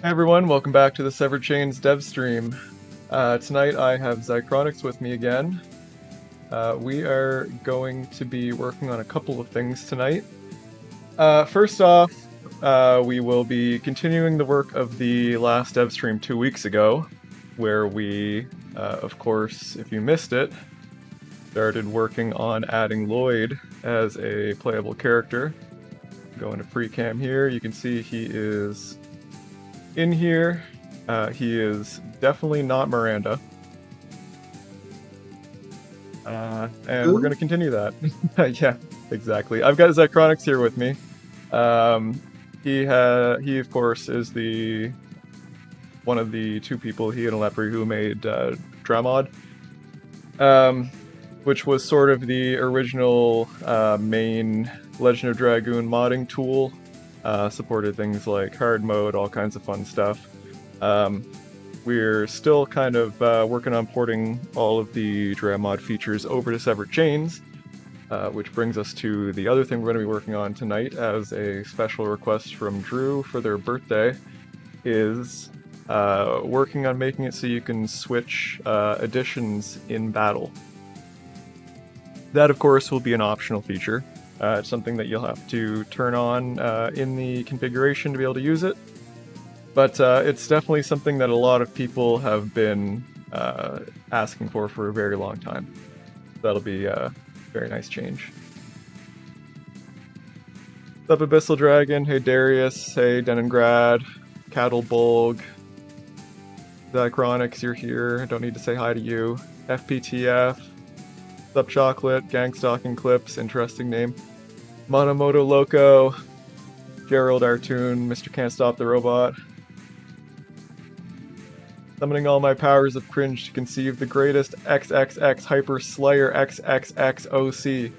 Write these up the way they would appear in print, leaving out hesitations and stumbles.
Hey everyone, welcome back to the Severed Chains Devstream. Tonight I have Zycronix with me again. We are going to be working on a couple of things tonight. First off, we will be continuing the work of the last Devstream 2 weeks ago, where we, of course, if you missed it, started working on adding Lloyd as a playable character. Go into free cam here, you can see he is in here. He is definitely not Miranda. And we're going to continue that. Yeah, exactly. I've got Zycronix here with me. He of course is one of the two people, he and Alepri, who made Dramod, which was sort of the original main Legend of Dragoon modding tool. Supported things like hard mode, all kinds of fun stuff. We're still kind of working on porting all of the Dramod features over to Severed Chains, which brings us to the other thing we're going to be working on tonight as a special request from Drew for their birthday, is working on making it so you can switch editions in battle. That, of course, will be an optional feature. It's something that you'll have to turn on in the configuration to be able to use it. But it's definitely something that a lot of people have been asking for a very long time. That'll be a very nice change. What's up, Abyssal Dragon? Hey, Darius. Hey, Denengrad. Cattlebulg. Zycronix, you're here. I don't need to say hi to you. FPTF. What's up, Chocolate? Gangstalking Clips. Interesting name. Monomoto Loco. Gerald Artoon. Mr. Can't Stop the Robot. Summoning all my powers of cringe to conceive the greatest XXX Hyper Slayer XXX OC.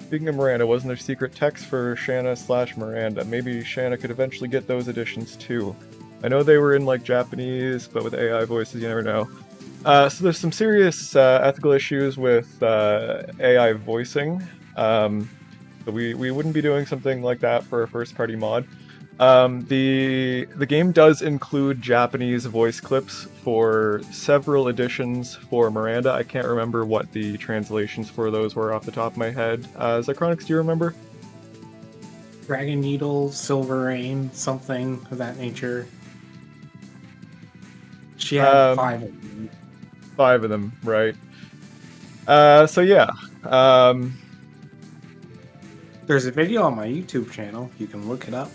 Speaking of Miranda, wasn't there secret text for Shanna/Miranda? Maybe Shanna could eventually get those editions too. I know they were in like Japanese, but with AI voices, you never know. So there's some serious ethical issues with AI voicing. So we wouldn't be doing something like that for a first-party mod. The game does include Japanese voice clips for several editions for Miranda. I can't remember what the translations for those were off the top of my head. Zycronix, do you remember? Dragon Needle, Silver Rain, something of that nature. She had 5 of them. 5 of them, right. So yeah. There's a video on my YouTube channel. You can look it up.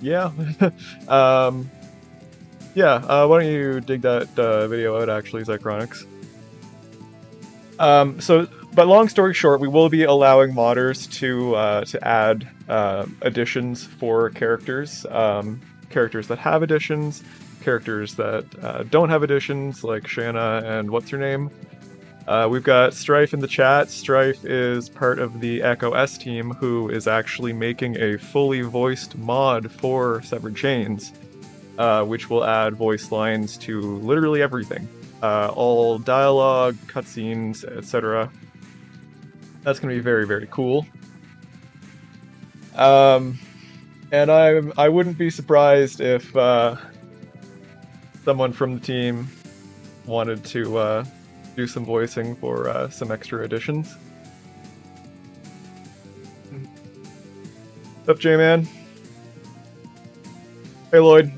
Yeah. Yeah, why don't you dig that video out, actually, Zycronix. But long story short, we will be allowing modders to add additions for characters. Characters that have additions, characters that don't have additions, like Shanna and what's her name. We've got Strife in the chat. Strife is part of the Echo S team, who is actually making a fully voiced mod for Severed Chains, which will add voice lines to literally everything. All dialogue, cutscenes, etc. That's going to be very, very cool. And I wouldn't be surprised if someone from the team wanted to do some voicing for some extra additions. What's up, J-Man? Hey, Lloyd.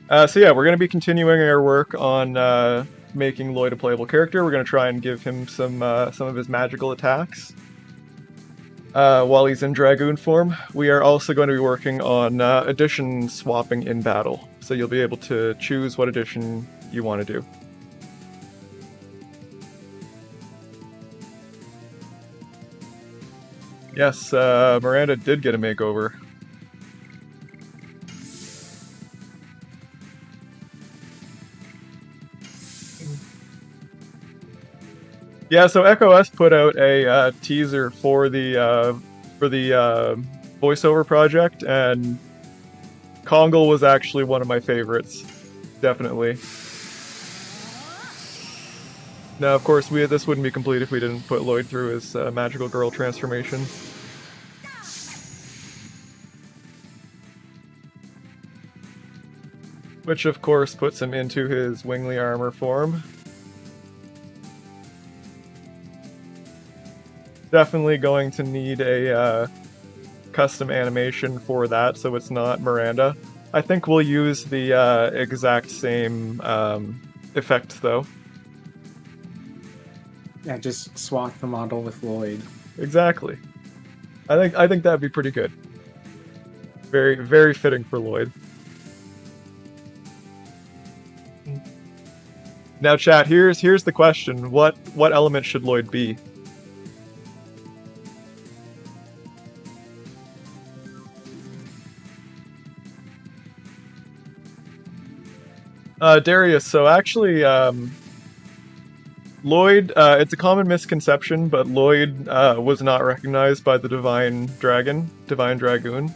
So yeah, we're going to be continuing our work on making Lloyd a playable character. We're going to try and give him some of his magical attacks while he's in Dragoon form. We are also going to be working on edition swapping in battle, so you'll be able to choose what edition you want to do. Yes, Miranda did get a makeover. Yeah, so Echo S put out a teaser for the voiceover project, and Kongle was actually one of my favorites, definitely. Now, of course, this wouldn't be complete if we didn't put Lloyd through his magical girl transformation. Which, of course, puts him into his wingly armor form. Definitely going to need a custom animation for that, so it's not Miranda. I think we'll use the exact same effect, though. Yeah, just swap the model with Lloyd. Exactly. I think that'd be pretty good. Very, very fitting for Lloyd. Now, chat. Here's the question: what element should Lloyd be? Darius. So actually, Lloyd. It's a common misconception, but Lloyd was not recognized by the Divine Dragoon.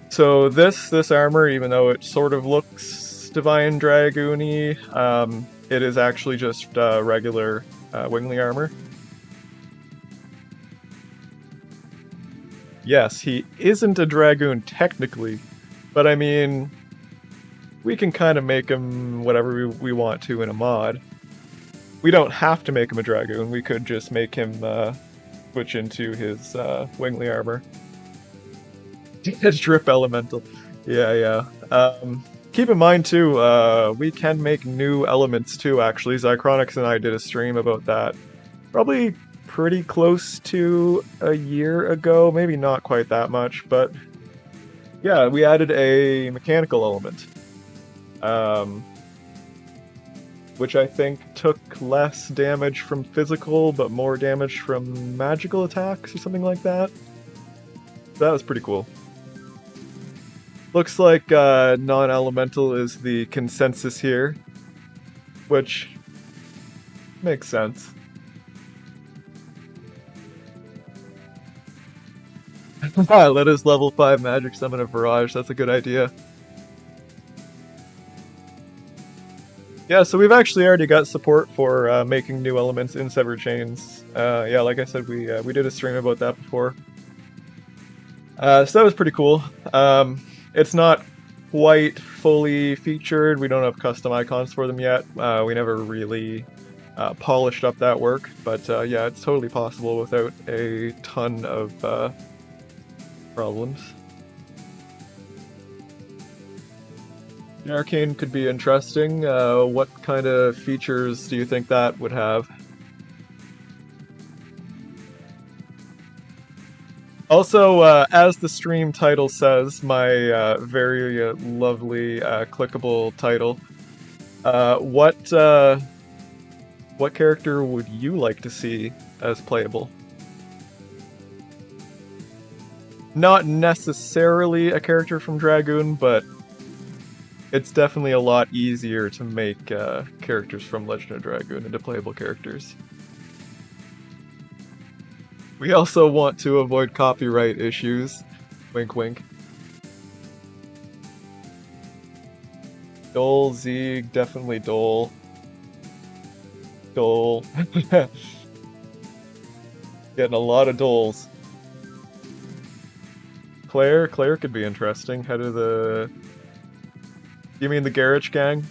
So this armor, even though it sort of looks Divine Dragoon-y, it is actually just regular wingly armor. Yes, he isn't a Dragoon technically, but I mean, we can kind of make him whatever we want to in a mod. We don't have to make him a Dragoon, we could just make him switch into his wingly armor. It's Drip Elemental. Yeah. Keep in mind too, we can make new elements too, actually. Zychronix and I did a stream about that. Probably pretty close to a year ago, maybe not quite that much, but yeah, we added a mechanical element. Which I think took less damage from physical, but more damage from magical attacks or something like that. That was pretty cool. Looks like non-elemental is the consensus here, which makes sense. Let us level 5 magic summon a barrage, that's a good idea. Yeah, so we've actually already got support for making new elements in Severed Chains. Yeah, like I said, we did a stream about that before. So that was pretty cool. It's not quite fully featured. We don't have custom icons for them yet. We never really polished up that work, but yeah, it's totally possible without a ton of problems. The Arcane could be interesting. What kind of features do you think that would have? Also, as the stream title says, my very lovely clickable title, what character would you like to see as playable? Not necessarily a character from Dragoon, but it's definitely a lot easier to make characters from Legend of Dragoon into playable characters. We also want to avoid copyright issues. Wink wink. Dole, Zeeg, definitely Dole. Dole. Getting a lot of Doles. Claire could be interesting. Head of the... You mean the Garage Gang?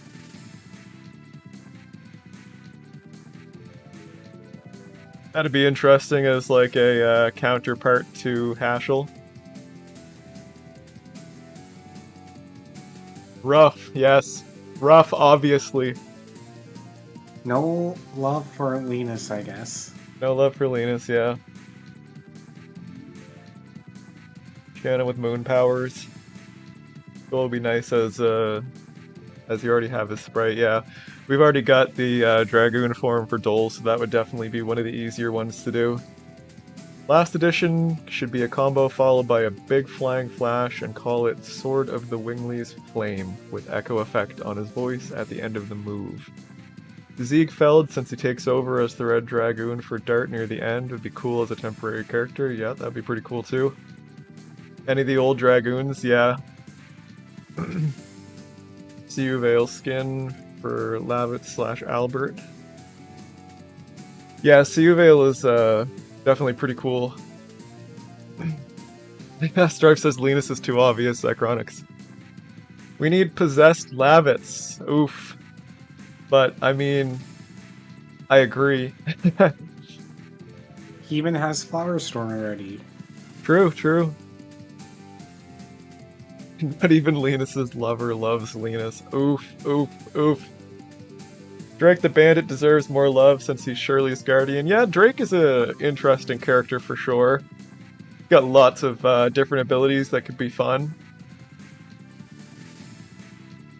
That'd be interesting as like a counterpart to Hashel. Rough, yes. Rough, obviously. No love for Linus, I guess. No love for Linus, yeah. Shannon with moon powers. It will be nice as you already have his sprite, yeah. We've already got the Dragoon form for Dole, so that would definitely be one of the easier ones to do. Last edition should be a combo followed by a big flying flash and call it Sword of the Wingley's Flame, with echo effect on his voice at the end of the move. Ziegfeld, since he takes over as the Red Dragoon for Dart near the end, would be cool as a temporary character. Yeah, that'd be pretty cool too. Any of the old Dragoons, yeah. See you, Veil Skin. for Lavit slash Albert. Yeah, Veil is definitely pretty cool. Stripe says Linus is too obvious, Icronics. We need possessed Lavits. Oof. But, I mean, I agree. He even has Flower Storm already. True, true. Not even Linus's lover loves Linus. Oof, oof, oof. Drake the Bandit deserves more love since he's Shirley's guardian. Yeah, Drake is a interesting character for sure. Got lots of different abilities that could be fun.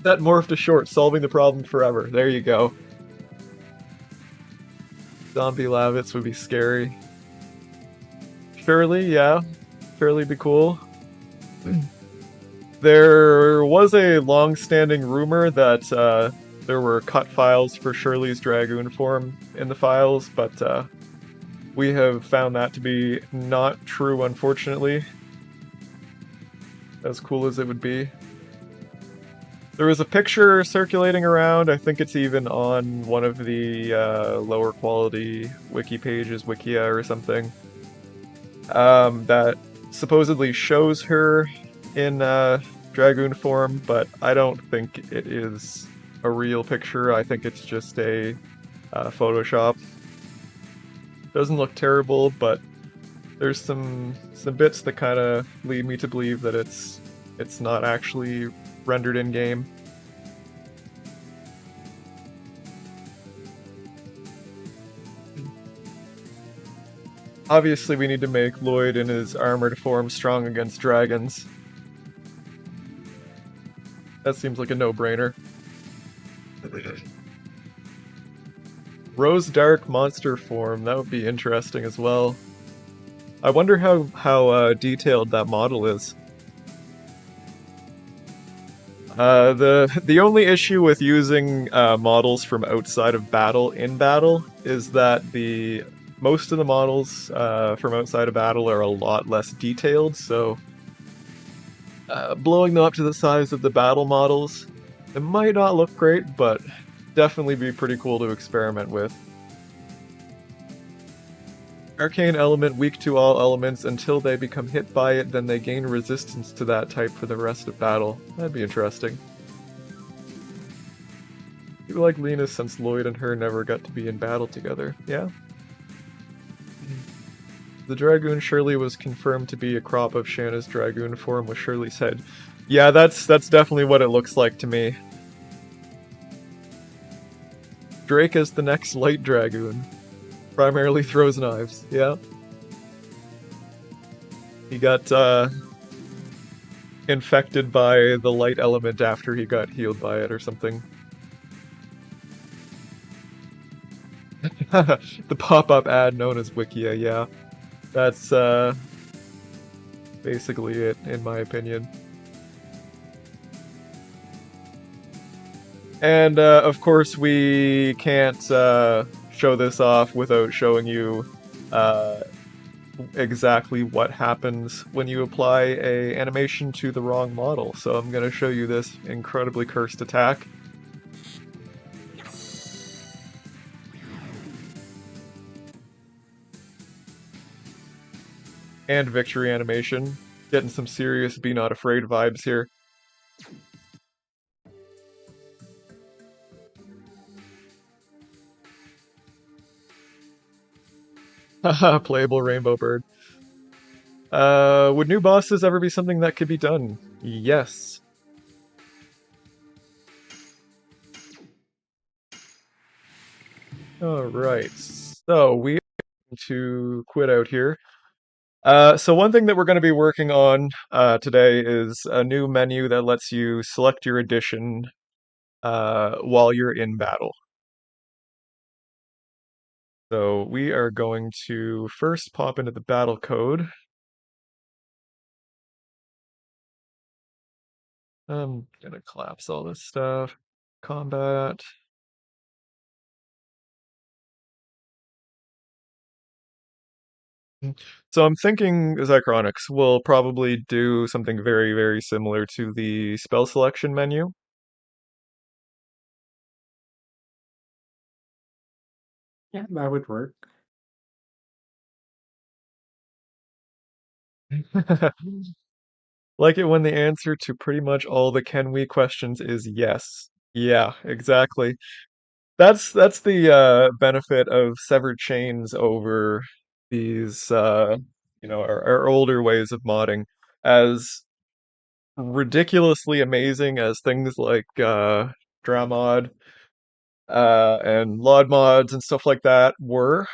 That morphed to short, solving the problem forever. There you go. Zombie Lavits would be scary. Surely, yeah. Surely be cool. There was a long-standing rumor that there were cut files for Shirley's Dragoon form in the files, but we have found that to be not true, unfortunately. As cool as it would be. There was a picture circulating around, I think it's even on one of the lower quality wiki pages, Wikia or something, that supposedly shows her in Dragoon form, but I don't think it is a real picture. I think it's just a Photoshop. Doesn't look terrible, but there's some bits that kind of lead me to believe that it's not actually rendered in game. Obviously, we need to make Lloyd in his armored form strong against dragons. That seems like a no-brainer. Rose Dark monster form, that would be interesting as well. I wonder how detailed that model is. The only issue with using models from outside of battle in battle is that most of the models from outside of battle are a lot less detailed, so blowing them up to the size of the battle models, it might not look great, but definitely be pretty cool to experiment with. Arcane element weak to all elements until they become hit by it, then they gain resistance to that type for the rest of battle. That'd be interesting. People like Linus since Lloyd and her never got to be in battle together. Yeah? The Dragoon Shirley was confirmed to be a crop of Shanna's Dragoon form with Shirley's head. Yeah, that's definitely what it looks like to me. Drake is the next Light Dragoon. Primarily throws knives, yeah. He got infected by the light element after he got healed by it or something. The pop-up ad known as Wikia, yeah. That's basically it, in my opinion. And of course we can't show this off without showing you exactly what happens when you apply a animation to the wrong model. So I'm going to show you this incredibly cursed attack. And victory animation. Getting some serious Be Not Afraid vibes here. Haha, playable rainbow bird. Would new bosses ever be something that could be done? Yes. Alright, so we are going to quit out here. So one thing that we're going to be working on today is a new menu that lets you select your edition while you're in battle. So we are going to first pop into the battle code. I'm gonna collapse all this stuff. Combat. So I'm thinking Zychronics will probably do something very, very similar to the spell selection menu. Yeah, that would work. Like it when the answer to pretty much all the can we questions is yes. Yeah, exactly. That's the benefit of severed chains over these our older ways of modding. As ridiculously amazing as things like Dramod and Lod mods and stuff like that were,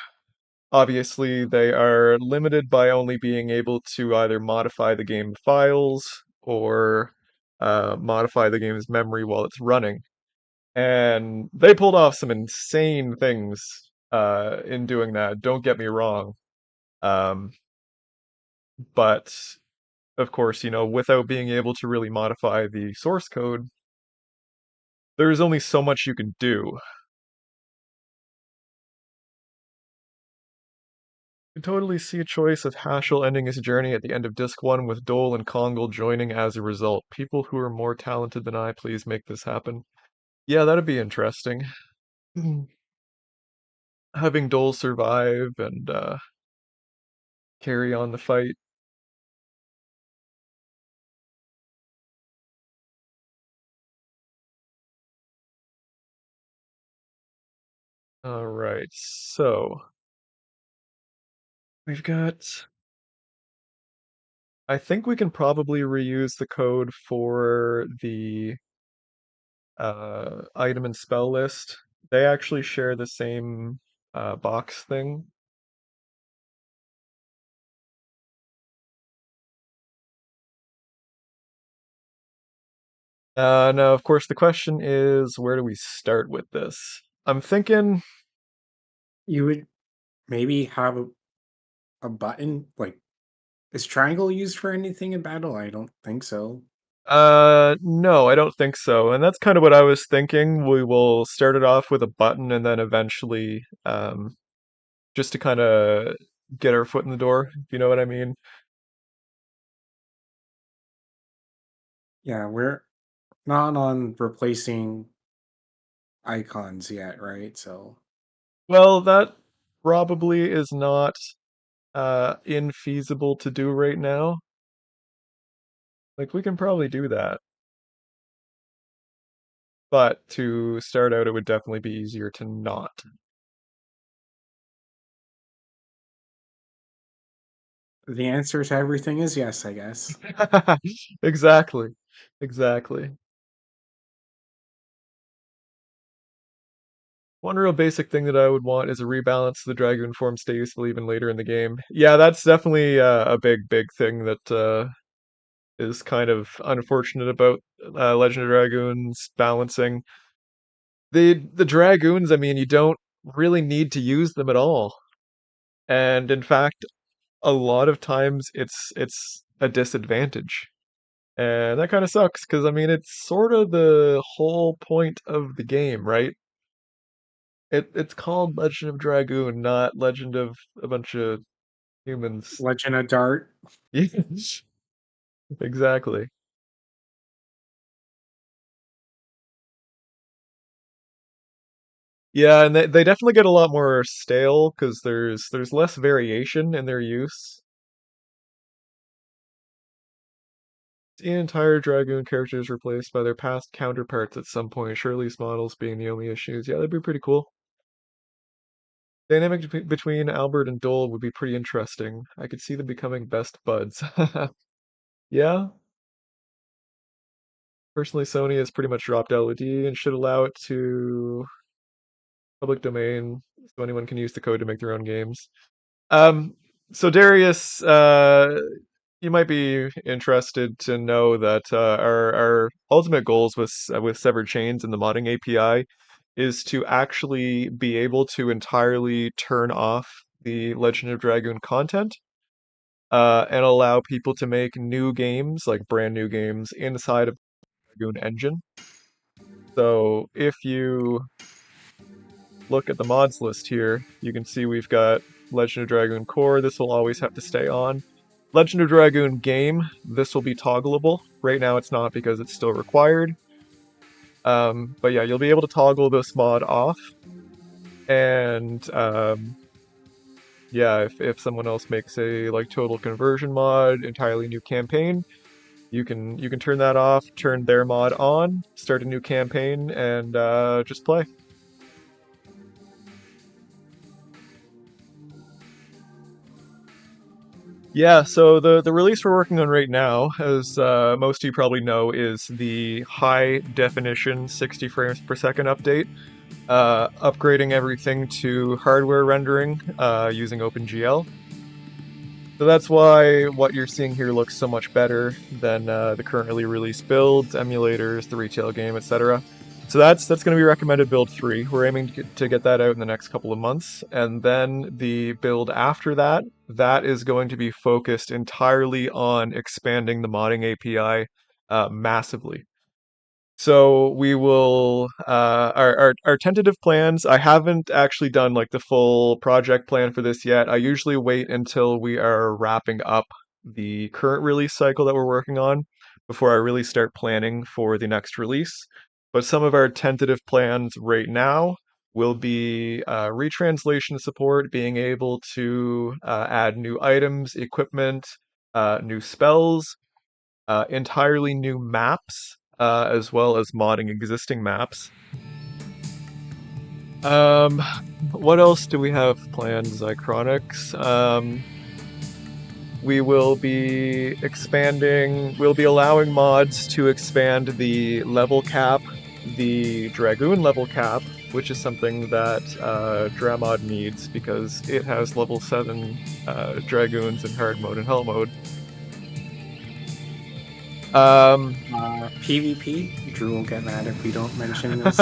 obviously they are limited by only being able to either modify the game files or modify the game's memory while it's running. And they pulled off some insane things in doing that. Don't get me wrong. Um, but of course, without being able to really modify the source code, there's only so much you can do. I can totally see a choice of Hashel ending his journey at the end of Disc 1 with Dole and Kongal joining as a result. People who are more talented than I, please make this happen. Yeah, that'd be interesting. Having Dole survive and carry on the fight. Alright, so we've got. I think we can probably reuse the code for the item and spell list. They actually share the same box thing. No, of course, the question is, where do we start with this? I'm thinking, You would maybe have a button like, is triangle used for anything in battle? I don't think so. no, I don't think so. And that's kind of what I was thinking. We will start it off with a button and then eventually, just to kind of get our foot in the door, if you know what I mean. Yeah, we're not on replacing icons yet, right? So Well, that probably is not infeasible to do right now. Like, we can probably do that. But to start out, it would definitely be easier to not. the answer to everything is yes, I guess. Exactly. Exactly. One real basic thing that I would want is a rebalance so the Dragoon form stay useful even later in the game. Yeah, that's definitely a big thing that is kind of unfortunate about Legend of Dragoon's balancing. The Dragoons, I mean, you don't really need to use them at all. And in fact, a lot of times it's a disadvantage. And that kind of sucks because I mean it's sort of the whole point of the game, right? It's called Legend of Dragoon, not Legend of a bunch of humans. Legend of Dart. Yes, exactly. Yeah, and they definitely get a lot more stale because there's less variation in their use. The entire Dragoon characters replaced by their past counterparts at some point, Shirley's models being the only issues. Yeah, that'd be pretty cool. Dynamic between Albert and Dole would be pretty interesting. I could see them becoming best buds. Yeah, personally, Sony has pretty much dropped LED and should allow it to public domain so anyone can use the code to make their own games. Um, so Darius, you might be interested to know that our ultimate goals with Severed Chains and the modding API is to actually be able to entirely turn off the Legend of Dragoon content and allow people to make new games, like brand new games, inside of the Dragoon engine. So if you look at the mods list here, you can see we've got Legend of Dragoon Core. This will always have to stay on. Legend of Dragoon Game, this will be toggleable. Right now it's not because it's still required. But yeah, you'll be able to toggle this mod off. And yeah, if someone else makes a like total conversion mod, entirely new campaign, you can turn that off, turn their mod on, start a new campaign, and just play. Yeah, so the release we're working on right now, as most of you probably know, is the high definition 60 frames per second update, upgrading everything to hardware rendering using OpenGL. So that's why what you're seeing here looks so much better than the currently released builds, emulators, the retail game, etc. So that's going to be recommended build 3. We're aiming to get that out in the next couple of months. And then the build after that, that is going to be focused entirely on expanding the modding API massively. So we will our tentative plans. I haven't actually done like the full project plan for this yet. I usually wait until we are wrapping up the current release cycle that we're working on before I really start planning for the next release. But some of our tentative plans right now will be retranslation support, being able to add new items, equipment, new spells, entirely new maps, as well as modding existing maps. Um, what else do we have planned, Zychronics? We will be expanding, we'll be allowing mods to expand the level cap, the Dragoon level cap, which is something that Dramod needs because it has level 7 Dragoons in hard mode and hell mode. PvP. Drew will get mad if we don't mention this.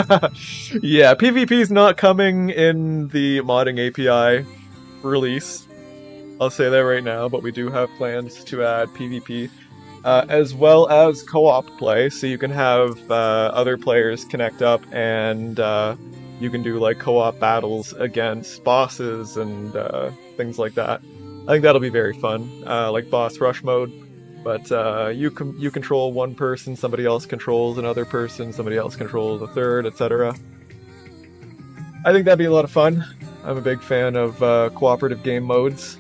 Yeah, PvP is not coming in the modding API release. I'll say that right now, but we do have plans to add PvP, as well as co-op play, so you can have other players connect up and you can do like co-op battles against bosses and things like that. I think that'll be very fun, like boss rush mode. But you control one person, somebody else controls another person, somebody else controls a third, etc. I think that'd be a lot of fun. I'm a big fan of cooperative game modes.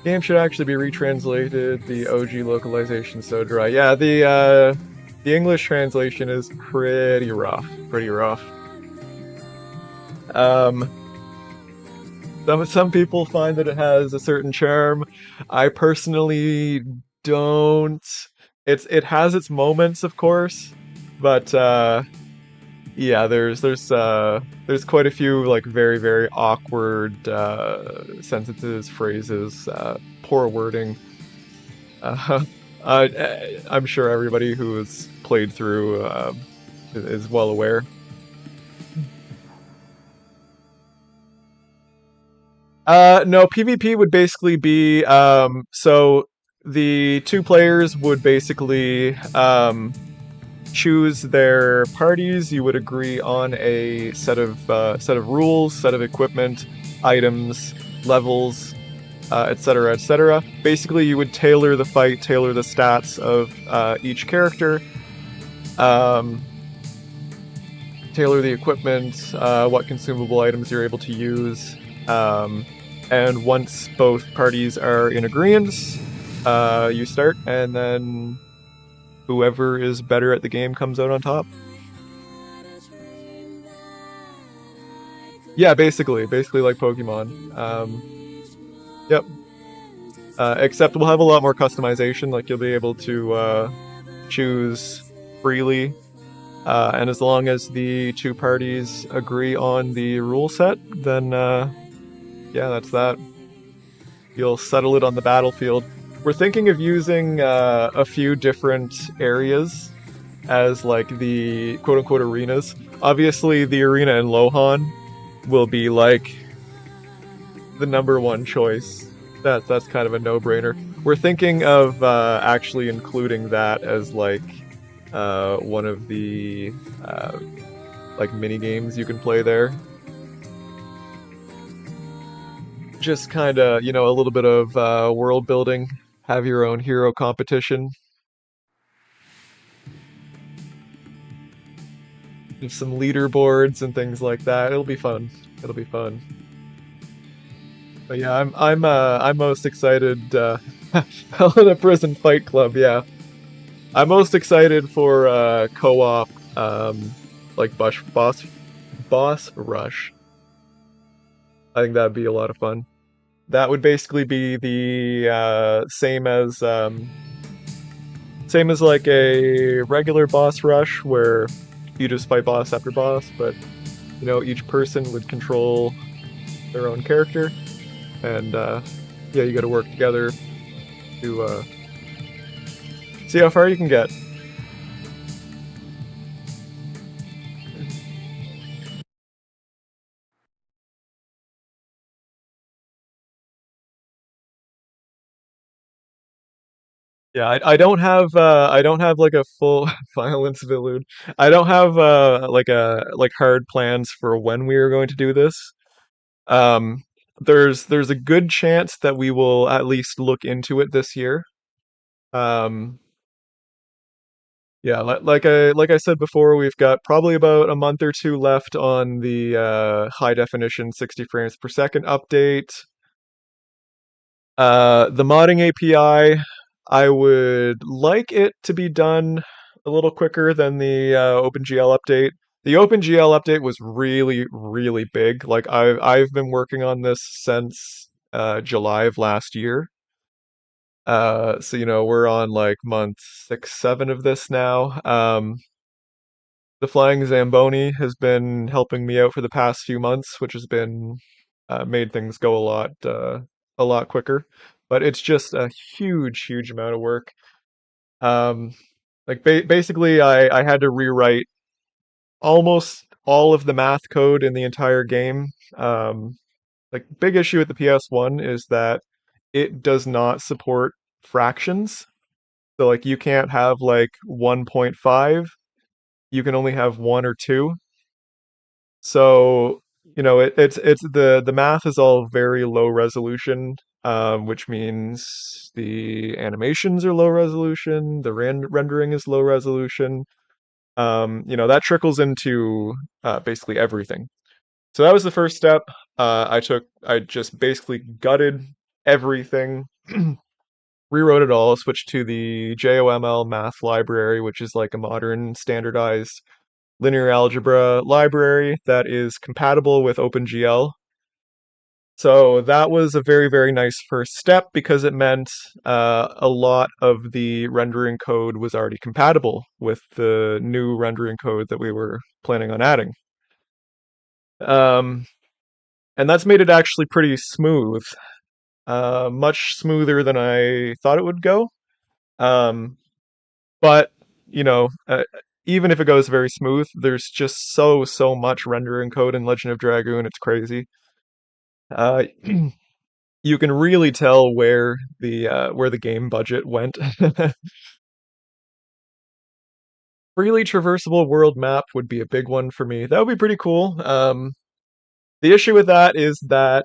Game should actually be retranslated. The OG localization so dry. Yeah, the English translation is pretty rough. Pretty rough. Um, some people find that it has a certain charm. I personally don't. It has its moments, of course, but yeah, there's quite a few like very awkward sentences, phrases, poor wording. I'm sure everybody who has played through is well aware. No, PvP would basically be so the two players would basically choose their parties. You would agree on a set of rules, set of equipment, items, levels, etc., etc. Basically, you would tailor the fight, tailor the stats of each character, um, tailor the equipment, what consumable items you're able to use. And once both parties are in agreement, you start, and then whoever is better at the game comes out on top. Yeah, basically like Pokemon. Yep. Except we'll have a lot more customization. Like you'll be able to choose freely, and as long as the two parties agree on the rule set, then yeah, that's that. You'll settle it on the battlefield. We're thinking of using a few different areas as like the quote unquote arenas. Obviously, the arena in Lohan will be like the number one choice. That's kind of a no-brainer. We're thinking of actually including that as like one of the like mini games you can play there. Just kind of, you know, a little bit of world building. Have your own hero competition. some leaderboards and things like that. It'll be fun. It'll be fun. But yeah, I'm most excited. Hell in a Prison Fight Club. Yeah, I'm most excited for co-op, like boss rush. I think that'd be a lot of fun. That would basically be the same as like a regular boss rush where you just fight boss after boss, but each person would control their own character, and yeah, you got to work together to see how far you can get. Yeah, I don't have like a full violence Vilude. I don't have like hard plans for when we are going to do this. Um, there's a good chance that we will at least look into it this year. Um, yeah, like I said before, we've got probably about a month or two left on the high definition 60 frames per second update. The modding API, I would like it to be done a little quicker than the OpenGL update. The OpenGL update was really, really big. Like I've been working on this since July of last year. So we're on like month 6, 7 of this now. The Flying Zamboni has been helping me out for the past few months, which has been made things go a lot quicker. But it's just a huge, huge amount of work. Um, like basically, I had to rewrite almost all of the math code in the entire game. Like big issue with the PS1 is that it does not support fractions. So like you can't have like 1.5. You can only have 1 or 2. So, it's the math is all very low resolution, which means the animations are low resolution, the rendering is low resolution. That trickles into basically everything. So that was the first step. I just basically gutted everything, rewrote it all, switched to the JOML math library, which is like a modern standardized linear algebra library that is compatible with OpenGL. So that was a very, very nice first step because it meant a lot of the rendering code was already compatible with the new rendering code that we were planning on adding. Um, and that's made it actually pretty smooth, much smoother than I thought it would go. Um, but, you know, uh, even if it goes very smooth, there's just so much rendering code in Legend of Dragoon. It's crazy. Uh, you can really tell where the game budget went. Freely traversable world map would be a big one for me. That would be pretty cool. The issue with that is that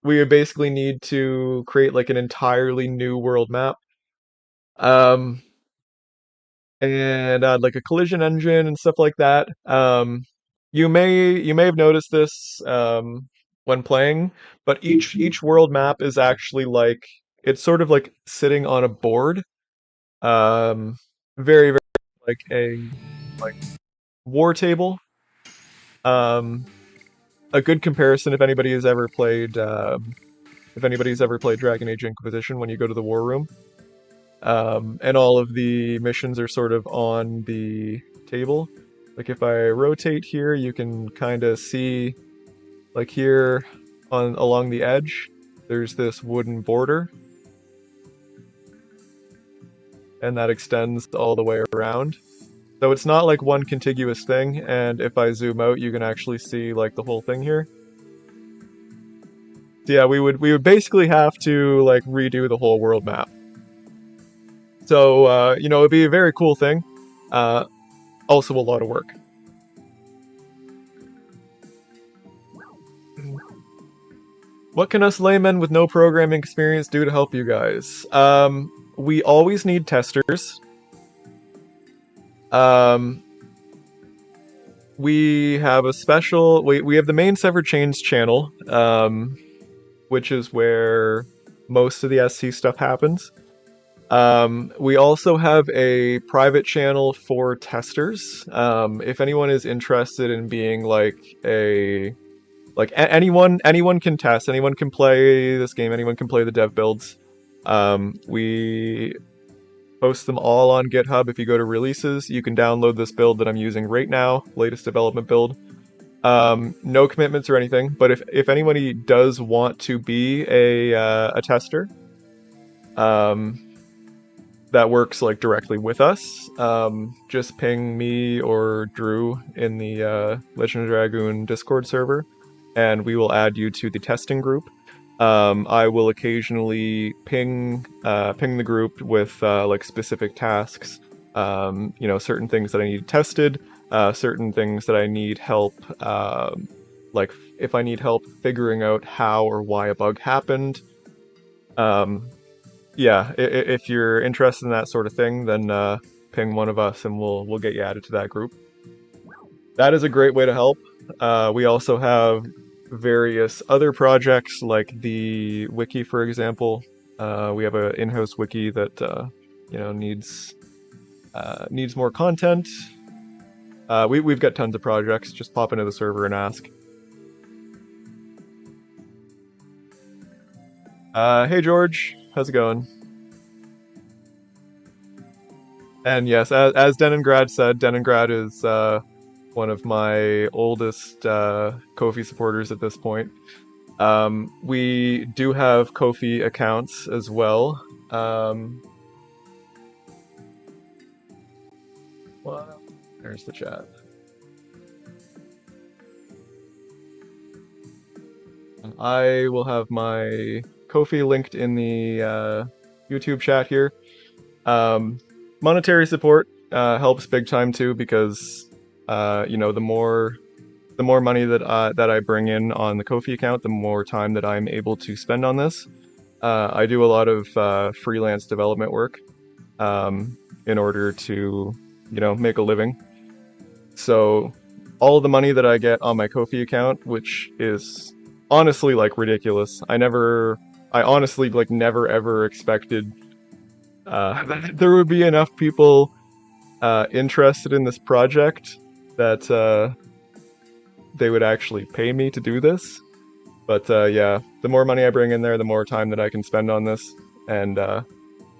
we would basically need to create like an entirely new world map. Um, and like a collision engine and stuff like that. You may have noticed this when playing, but each world map is actually like it's sort of like sitting on a board, um, very like a like war table. Um, a good comparison if anybody's ever played Dragon Age Inquisition when you go to the war room. And all of the missions are sort of on the table. Like if I rotate here, you can kind of see, like here on along the edge, there's this wooden border, and that extends all the way around. So it's not like one contiguous thing, and if I zoom out, you can actually see like the whole thing here. So yeah, we would basically have to like redo the whole world map. So it'd be a very cool thing. Uh, Also a lot of work. What can us laymen with no programming experience do to help you guys? We always need testers. Um, we have a special. We have the main Severed Chains channel, which is where most of the SC stuff happens. We also have a private channel for testers. If anyone is interested in being like a anyone can test, anyone can play this game, anyone can play the dev builds. We post them all on GitHub. If you go to releases, you can download this build that I'm using right now, latest development build. No commitments or anything, but if anybody does want to be a tester, um, that works like directly with us, just ping me or Drew in the Legend of Dragoon Discord server, and we will add you to the testing group. I will occasionally ping the group with like specific tasks. Certain things that I need tested, certain things that I need help. Like if I need help figuring out how or why a bug happened. Um, yeah, if you're interested in that sort of thing, then ping one of us and we'll get you added to that group. That is a great way to help. We also have various other projects like the wiki, for example. We have an in-house wiki that needs more content. We've got tons of projects. Just pop into the server and ask. Hey George, how's it going? And yes, as Deningrad said, Deningrad is one of my oldest Kofi supporters at this point. We do have Kofi accounts as well. Well, there's the chat. I will have my Kofi linked in the YouTube chat here. Um, Monetary support helps big time too because the more money that I bring in on the Kofi account, the more time that I'm able to spend on this. I do a lot of freelance development work in order to make a living. So all the money that I get on my Kofi account, which is honestly like ridiculous. I honestly like never ever expected that there would be enough people interested in this project that they would actually pay me to do this. But yeah, the more money I bring in there, the more time that I can spend on this, and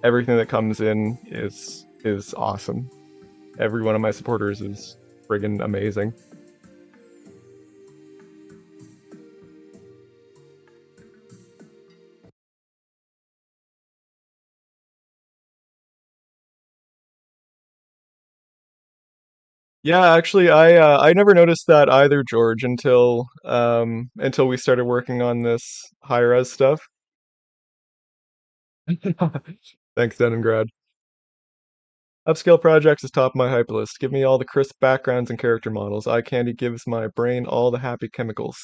everything that comes in is awesome. Every one of my supporters is friggin' amazing. Yeah, actually, I never noticed that either, George, until we started working on this high res stuff. Thanks, Deningrad. Upscale projects is top of my hype list. Give me all the crisp backgrounds and character models. Eye candy gives my brain all the happy chemicals.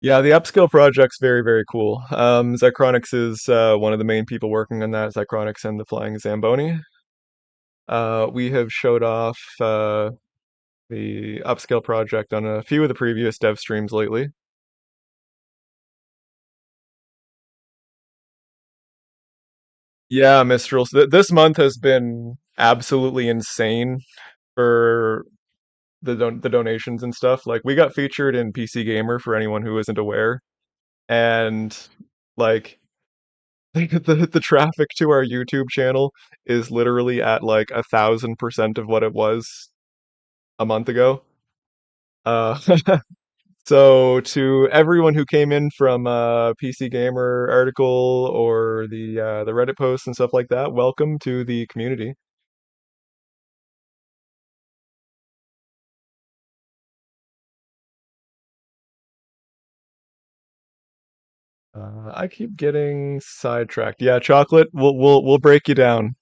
Yeah, the upscale project's very, very cool. Zycronix is one of the main people working on that. Zycronix and the Flying Zamboni. We have showed off the upscale project on a few of the previous dev streams lately. Yeah, Mistral. This month has been absolutely insane for the donations and stuff. Like we got featured in PC Gamer for anyone who isn't aware, and like the traffic to our YouTube channel is literally at like 1,000% of what it was a month ago. Uh, so to everyone who came in from PC Gamer article or the Reddit posts and stuff like that, welcome to the community. I keep getting sidetracked. Yeah, chocolate. We'll break you down.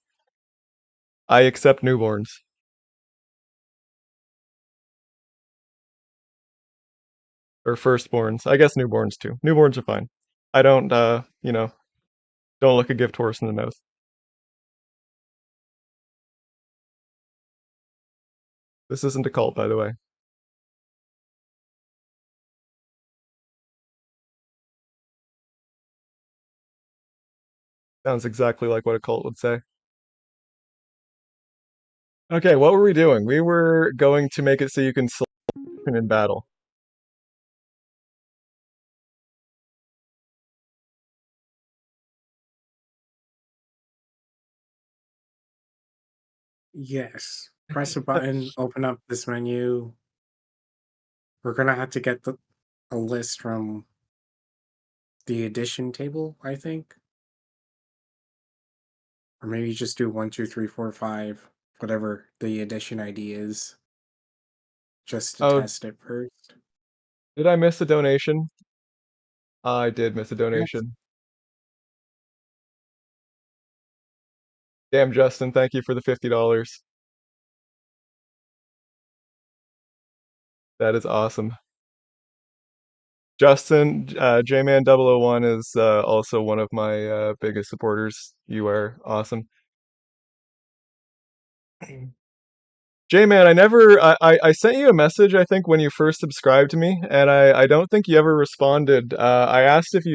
I accept newborns or firstborns. I guess newborns too. Newborns are fine. I don't don't look a gift horse in the mouth. This isn't a cult, by the way. Sounds exactly like what a cult would say. Okay, what were we doing? We were going to make it so you can select in battle. Yes. Press a button, open up this menu. We're gonna have to get a list from the addition table, I think. Or maybe just do 1, 2, 3, 4, 5, whatever the addition ID is, just to Oh, test it first. did I miss a donation? I did miss a Yes. donation. Damn, Justin, thank you for the $50. That is awesome. Justin, J-Man 001 is also one of my biggest supporters. You are awesome. J-Man, I sent you a message, I think, when you first subscribed to me, and I don't think you ever responded. I asked if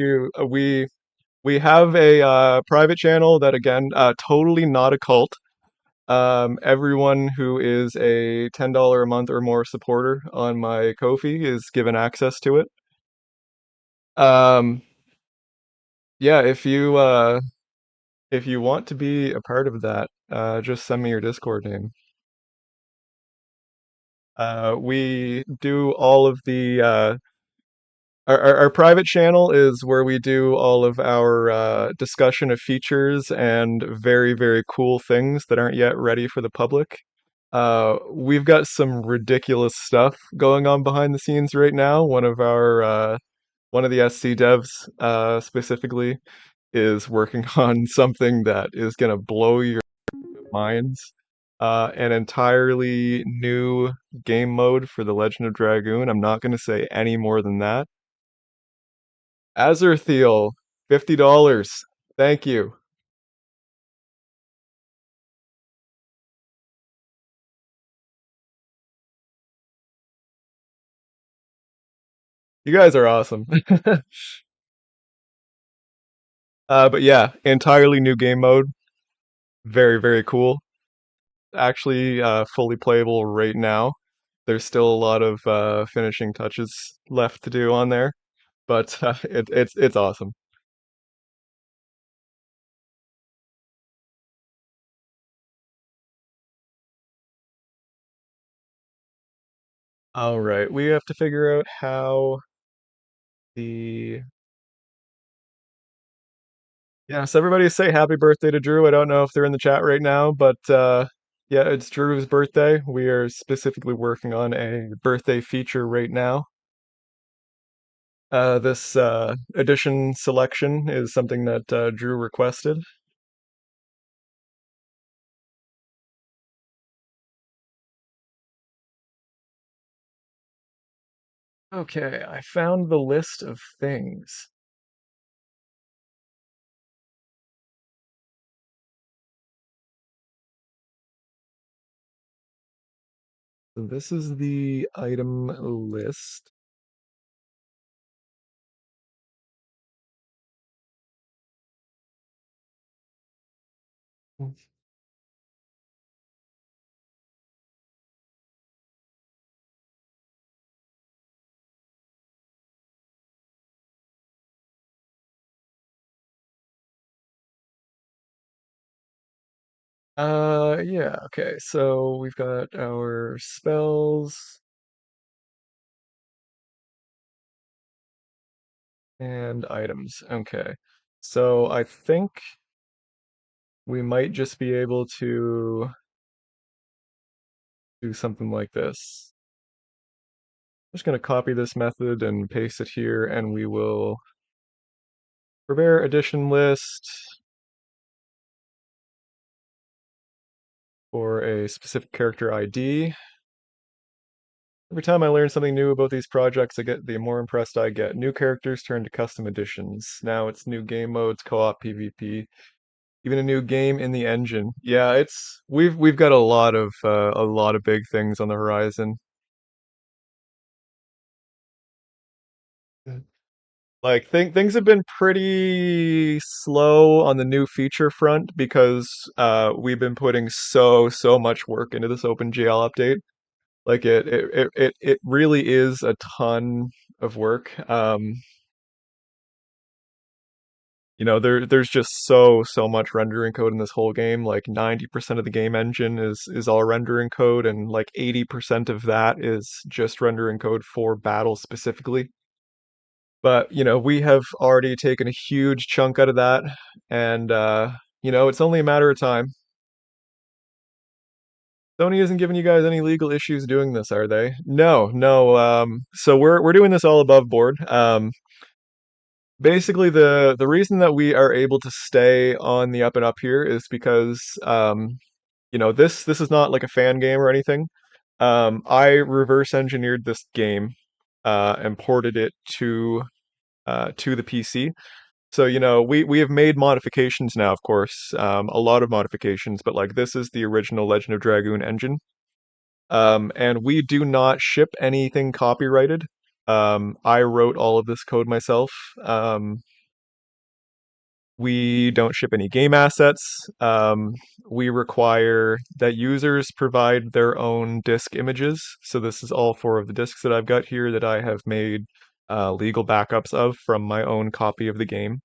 we have a private channel that, again, totally not a cult. Everyone who is a $10 a month or more supporter on my Ko-fi is given access to it. Um, yeah, if you want to be a part of that, just send me your Discord name. We do all of the our private channel is where we do all of our discussion of features and very, very cool things that aren't yet ready for the public. We've got some ridiculous stuff going on behind the scenes right now. One of the SC devs specifically is working on something that is gonna blow your minds. An entirely new game mode for the Legend of Dragoon. I'm not gonna say any more than that. Azerthiel, $50. Thank you. You guys are awesome. But yeah, entirely new game mode. Very, very cool. Actually, fully playable right now. There's still a lot of finishing touches left to do on there, but it's awesome. All right, we have to figure out how the yeah. So everybody say happy birthday to Drew. I don't know if they're in the chat right now, but yeah, it's Drew's birthday. We are specifically working on a birthday feature right now. This edition selection is something that Drew requested. Okay, I found the list of things. So this is the item list. Yeah, okay. So we've got our spells and items. Okay. So I think we might just be able to do something like this. I'm just going to copy this method and paste it here, and we will prepare edition list for a specific character ID. Every time I learn something new about these projects, the more impressed I get. New characters turn to custom editions. Now it's new game modes, co-op, PvP. Even a new game in the engine. Yeah, it's we've got a lot of big things on the horizon. Like things have been pretty slow on the new feature front because we've been putting so much work into this OpenGL update. Like it really is a ton of work. There's just so much rendering code in this whole game. Like 90% of the game engine is all rendering code, and like 80% of that is just rendering code for battle specifically. But we have already taken a huge chunk out of that, and it's only a matter of time. Sony isn't giving you guys any legal issues doing this, are they? No, no. So we're doing this all above board. Basically, the reason that we are able to stay on the up and up here is because this is not like a fan game or anything. I reverse engineered this game and ported it to the PC. So, we have made modifications now, of course, a lot of modifications, but like this is the original Legend of Dragoon engine. And we do not ship anything copyrighted. I wrote all of this code myself. We don't ship any game assets. We require that users provide their own disk images. So this is all four of the disks that I've got here that I have made legal backups of from my own copy of the game.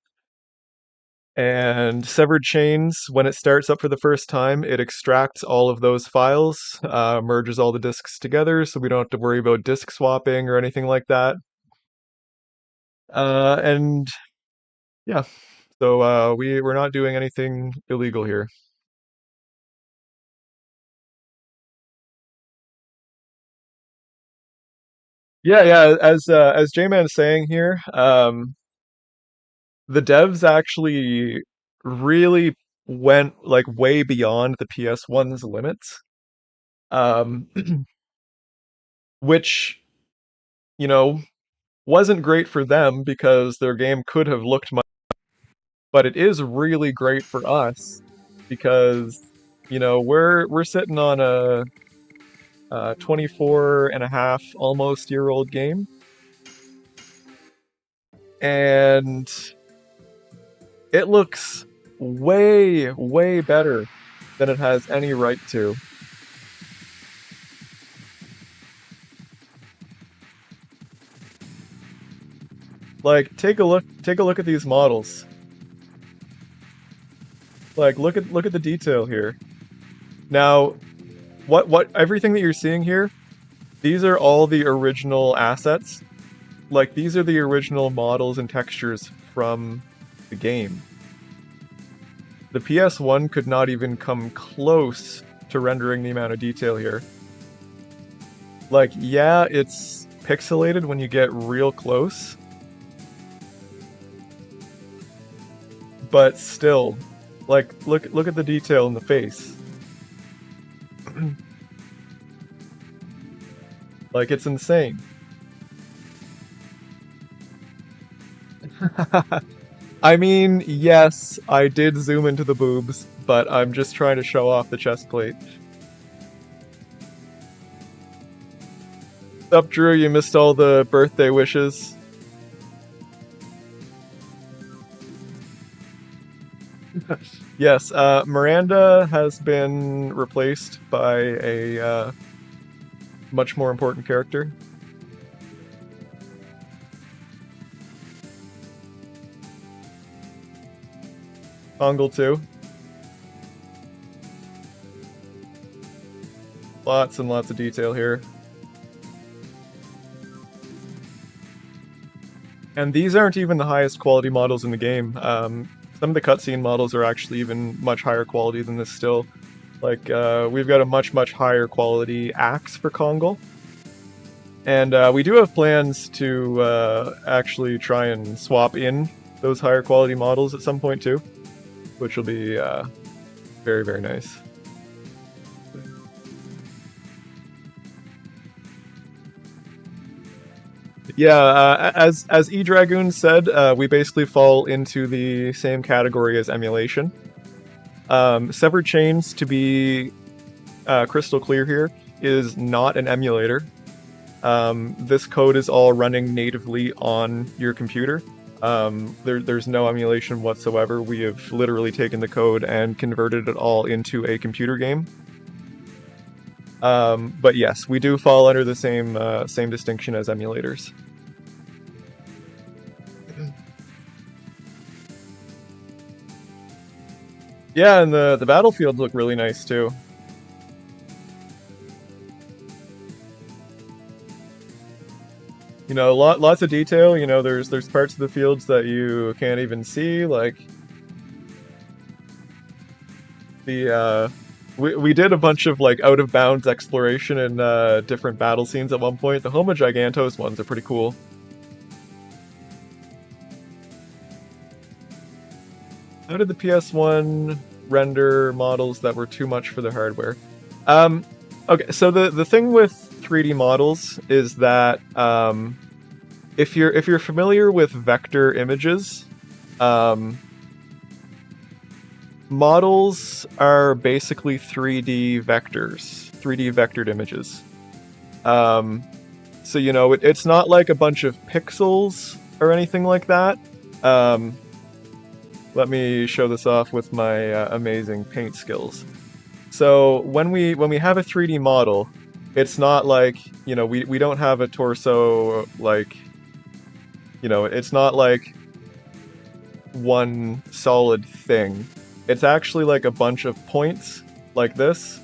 And Severed Chains, when it starts up for the first time, it extracts all of those files, merges all the disks together, so we don't have to worry about disk swapping or anything like that. And yeah, so we're not doing anything illegal here. Yeah, yeah. As J-Man's saying here, the devs actually really went like way beyond the PS1's limits, um, which you know wasn't great for them because their game could have looked much, but it is really great for us because we're sitting on a 24 and a half almost year old game, and it looks way better than it has any right to. Like take a look at these models. Like look at the detail here. Now, what everything that you're seeing here, these are all the original assets. Like these are the original models and textures from the game. The PS1 could not even come close to rendering the amount of detail here. Like, yeah, it's pixelated when you get real close, but still, like, look at the detail in the face. Like, it's insane. I mean, yes, I did zoom into the boobs, but I'm just trying to show off the chest plate. Up, Drew, you missed all the birthday wishes. Yes, Miranda has been replaced by a much more important character. Pongle too. Lots and lots of detail here. And these aren't even the highest quality models in the game. Some of the cutscene models are actually even much higher quality than this still. Like, we've got a much higher quality axe for Kongal. And we do have plans to actually try and swap in those higher quality models at some point too, which will be very nice. Yeah, as E Dragoon said, we basically fall into the same category as emulation. Severed Chains, to be crystal clear here, is not an emulator. This code is all running natively on your computer. There's no emulation whatsoever. We have literally taken the code and converted it all into a computer game. But yes, we do fall under the same distinction as emulators. Yeah, and the battlefields look really nice too. You know, lots of detail. You know, there's parts of the fields that you can't even see. Like the we did a bunch of like out of bounds exploration in different battle scenes at one point. The Homa Gigantos ones are pretty cool. How did the PS1 render models that were too much for the hardware? Okay, so the thing with 3D models is that if you're familiar with vector images, models are basically 3D vectors, 3D vectored images. So you know it's not like a bunch of pixels or anything like that. Let me show this off with my amazing paint skills. So when we have a 3D model, it's not like, you know, we don't have a torso like, you know, it's not like one solid thing. It's actually like a bunch of points like this.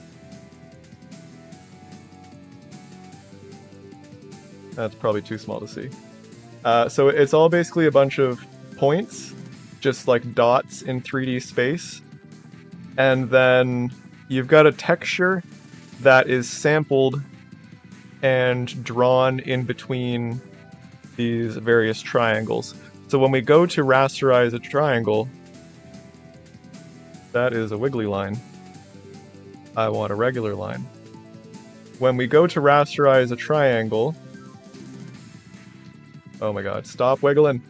That's probably too small to see. So it's all basically a bunch of points, just like dots in 3D space. And then you've got a texture that is sampled and drawn in between these various triangles. So when we go to rasterize a triangle, that is a wiggly line. I want a regular line. When we go to rasterize a triangle, oh my god, stop wiggling.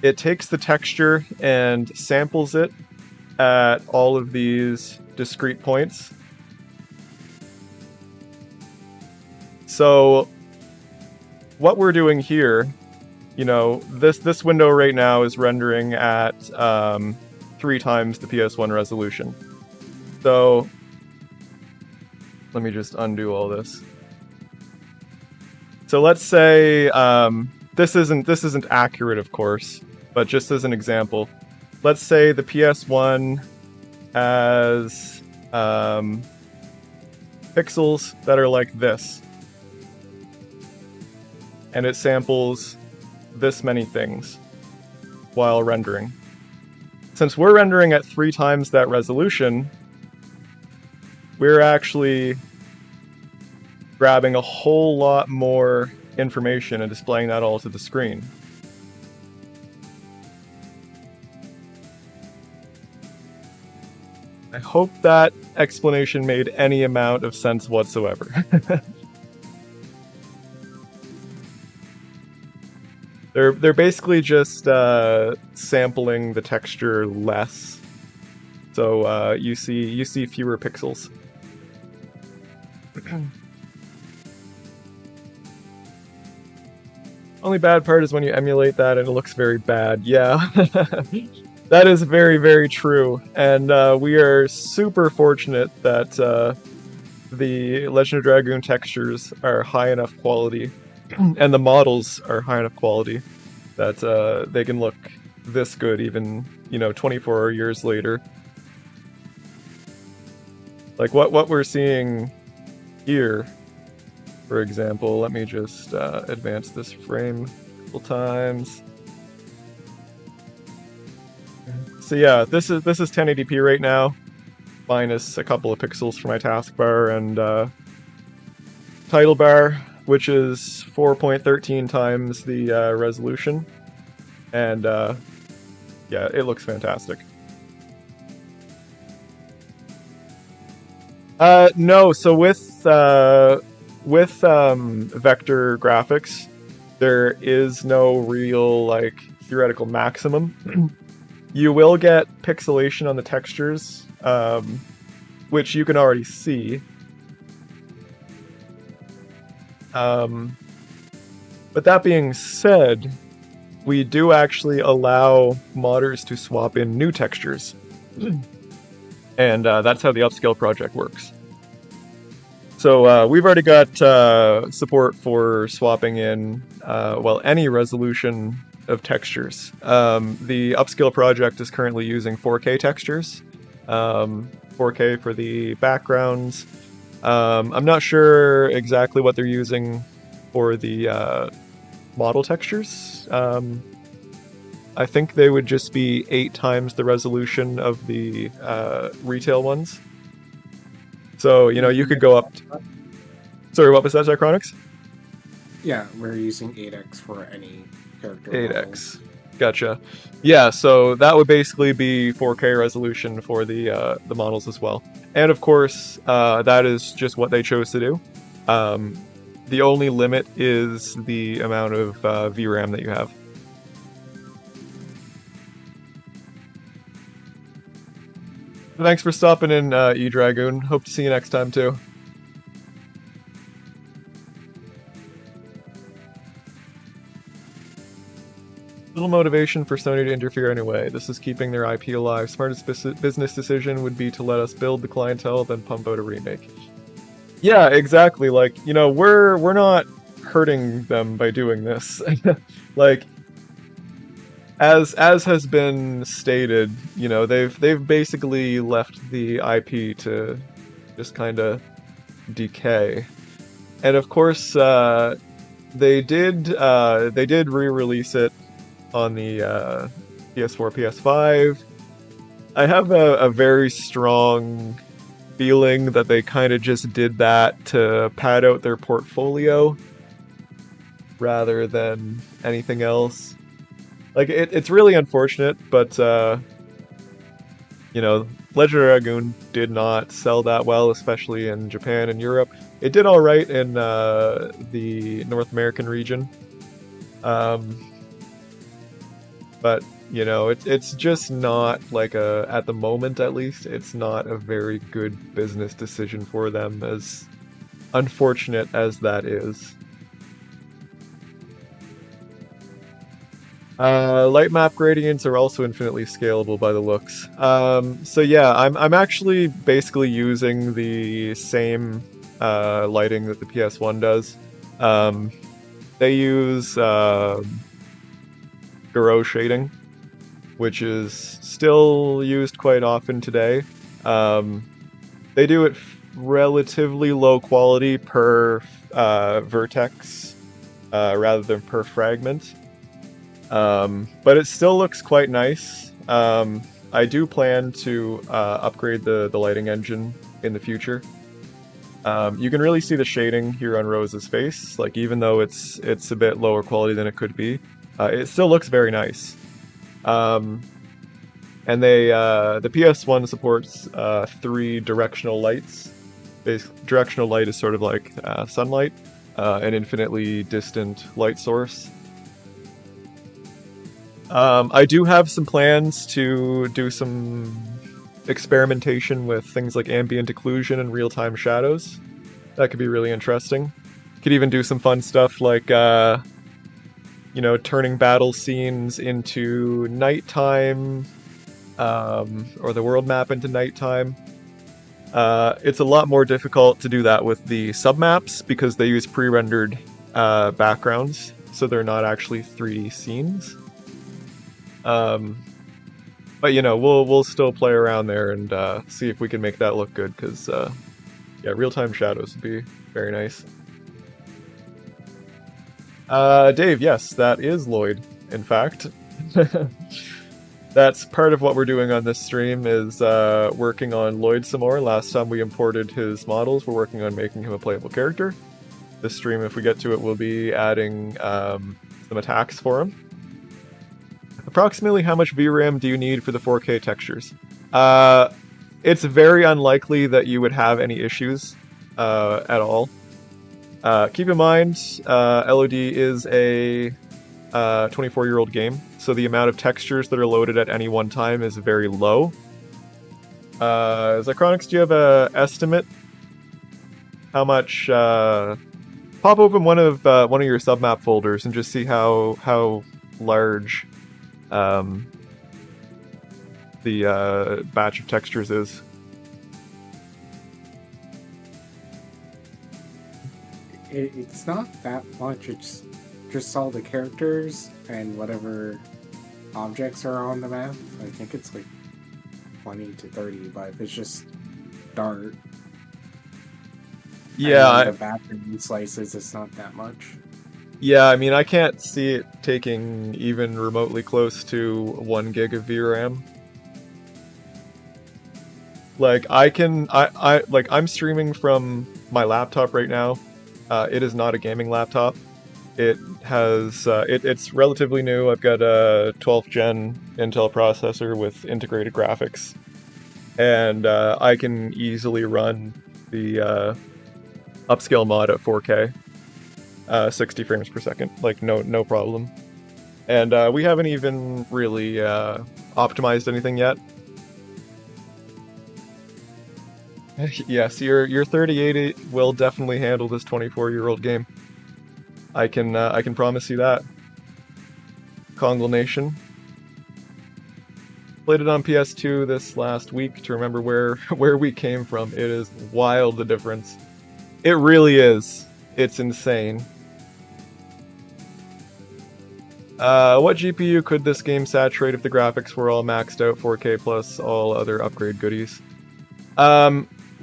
It takes the texture and samples it at all of these discrete points. So what we're doing here, you know, this window right now is rendering at 3 times the PS1 resolution. So let me just undo all this. So let's say this isn't accurate, of course, but just as an example, let's say the PS1 has pixels that are like this, and it samples this many things while rendering. Since we're rendering at 3 times that resolution, we're actually grabbing a whole lot more information and displaying that all to the screen. I hope that explanation made any amount of sense whatsoever. They're basically just sampling the texture less, so you see fewer pixels. Only bad part is when you emulate that and it looks very bad. Yeah, that is very, very true. And we are super fortunate that the Legend of Dragoon textures are high enough quality, and the models are high enough quality that they can look this good even, you know, 24 years later. Like what we're seeing here, for example, let me just advance this frame a couple times. So yeah, this is 1080p right now, minus a couple of pixels for my taskbar and title bar, which is 4.13 times the resolution, and yeah, it looks fantastic. No, so with vector graphics, there is no real like theoretical maximum. You will get pixelation on the textures, which you can already see. But that being said, we do actually allow modders to swap in new textures. And that's how the upscale project works. So we've already got support for swapping in, any resolution of textures. The upscale project is currently using 4K textures, 4K for the backgrounds. I'm not sure exactly what they're using for the model textures. I think they would just be 8 times the resolution of the retail ones. So, you could go up... Sorry, what was that, Zychronics? Yeah, we're using 8x for any character. 8x. Gotcha. Yeah, so that would basically be 4K resolution for the models as well. And of course, that is just what they chose to do. The only limit is the amount of VRAM that you have. Thanks for stopping in, E-Dragoon. Hope to see you next time, too. Little motivation for Sony to interfere anyway. This is keeping their IP alive. Smartest business decision would be to let us build the clientele, then pump out a remake. Yeah, exactly. Like, we're not hurting them by doing this. Like, as has been stated, they've basically left the IP to just kind of decay. And of course, they did re-release it on the PS4, PS5. I have a very strong feeling that they kind of just did that to pad out their portfolio rather than anything else. Like, it's really unfortunate, but, Legend of Dragoon did not sell that well, especially in Japan and Europe. It did alright in the North American region. But, it's just not, like, at the moment at least, it's not a very good business decision for them, as unfortunate as that is. Light map gradients are also infinitely scalable by the looks. So yeah, I'm actually basically using the same lighting that the PS1 does. They use Garo shading, which is still used quite often today. They do it relatively low quality per vertex rather than per fragment. But it still looks quite nice. I do plan to upgrade the lighting engine in the future. You can really see the shading here on Rose's face. Like, even though it's a bit lower quality than it could be, it still looks very nice. And the PS1 supports 3 directional lights. Directional light is sort of like sunlight, an infinitely distant light source. I do have some plans to do some experimentation with things like ambient occlusion and real-time shadows. That could be really interesting. Could even do some fun stuff like, turning battle scenes into nighttime, or the world map into nighttime. It's a lot more difficult to do that with the submaps because they use pre-rendered backgrounds, so they're not actually 3D scenes. But we'll still play around there and see if we can make that look good, because real-time shadows would be very nice. Dave, yes, that is Lloyd, in fact. That's part of what we're doing on this stream, is working on Lloyd some more. Last time we imported his models, we're working on making him a playable character. This stream, if we get to it, we'll be adding some attacks for him. Approximately how much VRAM do you need for the 4K textures? It's very unlikely that you would have any issues at all. Keep in mind, LOD is a 24-year-old game, so the amount of textures that are loaded at any one time is very low. Zychronics, do you have a estimate? How much? Pop open one of your submap folders and just see how large the batch of textures is. It's not that much. It's just all the characters and whatever objects are on the map. I think it's like 20 to 30, but if it's just dart, Yeah, and the background slices, it's not that much. yeah. I mean, I can't see it taking even remotely close to 1 gig of VRAM. Like I'm streaming from my laptop right now. It is not a gaming laptop. It has it's relatively new. I've got a 12th gen Intel processor with integrated graphics, and I can easily run the upscale mod at 4K, 60 frames per second, like no problem. And we haven't even really optimized anything yet. Yes, your 3080 will definitely handle this 24-year-old game. I can promise you that. Kongle Nation. Played it on PS2 this last week to remember where we came from. It is wild, the difference. It really is. It's insane. What GPU could this game saturate if the graphics were all maxed out 4K plus all other upgrade goodies?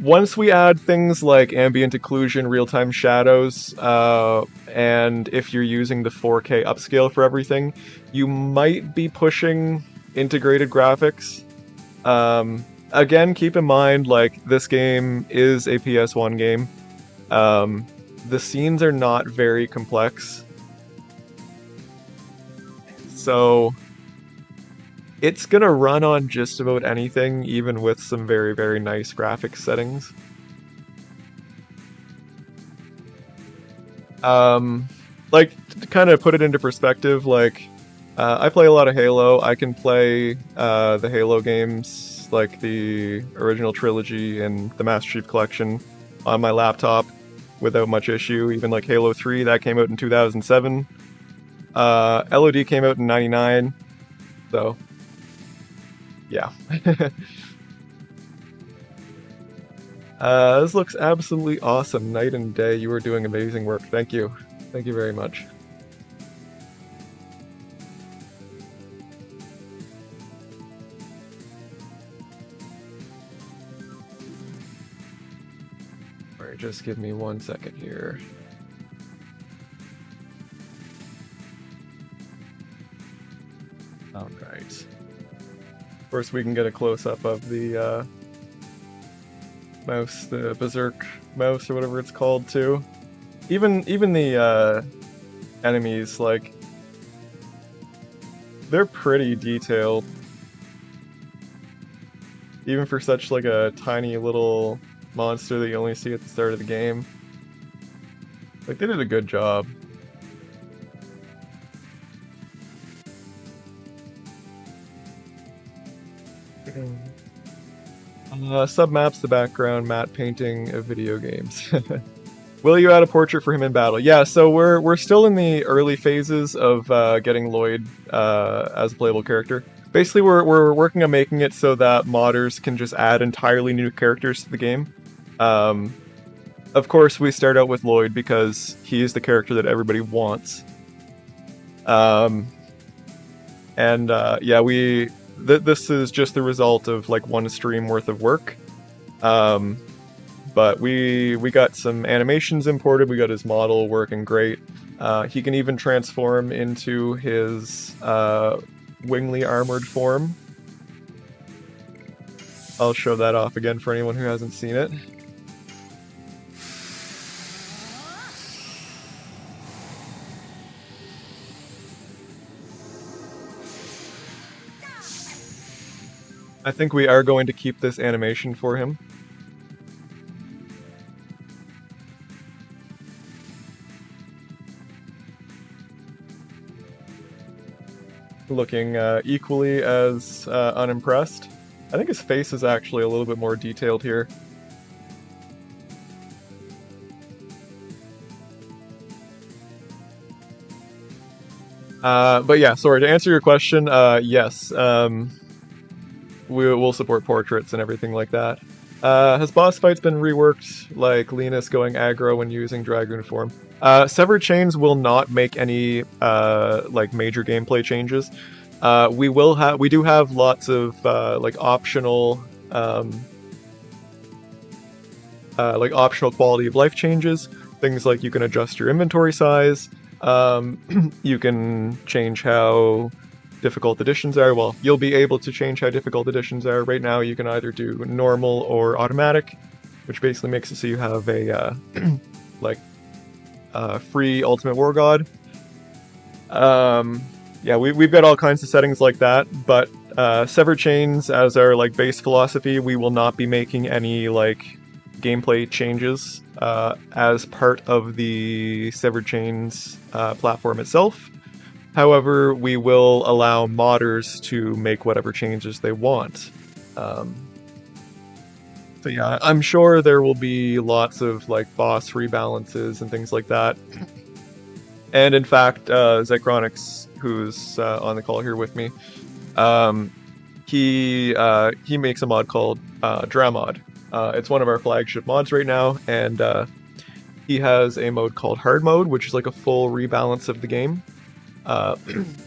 Once we add things like ambient occlusion, real-time shadows, and if you're using the 4K upscale for everything, you might be pushing integrated graphics. Again, keep in mind, like, this game is a PS1 game. The scenes are not very complex. So it's gonna run on just about anything, even with some very, very nice graphics settings. Like, to kind of put it into perspective, like, I play a lot of Halo. I can play the Halo games, like the original trilogy and the Master Chief Collection, on my laptop without much issue. Even like Halo 3, that came out in 2007. LOD came out in 99, so yeah. This looks absolutely awesome. Night and day, you are doing amazing work. Thank you. Thank you very much. Alright, just give me 1 second here. Alright. Of course, we can get a close-up of the mouse, the Berserk mouse or whatever it's called too. Even the enemies, like, they're pretty detailed. Even for such like a tiny little monster that you only see at the start of the game. Like, they did a good job. Submaps the background, matte painting of video games. Will you add a portrait for him in battle? Yeah, so we're still in the early phases of getting Lloyd as a playable character. Basically, we're working on making it so that modders can just add entirely new characters to the game. Of course, we start out with Lloyd because he is the character that everybody wants. Yeah, this is just the result of like one stream worth of work. But we got some animations imported, we got his model working great. He can even transform into his wingly armored form. I'll show that off again for anyone who hasn't seen it. I think we are going to keep this animation for him. looking equally as unimpressed. I think his face is actually a little bit more detailed here. But yeah, sorry, to answer your question, yes, we will support portraits and everything like that. Has boss fights been reworked, like Linus going aggro when using Dragoon form? Severed Chains will not make any like major gameplay changes. We do have lots of like optional quality of life changes. Things like you can adjust your inventory size. You can change how difficult additions are. Well, you'll be able to change how difficult additions are. Right now, you can either do normal or automatic, which basically makes it so you have a like free Ultimate War God. Yeah, we've got all kinds of settings like that, but Severed Chains as our like base philosophy, we will not be making any like gameplay changes as part of the Severed Chains platform itself. However, we will allow modders to make whatever changes they want. So yeah, I'm sure there will be lots of like boss rebalances and things like that. And in fact, Zycronix, who's on the call here with me, he makes a mod called Dramod. It's one of our flagship mods right now, and he has a mode called Hard Mode, which is like a full rebalance of the game.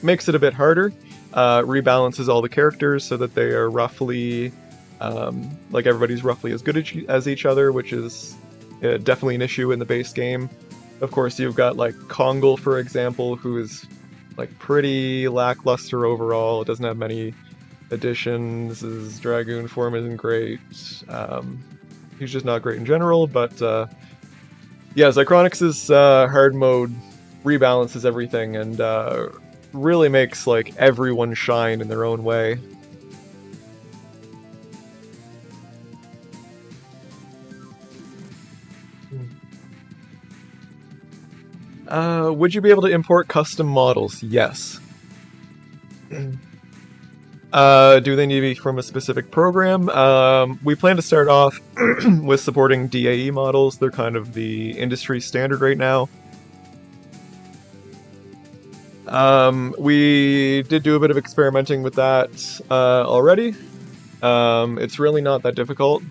Makes it a bit harder, rebalances all the characters so that they are roughly, like everybody's roughly as good as each other, which is definitely an issue in the base game. Of course, you've got like Kongal, for example, who is like pretty lackluster overall. It doesn't have many additions. His Dragoon form isn't great. He's just not great in general, but yeah, Zycronix's hard mode rebalances everything and really makes like everyone shine in their own way. Would you be able to import custom models? Yes. Do they need to be from a specific program? We plan to start off with supporting DAE models. They're kind of the industry standard right now. We did do a bit of experimenting with that already. It's really not that difficult.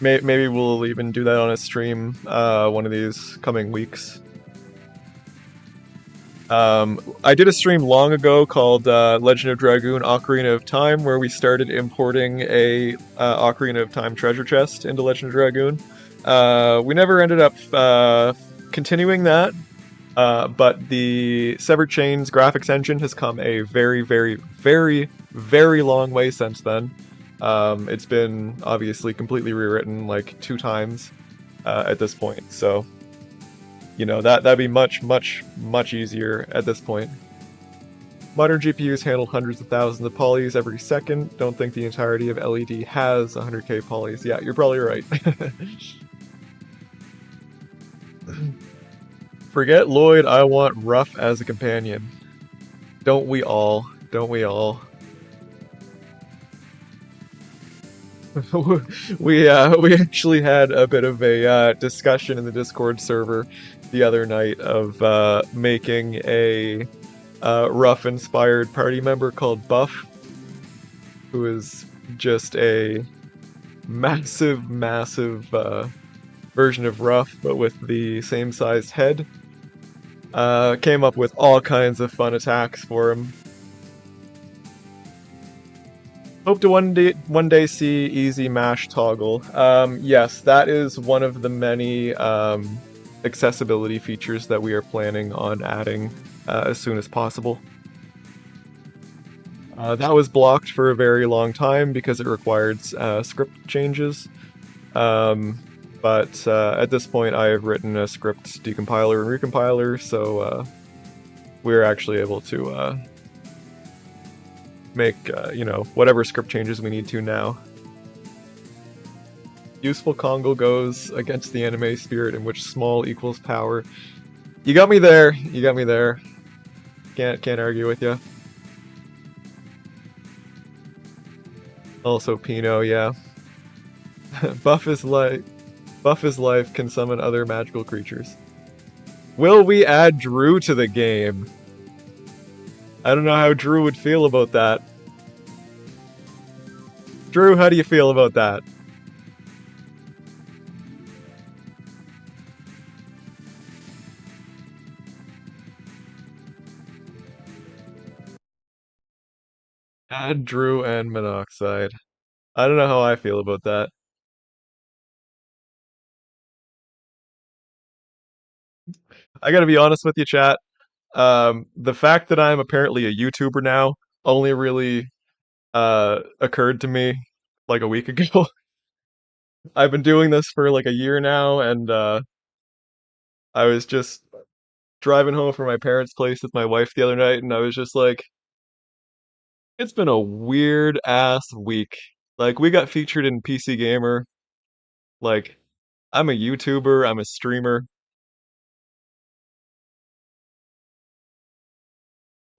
Maybe we'll even do that on a stream one of these coming weeks. I did a stream long ago called Legend of Dragoon Ocarina of Time, where we started importing a Ocarina of Time treasure chest into Legend of Dragoon. We never ended up continuing that, but the Severed Chains graphics engine has come a very, very, very, very long way since then. It's been obviously completely rewritten like 2 times at this point, so you know that'd be much, much, much easier at this point. Modern GPUs handle hundreds of thousands of polys every second. Don't think the entirety of LED has 100k polys. Yeah, you're probably right. Forget Lloyd, I want Ruff as a companion. Don't we all? Don't we all? we actually had a bit of a discussion in the Discord server the other night of making a Ruff-inspired party member called Buff, who is just a massive, massive version of Ruff, but with the same sized head. Came up with all kinds of fun attacks for him. Hope to one day see easy mash toggle. Yes, that is one of the many accessibility features that we are planning on adding as soon as possible. That was blocked for a very long time because it required script changes. But at this point I have written a script decompiler and recompiler, so we're actually able to make, you know, whatever script changes we need to now. Useful Kongal goes against the anime spirit in which small equals power. You got me there. You got me there. Can't argue with you. Also Pino, yeah. Buff is life. Buff is life can summon other magical creatures. Will we add Drew to the game? I don't know how Drew would feel about that. Drew, how do you feel about that? Add Drew and Monoxide. I don't know how I feel about that. I gotta be honest with you, chat. The fact that I'm apparently a YouTuber now only really occurred to me like a week ago. I've been doing this for like a year now, and I was just driving home from my parents' place with my wife the other night, and I was just like, it's been a weird ass week. Like, we got featured in PC Gamer. Like, I'm a YouTuber, I'm a streamer.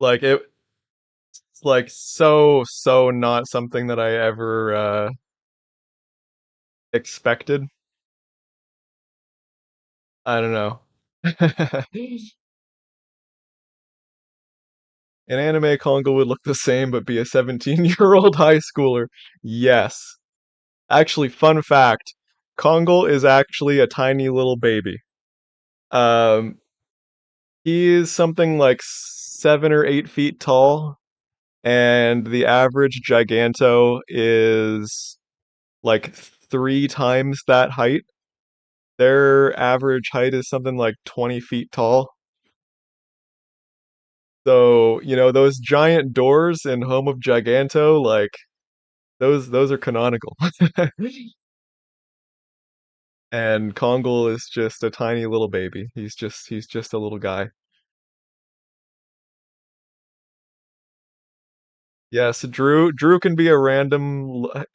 Like, it's like so not something that I ever expected. I don't know. An anime Kongo would look the same but be a 17-year-old high schooler. Yes. Actually, fun fact, Kongo is actually a tiny little baby. Um, he is something like 7 or 8 feet tall, and the average Giganto is like 3 times that height. Their average height is something like 20 feet tall. So, those giant doors in Home of Giganto, like those are canonical. And Kongol is just a tiny little baby. He's just a little guy. Yes, Drew can be a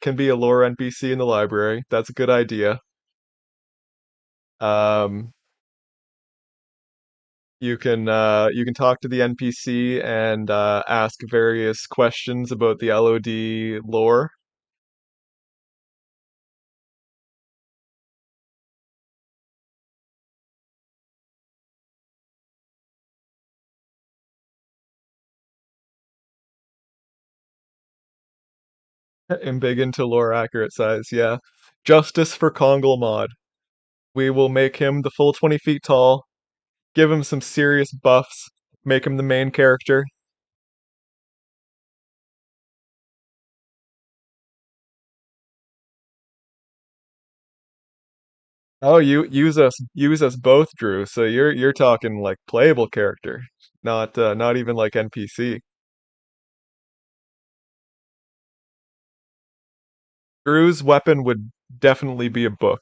can be a lore NPC in the library. That's a good idea. Um, you can talk to the NPC and ask various questions about the LOD lore. And big into lore accurate size, yeah. Justice for Kongol mod. We will make him the full 20 feet tall, give him some serious buffs, make him the main character. Oh, you use us both, Drew. So you're talking like playable character, not even like NPC. Drew's weapon would definitely be a book.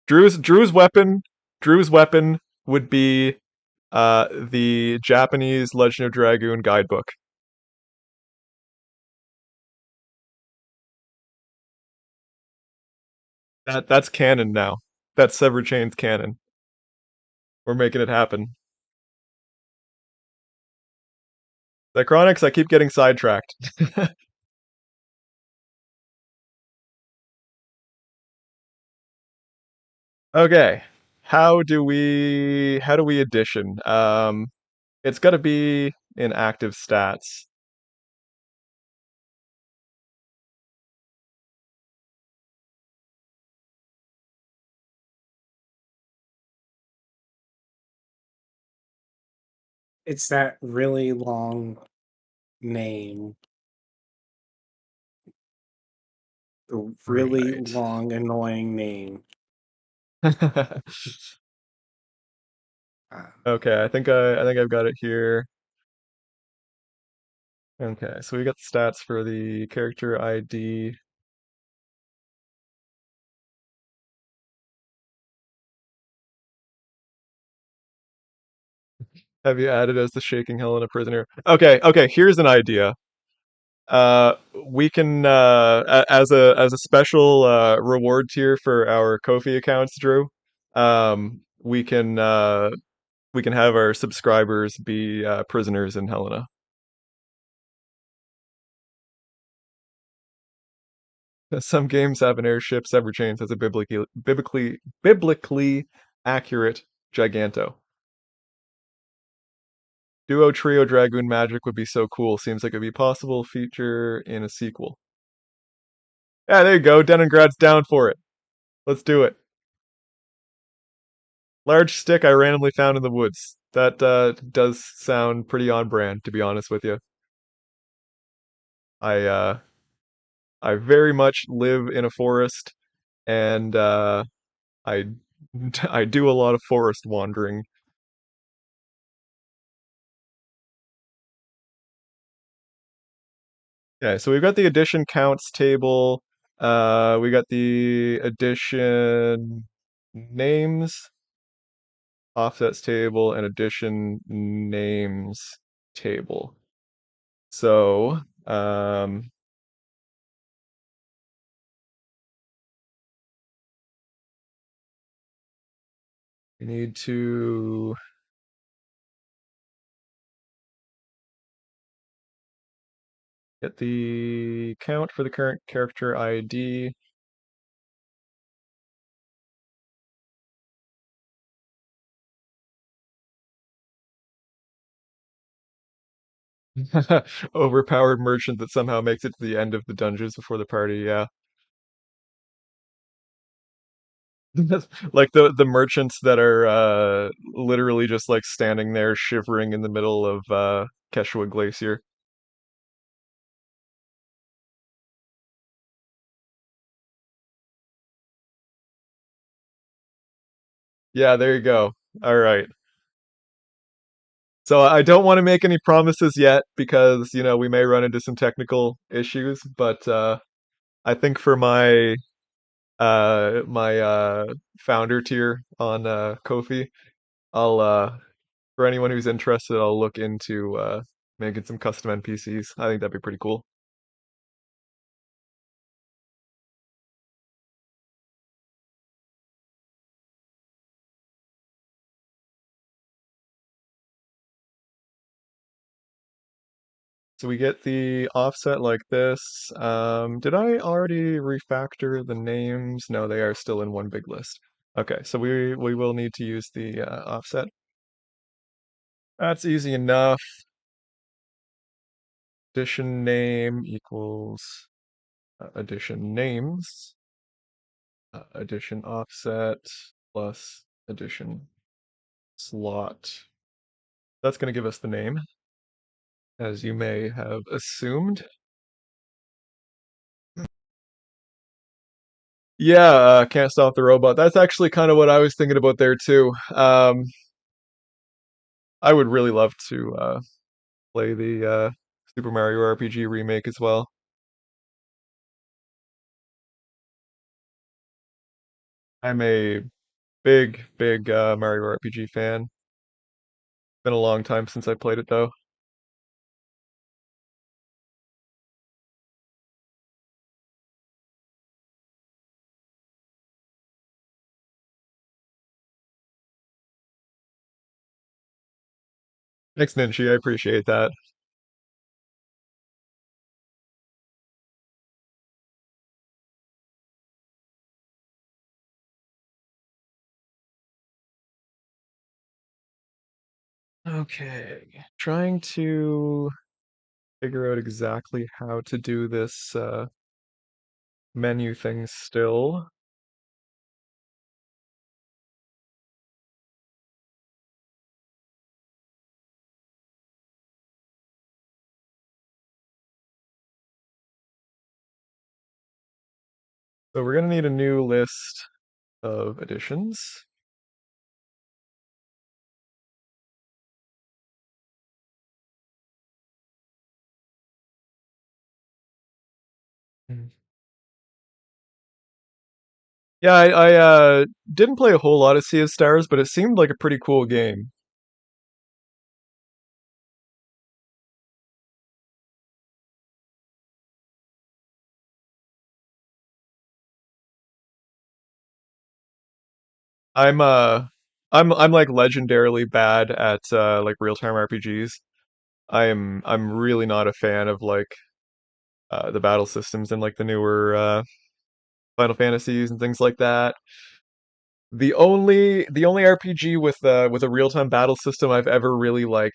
Drew's weapon Drew's weapon would be the Japanese Legend of Dragoon guidebook. That's canon now. That's Severed Chains canon. We're making it happen. The Chronics, I keep getting sidetracked. Okay. How do we addition? It's got to be in active stats. It's that really long name, the really Right. long, annoying name. Uh, Okay, I think I've got it here. Okay, so we got the stats for the character ID. Have you added as the Shaking Helena prisoner? Okay, here's an idea. We can as a special reward tier for our Kofi accounts, Drew. We can we can have our subscribers be prisoners in Helena. Some games have an airship. Several Chains has a biblically accurate Giganto. Duo Trio Dragoon Magic would be so cool. Seems like it'd be possible feature in a sequel. Yeah, there you go. Deningrad's down for it. Let's do it. Large stick I randomly found in the woods. That does sound pretty on brand, to be honest with you. I uh, I very much live in a forest, and I I do a lot of forest wandering. Okay, so we've got the edition counts table. We got the edition names offsets table and edition names table. So, we need to get the count for the current character ID. Overpowered merchant that somehow makes it to the end of the dungeons before the party, yeah. Like the merchants that are literally just like standing there shivering in the middle of Keshua Glacier. Yeah, there you go. All right. So I don't want to make any promises yet because, we may run into some technical issues, but I think for my founder tier on Kofi, I'll for anyone who's interested, I'll look into making some custom NPCs. I think that'd be pretty cool. So we get the offset like this. Did I already refactor the names? No, they are still in one big list. Okay, so we will need to use the offset. That's easy enough. Edition name equals edition names, edition offset plus edition slot. That's going to give us the name, as you may have assumed. Yeah, can't stop the robot. That's actually kind of what I was thinking about there too. I would really love to play the Super Mario RPG remake as well. I'm a big, big Mario RPG fan. Been a long time since I played it though. Thanks, Ninja. I appreciate that. Okay, trying to figure out exactly how to do this menu thing still. So we're gonna need a new list of editions. Mm. Yeah, I didn't play a whole lot of Sea of Stars, but it seemed like a pretty cool game. I'm I'm like legendarily bad at like real-time RPGs. I'm really not a fan of like the battle systems in like the newer Final Fantasies and things like that. The only RPG with a real-time battle system I've ever really like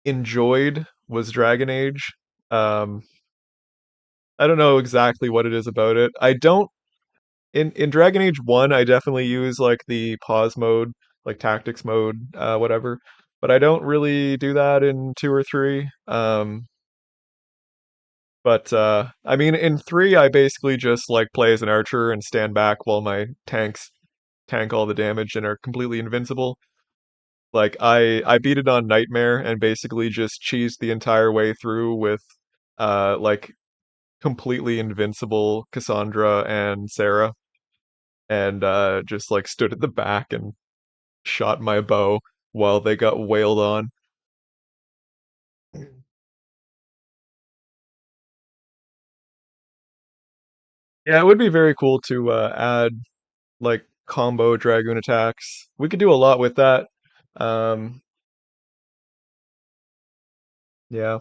enjoyed was Dragon Age. Um, I don't know exactly what it is about it. I don't in Dragon Age 1 I definitely use like the pause mode, like tactics mode, whatever. But I don't really do that in 2 or 3. But I mean in 3 I basically just like play as an archer and stand back while my tanks tank all the damage and are completely invincible. Like I beat it on Nightmare and basically just cheesed the entire way through with like completely invincible Cassandra and Sarah and just like stood at the back and shot my bow while they got wailed on. Yeah, it would be very cool to add like combo dragoon attacks. We could do a lot with that. Um, yeah,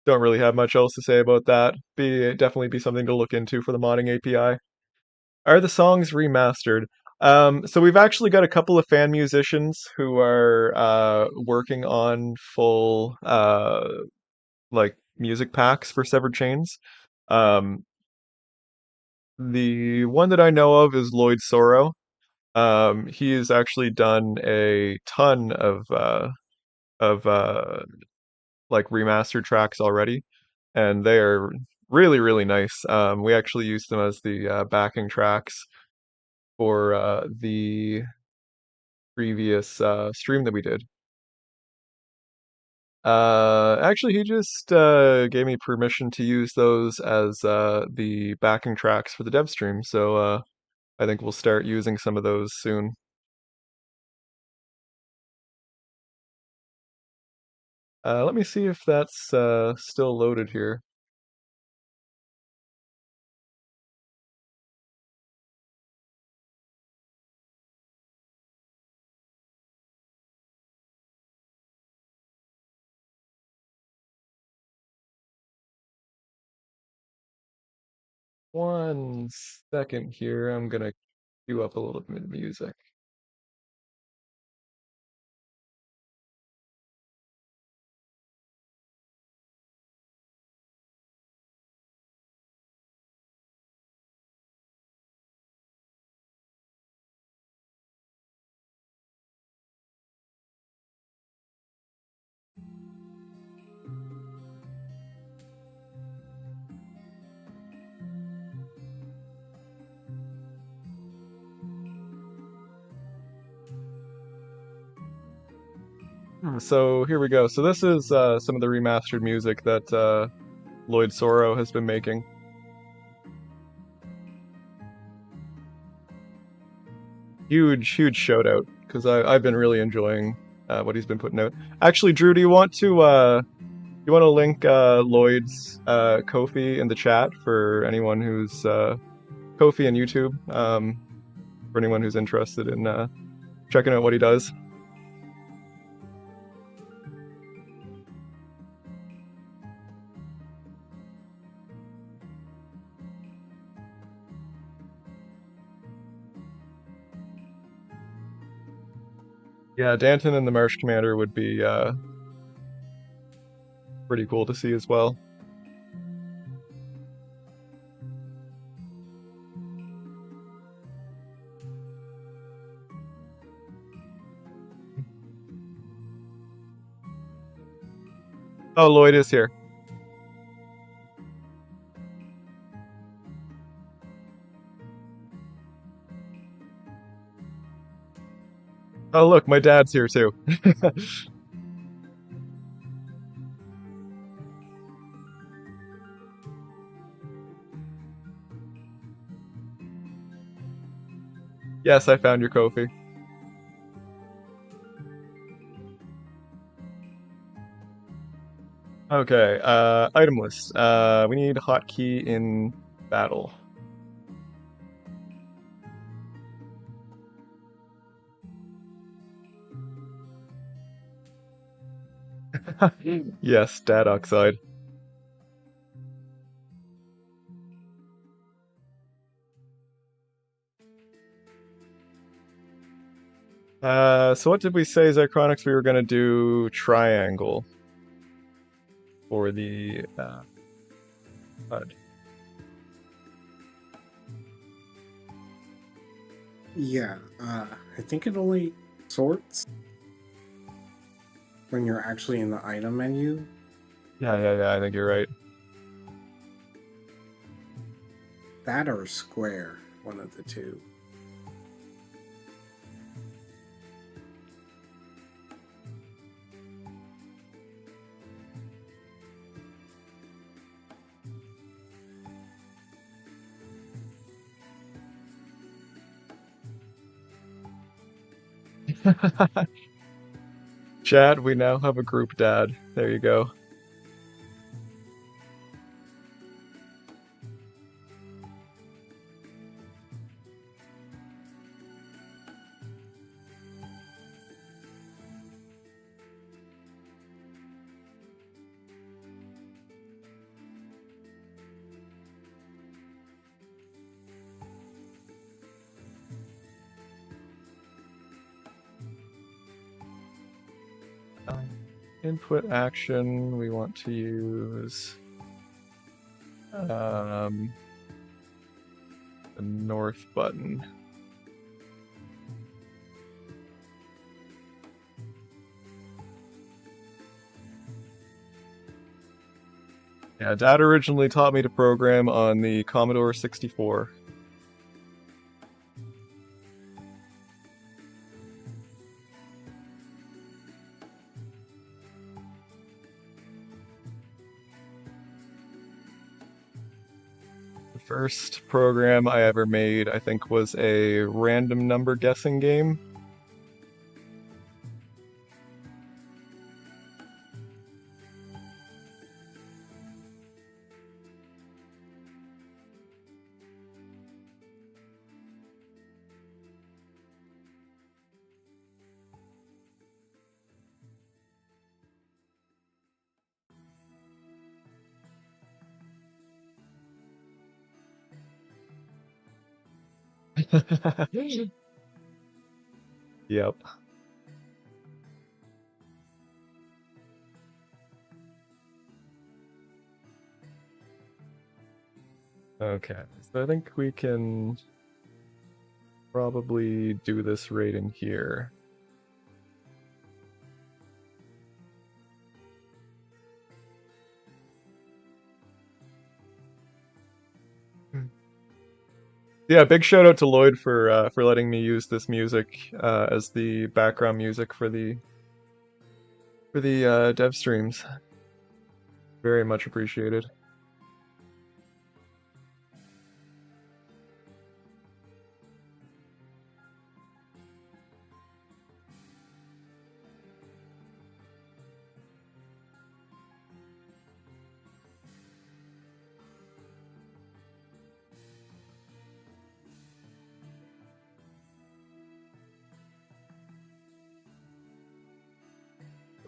don't really have much else to say about that. Be definitely be something to look into for the modding API. Are the songs remastered? So we've actually got a couple of fan musicians who are working on full like music packs for Severed Chains. Um, the one that I know of is Lloyd Sorrow. He has actually done a ton of like remastered tracks already, and they are really really nice. We actually used them as the backing tracks for the previous stream that we did. Actually, he just gave me permission to use those as the backing tracks for the dev stream, so I think we'll start using some of those soon. Let me see if that's still loaded here. One second here, I'm gonna queue up a little bit of music. So here we go. So this is some of the remastered music that Lloyd Sorrow has been making. Huge shout out because I've been really enjoying what he's been putting out. Actually, Drew, do you want to link Lloyd's Kofi in the chat for anyone who's Kofi and YouTube for anyone who's interested in checking out what he does. Yeah, Danton and the Marsh Commander would be pretty cool to see as well. Oh, Lloyd is here. Oh, look, my dad's here too. Yes, I found your Kofi. Okay, item list. We need hotkey in battle. Yes, dad oxide. So what did we say, Zycronics? We were gonna do triangle for the HUD. Yeah, I think it only sorts when you're actually in the item menu. Yeah, I think you're right. That or square, one of the two. Chad, we now have a group dad. There you go. Input action, we want to use um, the north button. Yeah, Dad originally taught me to program on the Commodore 64. The first program I ever made, I think, was a random number guessing game. Yep. Okay, so I think we can probably do this right in here. Yeah, big shout out to Lloyd for letting me use this music as the background music for the dev streams. Very much appreciated.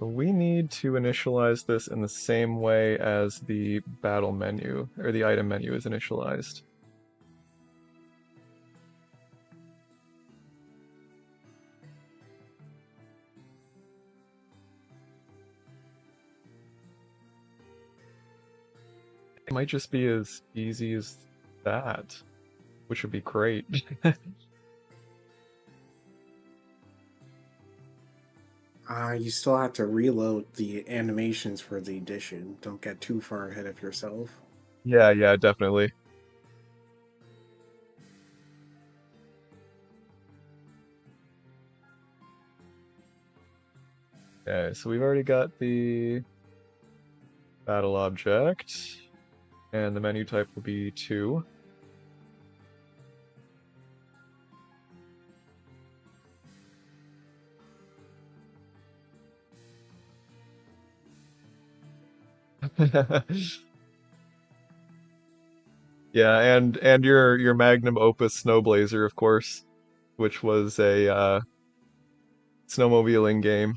We need to initialize this in the same way as the battle menu, or the item menu is initialized. It might just be as easy as that, which would be great. You still have to reload the animations for the edition. Don't get too far ahead of yourself. Yeah, definitely. Okay, so we've already got the battle object, and the menu type will be 2. Yeah, and your magnum opus Snowblazer, of course, which was a snowmobiling game.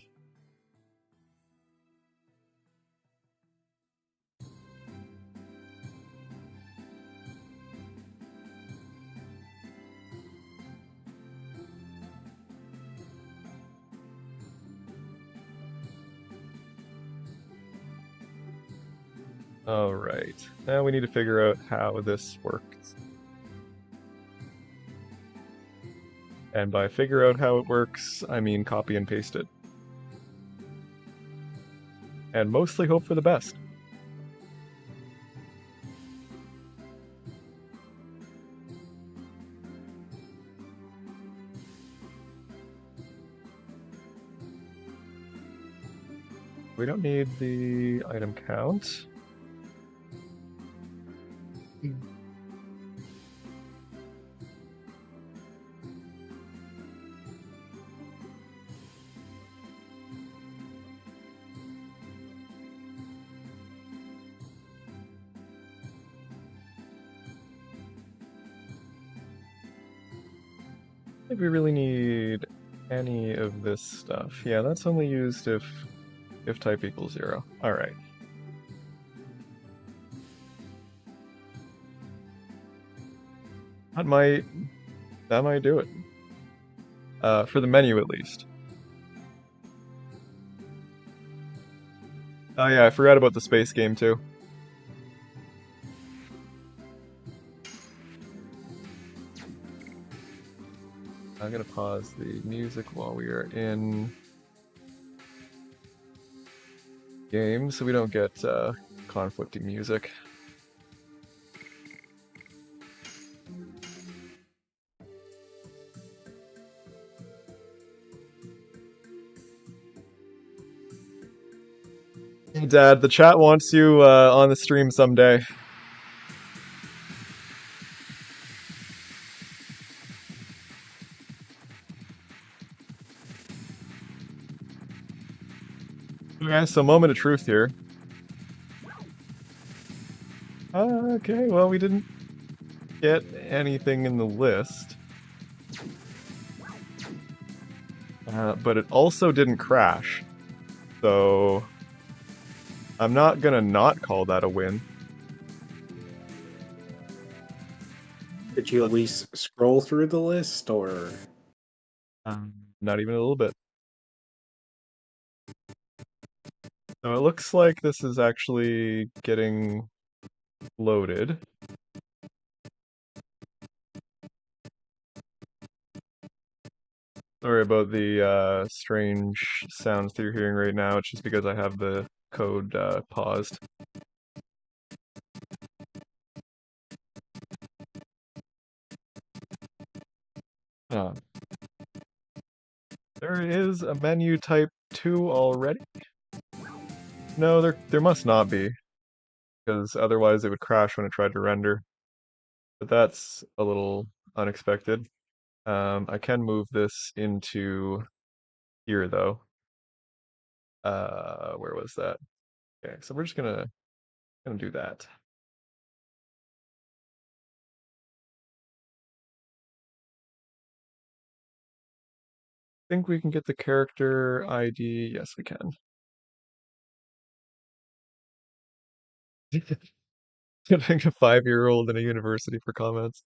Alright, now we need to figure out how this works. And by figure out how it works, I mean copy and paste it. And mostly hope for the best. We don't need the item count. I think we really need any of this stuff. Yeah, that's only used if type equals 0. Alright. That might do it. For the menu at least. Oh yeah, I forgot about the space game too. I'm gonna pause the music while we are in game so we don't get conflicting music. Hey Dad, the chat wants you on the stream someday. Okay, so moment of truth here. Okay, well we didn't get anything in the list. But it also didn't crash. So I'm not gonna not call that a win. Did you at least scroll through the list, or? Not even a little bit. So it looks like this is actually getting loaded. Sorry about the strange sounds that you're hearing right now. It's just because I have the code paused. Uh, there is a menu type 2 already? No, there must not be, because otherwise it would crash when it tried to render. But that's a little unexpected. I can move this into here though. Where was that? Okay, so we're just gonna do that. Think we can get the character ID? Yes, we can. Getting a 5-year-old in a university for comments.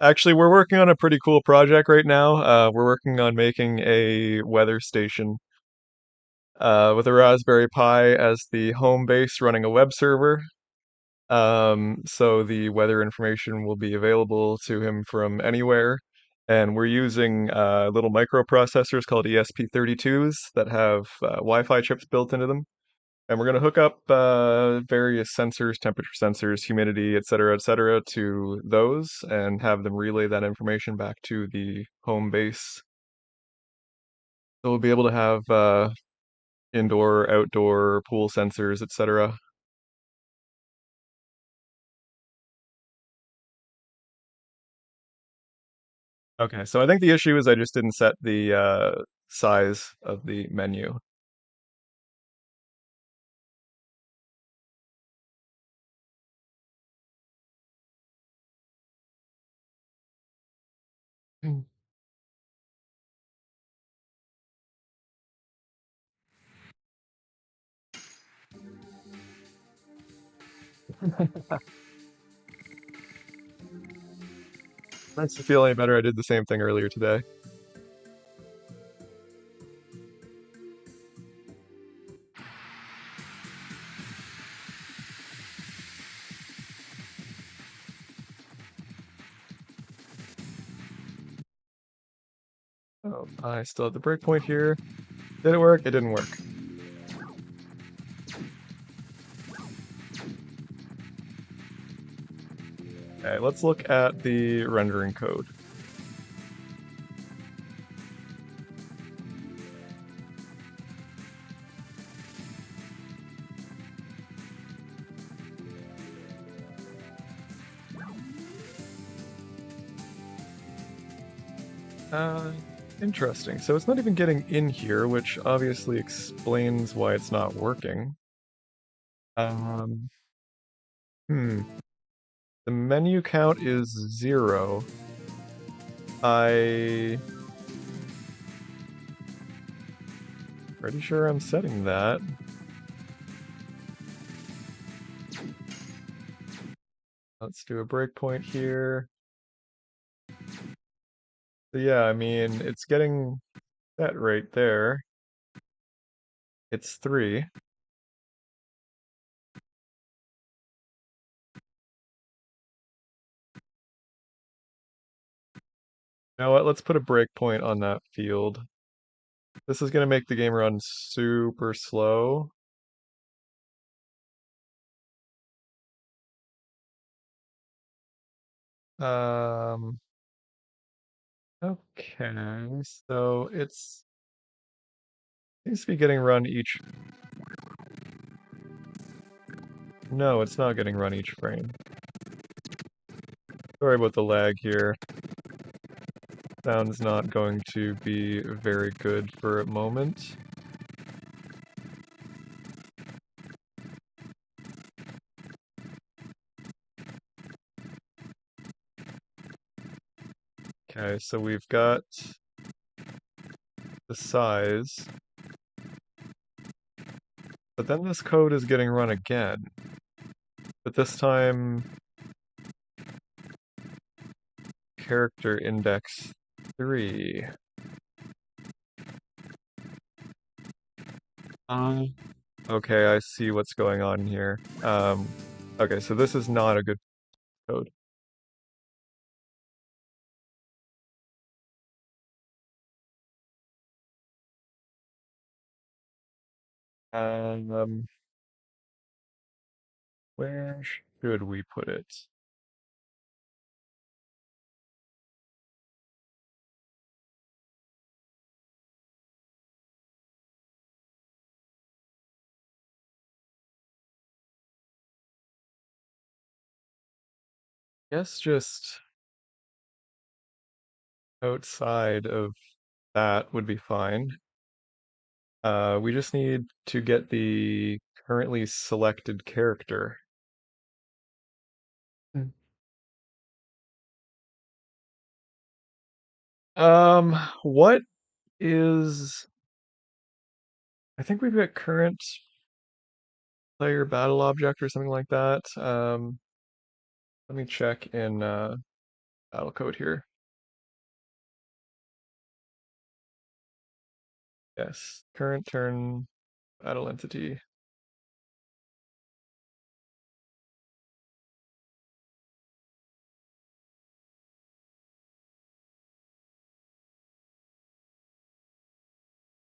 Actually, we're working on a pretty cool project right now. We're working on making a weather station with a Raspberry Pi as the home base running a web server. So the weather information will be available to him from anywhere. And we're using little microprocessors called ESP32s that have Wi-Fi chips built into them. And we're going to hook up various sensors, temperature sensors, humidity, et cetera, to those and have them relay that information back to the home base. So we'll be able to have indoor, outdoor, pool sensors, etc. Okay, so I think the issue is I just didn't set the size of the menu. Makes me feel any better. I did the same thing earlier today. Oh, I still have the breakpoint here. Did it work? It didn't work. Okay, let's look at the rendering code. Uh, Interesting. So it's not even getting in here, which obviously explains why it's not working. Um, hmm. The menu count is 0. I pretty sure I'm setting that. Let's do a breakpoint here. So yeah, I mean, it's getting that right there. It's 3. You know what? Let's put a breakpoint on that field. This is going to make the game run super slow. Um, okay, so it's seems to be getting run each. No, it's not getting run each frame. Sorry about the lag here. Sound's not going to be very good for a moment. Okay, so we've got the size, but then this code is getting run again. But this time, character index 3. Okay, I see what's going on here. Okay, so this is not a good code. Um, where should we put it? Guess just outside of that would be fine. We just need to get the currently selected character. Hmm. What is... I think we've got current player battle object or something like that. Let me check in battle code here. Yes, current turn battle entity.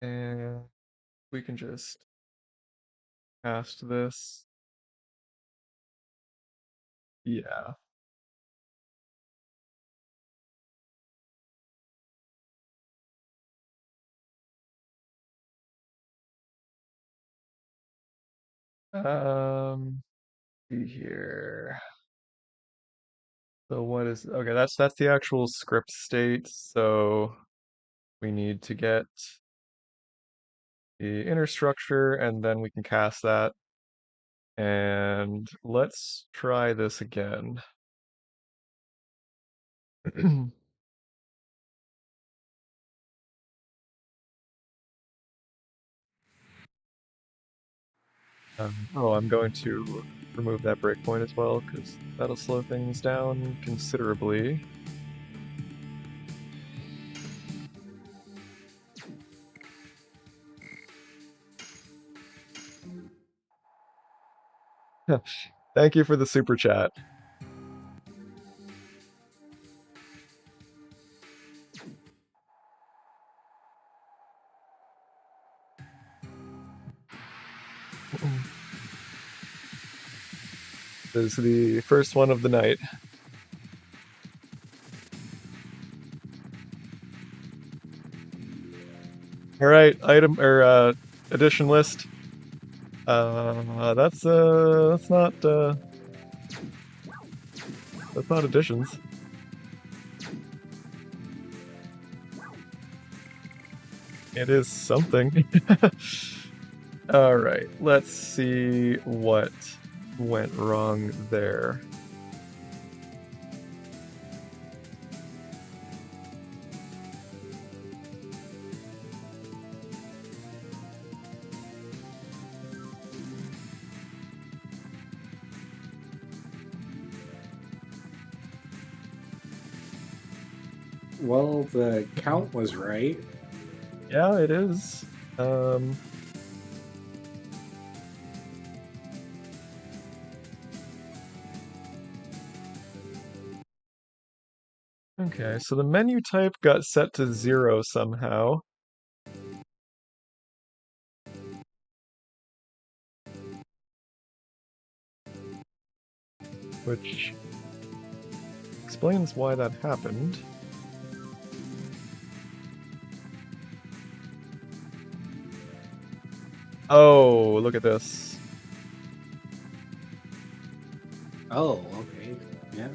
And we can just cast this. Yeah. See here. So what is okay, that's the actual script state, so we need to get the inner structure and then we can cast that. And let's try this again. Oh, I'm going to remove that breakpoint as well, because that'll slow things down considerably. Thank you for the super chat. This is the first one of the night. All right, item or edition list. That's not additions. It is something. All right, let's see what went wrong there. Well, the count was right. Yeah, it is. Um, okay, so the menu type got set to 0 somehow. Which explains why that happened. Oh, look at this. Oh, okay. Yeah.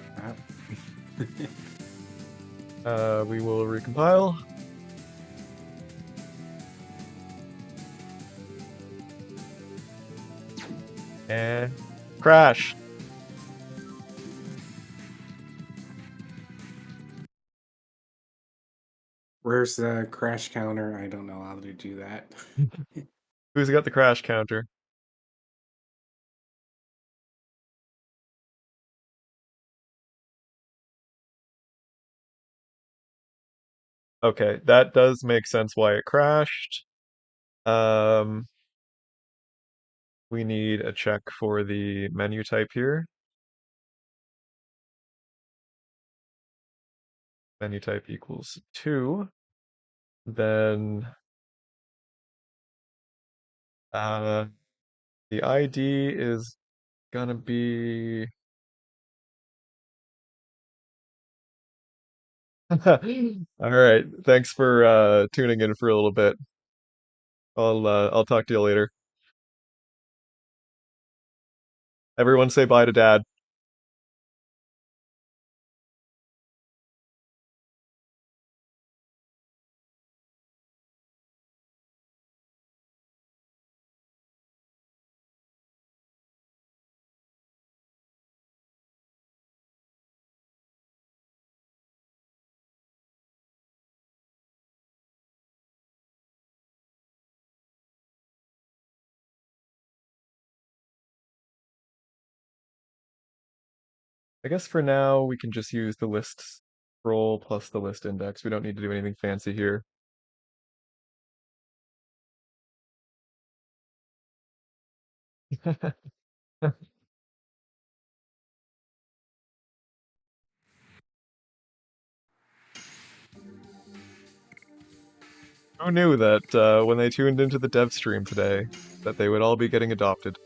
We will recompile. And crash. Where's the crash counter? I don't know how to do that. Who's got the crash counter? Okay, that does make sense why it crashed. Um, we need a check for the menu type here. Menu type equals 2. Then uh, the ID is gonna be all right. Thanks for tuning in for a little bit. I'll talk to you later. Everyone say bye to Dad. I guess for now we can just use the list scroll plus the list index. We don't need to do anything fancy here. Who knew that when they tuned into the dev stream today, that they would all be getting adopted?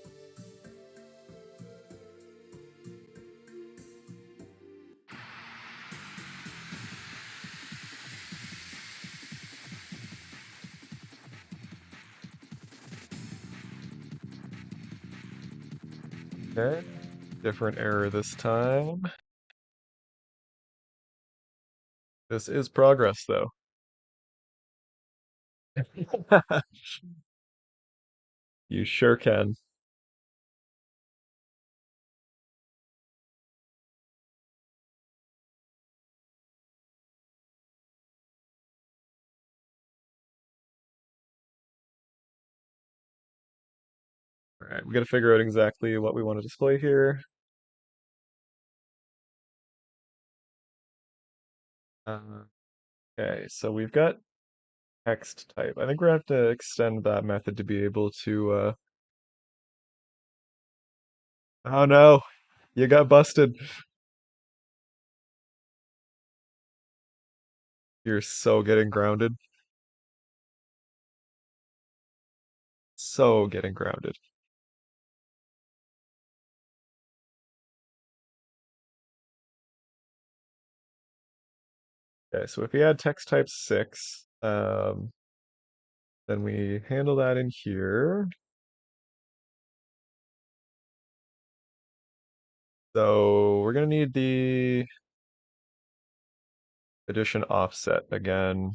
Okay, different error this time. This is progress, though. You sure can. All right, we got to figure out exactly what we want to display here. Uh, okay, so we've got text type. I think we're gonna have to extend that method to be able to. Oh no, you got busted. You're so getting grounded. So getting grounded. Okay, so if we add text type 6, then we handle that in here. So we're gonna need the addition offset again.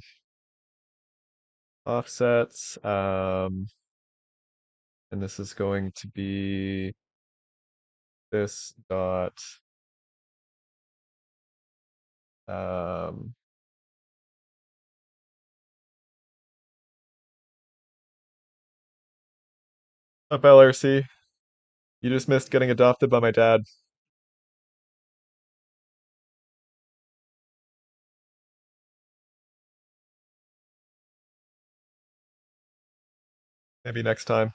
Offsets, and this is going to be this dot um, up LRC. You just missed getting adopted by my dad. Maybe next time.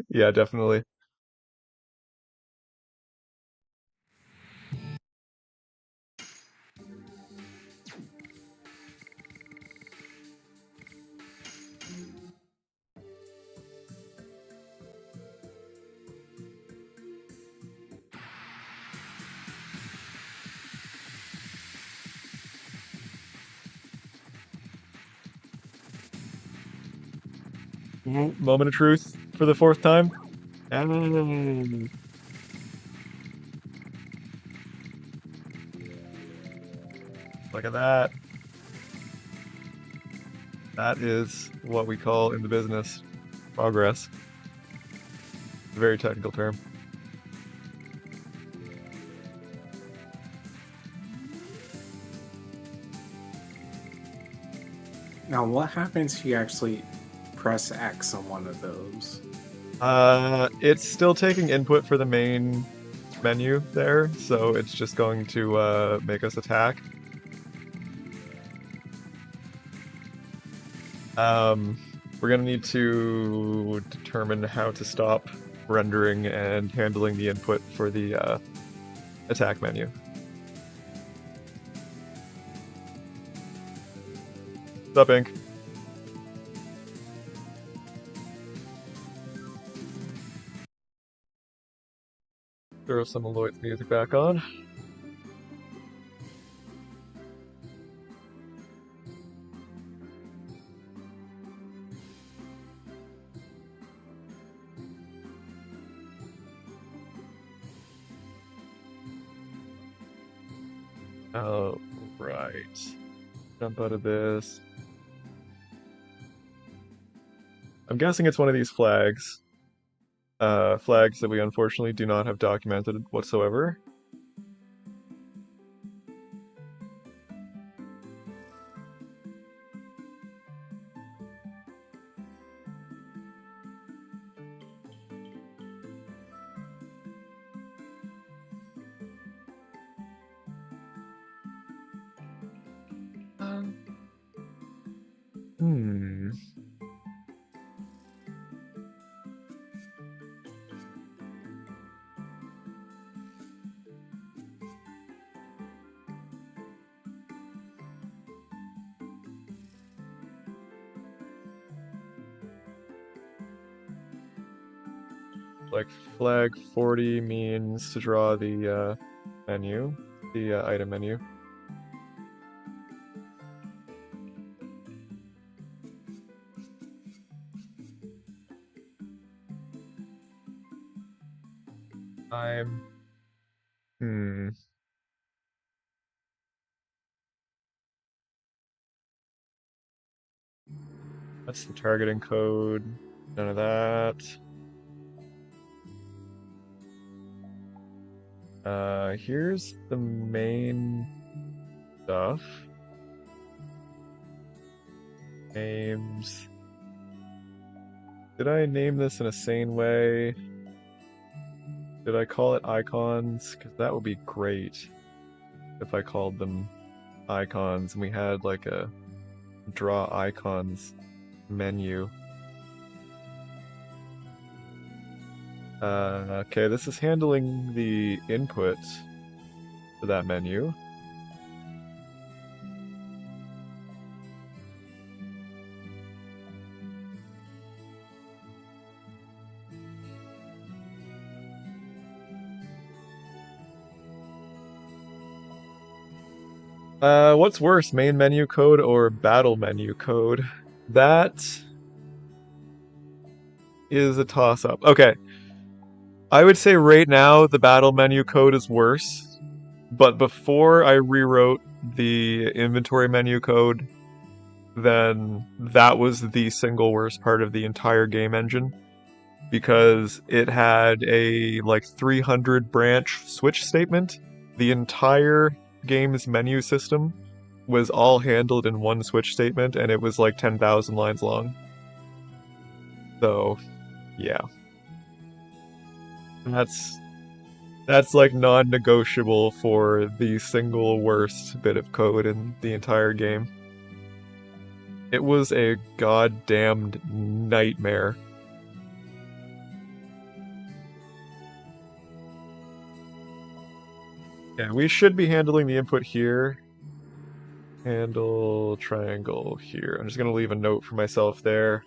Yeah, definitely. Moment of truth for the fourth time. And look at that. That is what we call in the business progress. A very technical term. Now, what happens if you actually press X on one of those? It's still taking input for the main menu there, so it's just going to make us attack. We're gonna need to determine how to stop rendering and handling the input for the attack menu. What's up, Ink? Throw some Aloy's music back on. Oh, right. Jump out of this. I'm guessing it's one of these flags. Flags that we unfortunately do not have documented whatsoever. Hmm. Like flag 40 means to draw the menu, the item menu. I'm hmm. That's the targeting code. None of that. Here's the main stuff. Names. Did I name this in a sane way? Did I call it icons? Because that would be great if I called them icons and we had like a draw icons menu. Okay, this is handling the input for that menu. What's worse, main menu code or battle menu code? That is a toss-up. Okay. I would say right now the battle menu code is worse, but before I rewrote the inventory menu code, then that was the single worst part of the entire game engine because it had a like 300 branch switch statement. The entire game's menu system was all handled in one switch statement and it was like 10,000 lines long. So, yeah. That's like non-negotiable for the single worst bit of code in the entire game. It was a goddamned nightmare. Yeah, we should be handling the input here. Handle triangle here. I'm just gonna leave a note for myself there.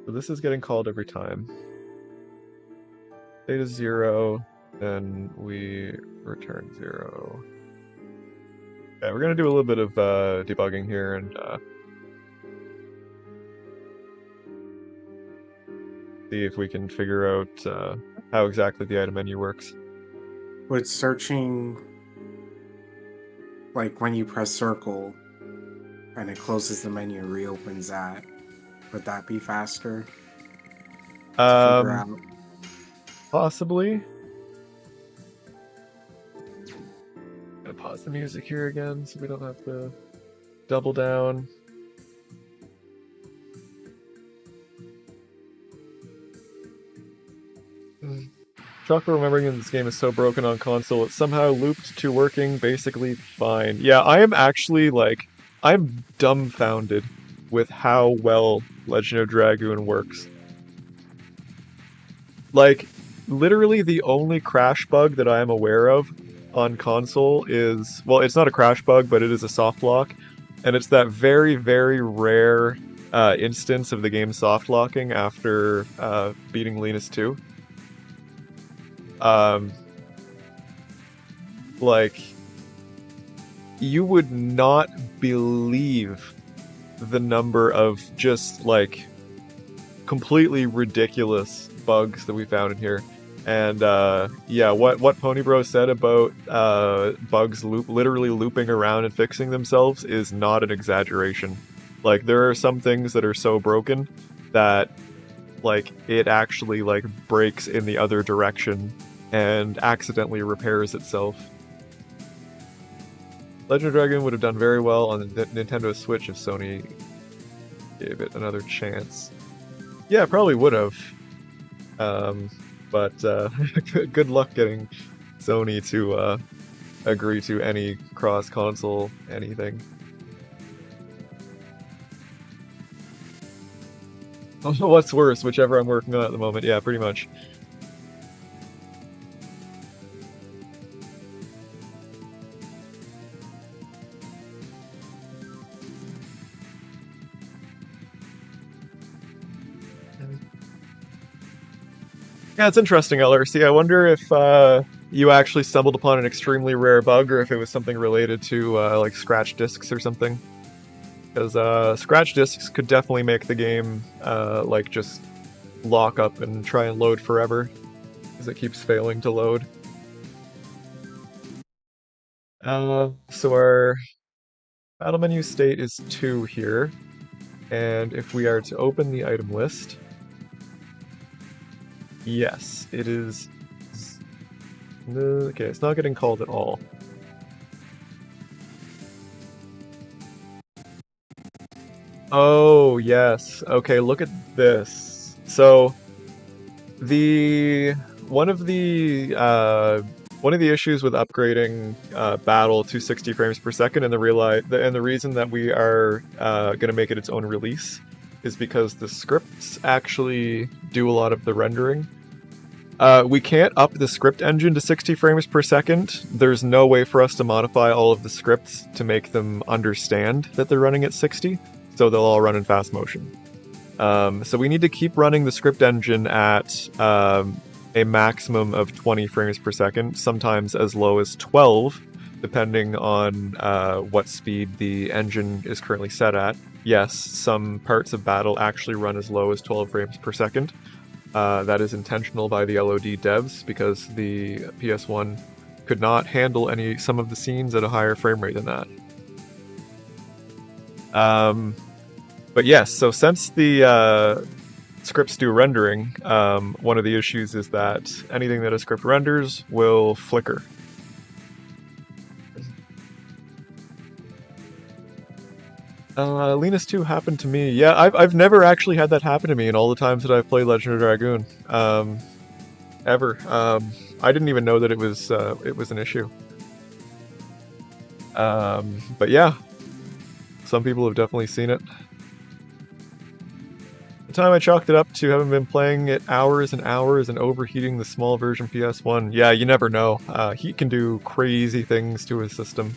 So this is getting called every time. Data 0, then we return 0. Okay, we're gonna do a little bit of debugging here and see if we can figure out how exactly the item menu works. With searching, like when you press circle and it closes the menu and reopens that, would that be faster? To figure out? Possibly. Gonna pause the music here again so we don't have to double down. Chocolate remembering that this game is so broken on console, it somehow looped to working basically fine. Yeah, I am actually like, I'm dumbfounded with how well Legend of Dragoon works. Like, literally the only crash bug that I am aware of on console is, well, it's not a crash bug, but it is a soft lock, and it's that very, very rare instance of the game soft locking after beating Linus 2. Like, you would not believe the number of just, like, completely ridiculous bugs that we found in here. And, yeah, what Ponybro said about bugs literally looping around and fixing themselves is not an exaggeration. Like, there are some things that are so broken that, like, it actually, like, breaks in the other direction and accidentally repairs itself. Legend of Dragoon would have done very well on the Nintendo Switch if Sony gave it another chance. Yeah, probably would have. But good luck getting Sony to agree to any cross-console anything. What's worse, whichever I'm working on at the moment. Yeah, pretty much. Yeah, it's interesting, LRC. I wonder if you actually stumbled upon an extremely rare bug or if it was something related to like scratch discs or something. Because scratch discs could definitely make the game like just lock up and try and load forever, because it keeps failing to load. So our battle menu state is 2 here, and if we are to open the item list, yes, it is. Okay, it's not getting called at all. Oh, yes. Okay, look at this. So the one of the issues with upgrading Battle to 60 frames per second, and the reason that we are going to make it its own release is because the scripts actually do a lot of the rendering. We can't up the script engine to 60 frames per second. There's no way for us to modify all of the scripts to make them understand that they're running at 60, so they'll all run in fast motion. So we need to keep running the script engine at a maximum of 20 frames per second, sometimes as low as 12, depending on what speed the engine is currently set at. Yes, some parts of Battle actually run as low as 12 frames per second. That is intentional by the LOD devs, because the PS1 could not handle some of the scenes at a higher frame rate than that. But yes, so since the scripts do rendering, one of the issues is that anything that a script renders will flicker. Linus 2 happened to me. Yeah, I've never actually had that happen to me in all the times that I've played Legend of Dragoon. Ever. I didn't even know that it was an issue. But yeah, some people have definitely seen it. The time I chalked it up to having been playing it hours and hours and overheating the small version PS1. Yeah, you never know. Heat can do crazy things to his system.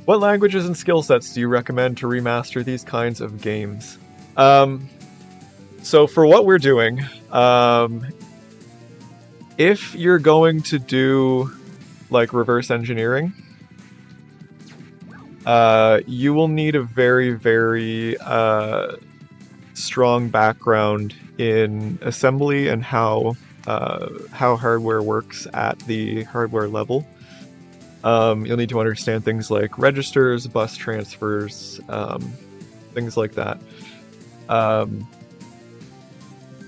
What languages and skill sets do you recommend to remaster these kinds of games? So for what we're doing, if you're going to do like reverse engineering, you will need a very, very strong background in assembly and how hardware works at the hardware level. You'll need to understand things like registers, bus transfers, things like that.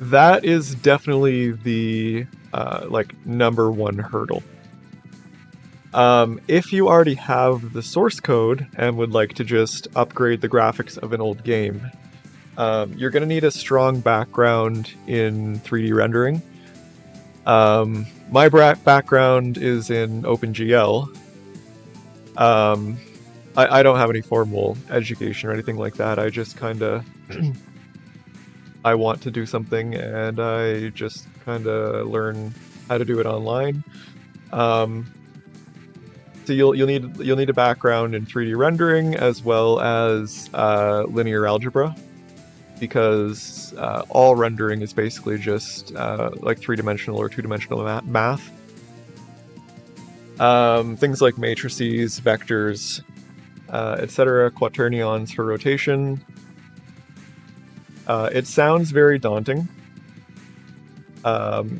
That is definitely the number one hurdle. If you already have the source code and would like to just upgrade the graphics of an old game, you're going to need a strong background in 3D rendering. My background is in OpenGL. I don't have any formal education or anything like that. I just kind of I want to do something, and I just kind of learn how to do it online. So you'll need a background in 3D rendering as well as linear algebra, because all rendering is basically just like 3-dimensional or 2-dimensional math. Things like matrices, vectors, etc., quaternions for rotation. It sounds very daunting.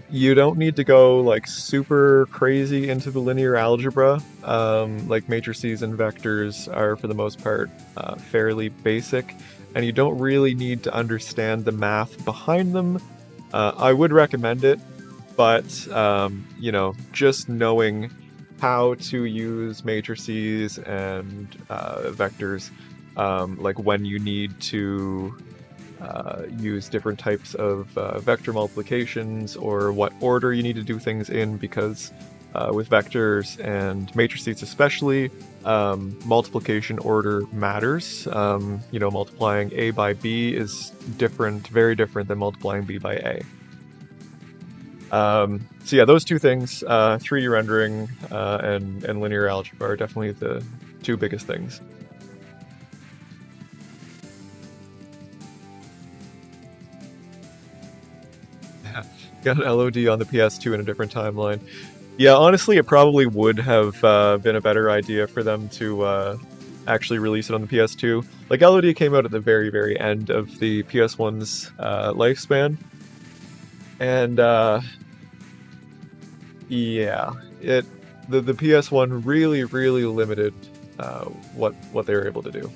You don't need to go like super crazy into the linear algebra. Like matrices and vectors are for the most part fairly basic, and you don't really need to understand the math behind them. I would recommend it, but just knowing how to use matrices and vectors, like when you need to use different types of vector multiplications, or what order you need to do things in, because with vectors and matrices especially, multiplication order matters. Multiplying A by B is different, very different than multiplying B by A. So yeah, those two things, 3D rendering and linear algebra, are definitely the two biggest things. Got an LOD on the PS2 in a different timeline. Yeah, honestly, it probably would have been a better idea for them to actually release it on the PS2. Like, LOD came out at the very, very end of the PS1's lifespan. And yeah, the PS1 really limited what they were able to do.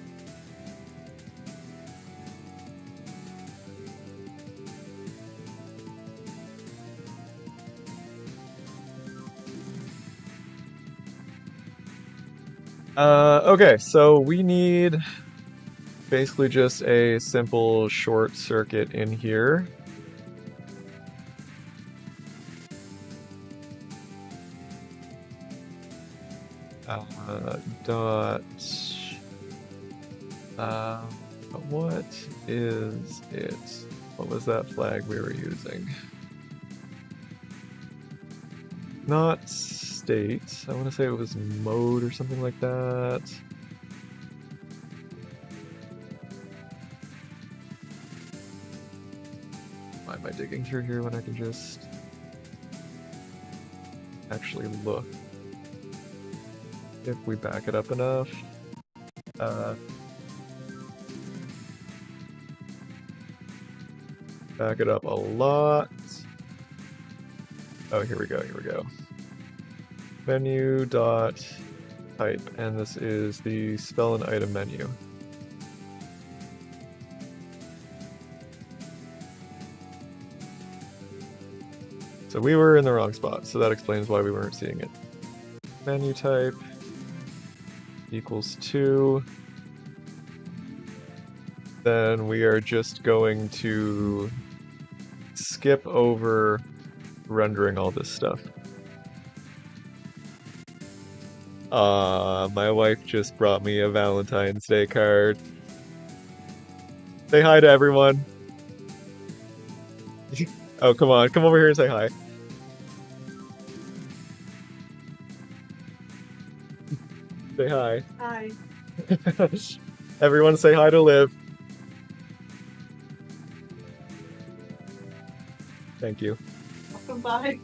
Okay, so we need basically just a simple short circuit in here. Dot. Uh, what is it? What was that flag we were using? Not state. I want to say it was mode or something like that. Why am I digging through here when I can just actually look? If we back it up enough. Back it up a lot. Oh, here we go. Menu dot type, and this is the spell and item menu. So we were in the wrong spot, so that explains why we weren't seeing it. Menu type equals 2. Then we are just going to skip over rendering all this stuff. My wife just brought me a Valentine's Day card. Say hi to everyone. Oh, come on. Come over here and say hi. Say hi. Hi. Everyone say hi to Liv. Thank you. Welcome by.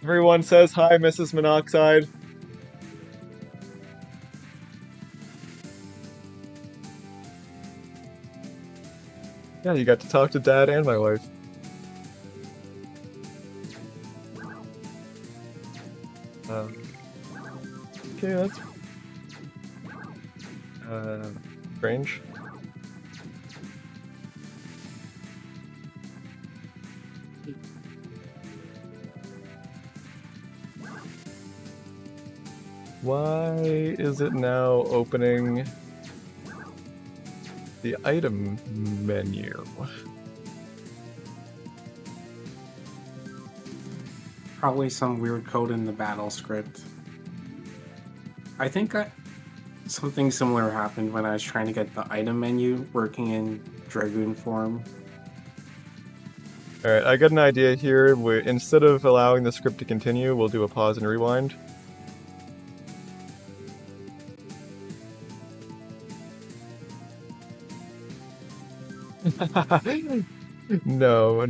Everyone says hi, Mrs. Monoxide. Yeah, you got to talk to Dad and my wife. Okay, that's strange. Why is it now opening the item menu? Probably some weird code in the battle script. I think something similar happened when I was trying to get the item menu working in Dragoon form. Alright, I got an idea here. Instead of allowing the script to continue, we'll do a pause and rewind. No,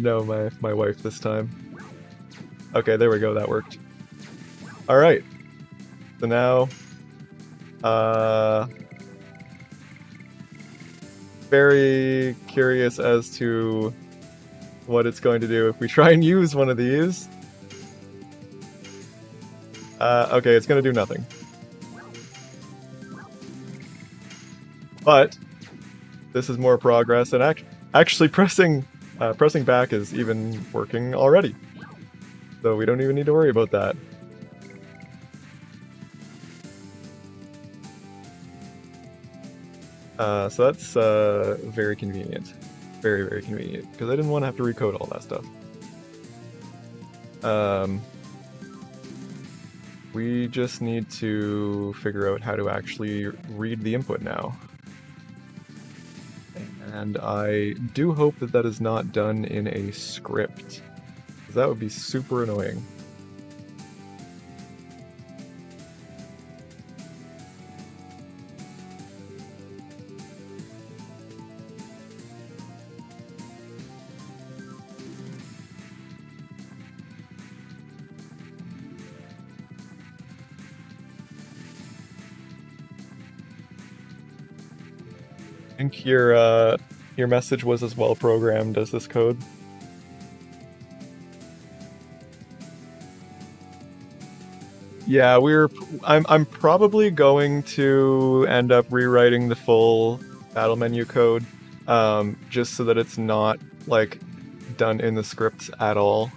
my wife this time. Okay, there we go, that worked. Alright. So now, very curious as to what it's going to do if we try and use one of these. Okay, it's going to do nothing. But this is more progress, and actually pressing back is even working already. So we don't even need to worry about that. So that's very convenient. Very convenient, because I didn't want to have to recode all that stuff. We just need to figure out how to actually read the input now. And I do hope that that is not done in a script, because that would be super annoying. think your message was as well programmed as this code. Yeah, I'm probably going to end up rewriting the full battle menu code, just so that it's not like done in the scripts at all.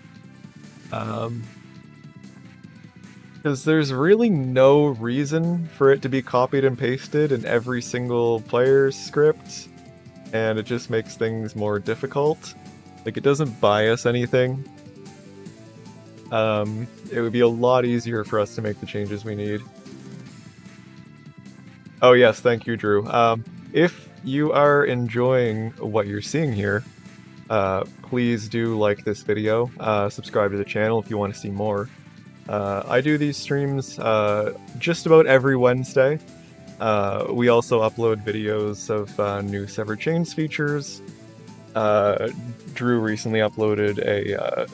Because there's really no reason for it to be copied and pasted in every single player's script, and it just makes things more difficult. Like, it doesn't bias anything. It would be a lot easier for us to make the changes we need. Oh yes, thank you, Drew. If you are enjoying what you're seeing here, please do like this video, subscribe to the channel if you want to see more. I do these streams just about every Wednesday. We also upload videos of new Severed Chains features. Drew recently uploaded a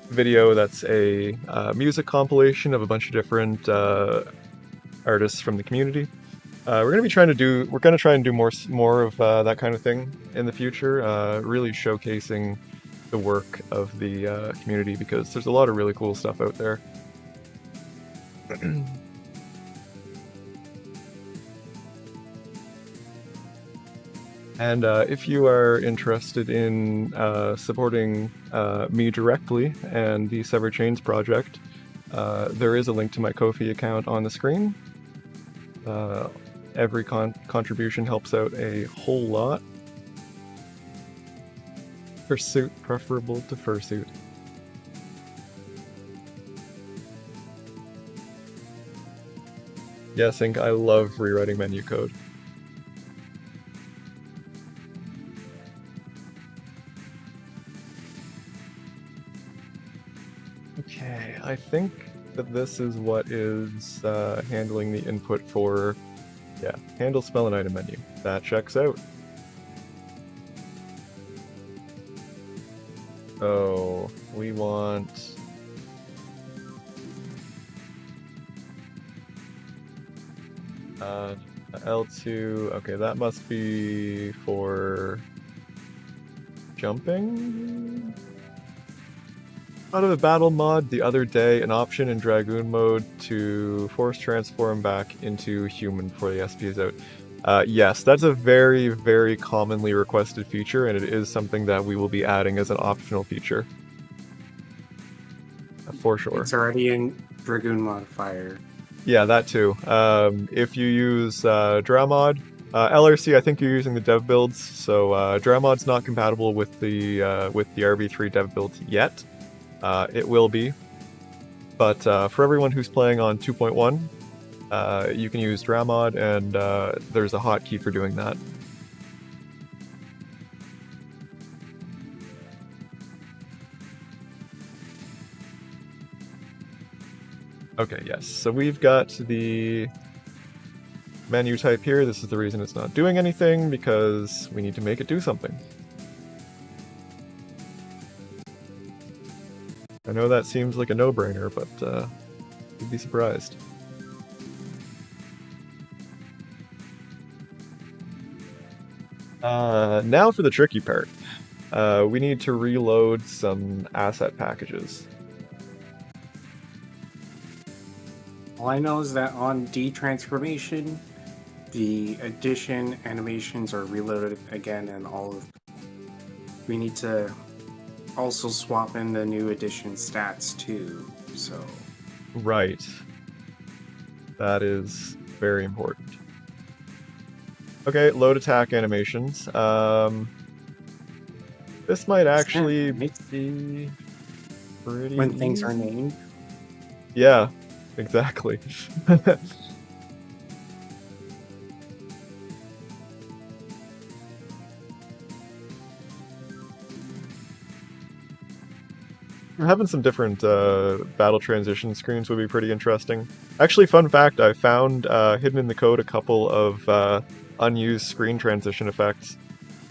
video that's a music compilation of a bunch of different artists from the community. We're gonna try and do more of that kind of thing in the future, really showcasing the work of the community, because there's a lot of really cool stuff out there. And if you are interested in supporting me directly and the Severed Chains project, there is a link to my Ko-fi account on the screen. Every contribution helps out a whole lot. Pursuit preferable to fursuit. Yes, Ink, I love rewriting menu code. Okay, I think that this is what is handling the input for, yeah, handle spell and item menu. That checks out. Oh, we want... L2, okay, that must be for jumping? Out of the battle mod the other day, an option in Dragoon mode to force transform back into human before the SP is out. Yes, that's a very, very commonly requested feature, and it is something that we will be adding as an optional feature. For sure. It's already in Dragoon modifier. Yeah, that too. If you use Dramod, LRC, I think you're using the dev builds, so Dramod's not compatible with the RV3 dev build yet. It will be, but for everyone who's playing on 2.1, you can use Dramod, and there's a hotkey for doing that. Okay, yes, so we've got the menu type here. This is the reason it's not doing anything, because we need to make it do something. I know that seems like a no-brainer, but you'd be surprised. Now for the tricky part. We need to reload some asset packages. All I know is that on detransformation, the addition animations are reloaded again, and all of... We need to also swap in the new addition stats too, so... Right. That is very important. Okay, load attack animations. This might actually be pretty... When things are named? Yeah. Exactly. Having some different battle transition screens would be pretty interesting. Actually, fun fact, I found hidden in the code a couple of unused screen transition effects.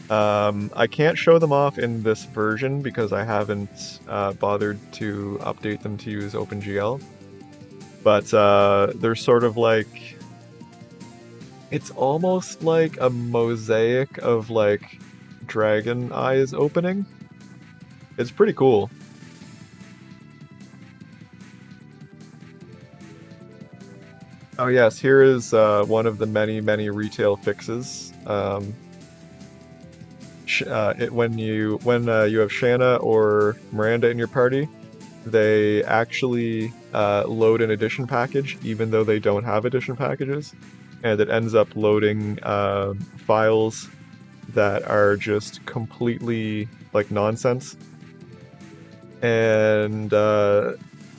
I can't show them off in this version because I haven't bothered to update them to use OpenGL. But they're sort of like It's almost like a mosaic of like dragon eyes opening. It's pretty cool. Oh yes, here is one of the many, many retail fixes. When you have Shanna or Miranda in your party, they actually load an edition package, even though they don't have edition packages, and it ends up loading files that are just completely like nonsense, and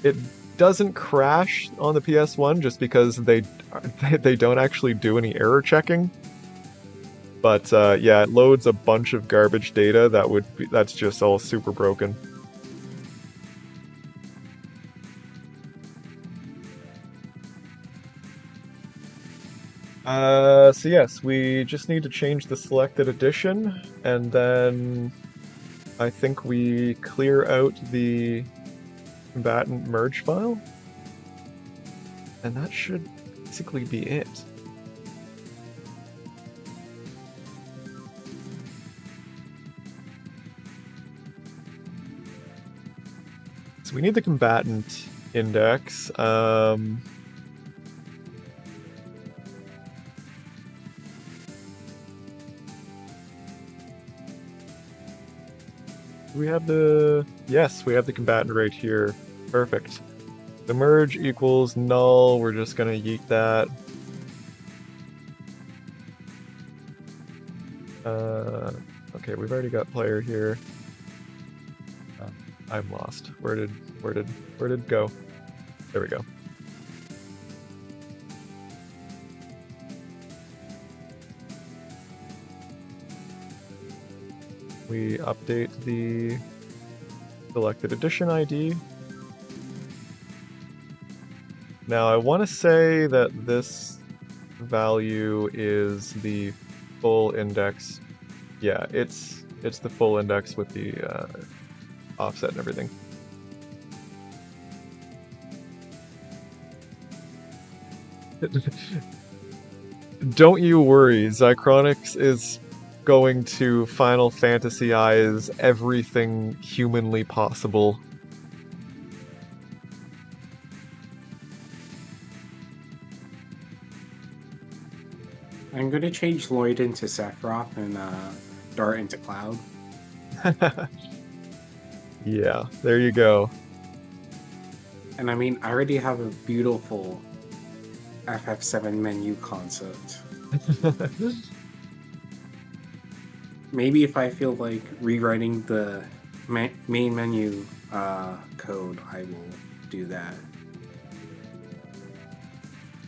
it doesn't crash on the PS1 just because they don't actually do any error checking. But yeah, it loads a bunch of garbage data that's just all super broken. So yes, we just need to change the selected edition, and then I think we clear out the combatant merge file, and that should basically be it. So we need the combatant index. Yes, we have the combatant right here. Perfect. The merge equals null. We're just gonna yeet that. Okay, we've already got player here. I'm lost. Where did it go? There we go. We update the selected edition ID. Now I want to say that this value is the full index. Yeah, it's the full index with the offset and everything. Don't you worry, Zycronix is going to Final Fantasy Eyes everything humanly possible. I'm gonna change Lloyd into Sephiroth and Dart into Cloud. Yeah, there you go. And I mean, I already have a beautiful FF7 menu concept. Maybe if I feel like rewriting the main menu code, I will do that.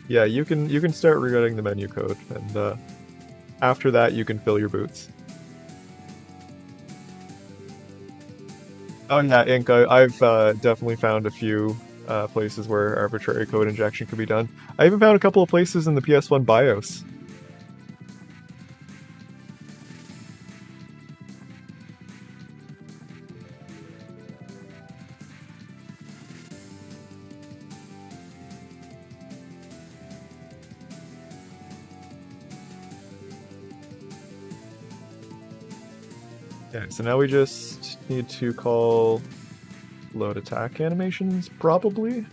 Yeah, you can start rewriting the menu code, and after that you can fill your boots. Oh yeah, Ink. I've definitely found a few places where arbitrary code injection could be done. I even found a couple of places in the PS1 BIOS. Okay, so now we just need to call load attack animations, probably.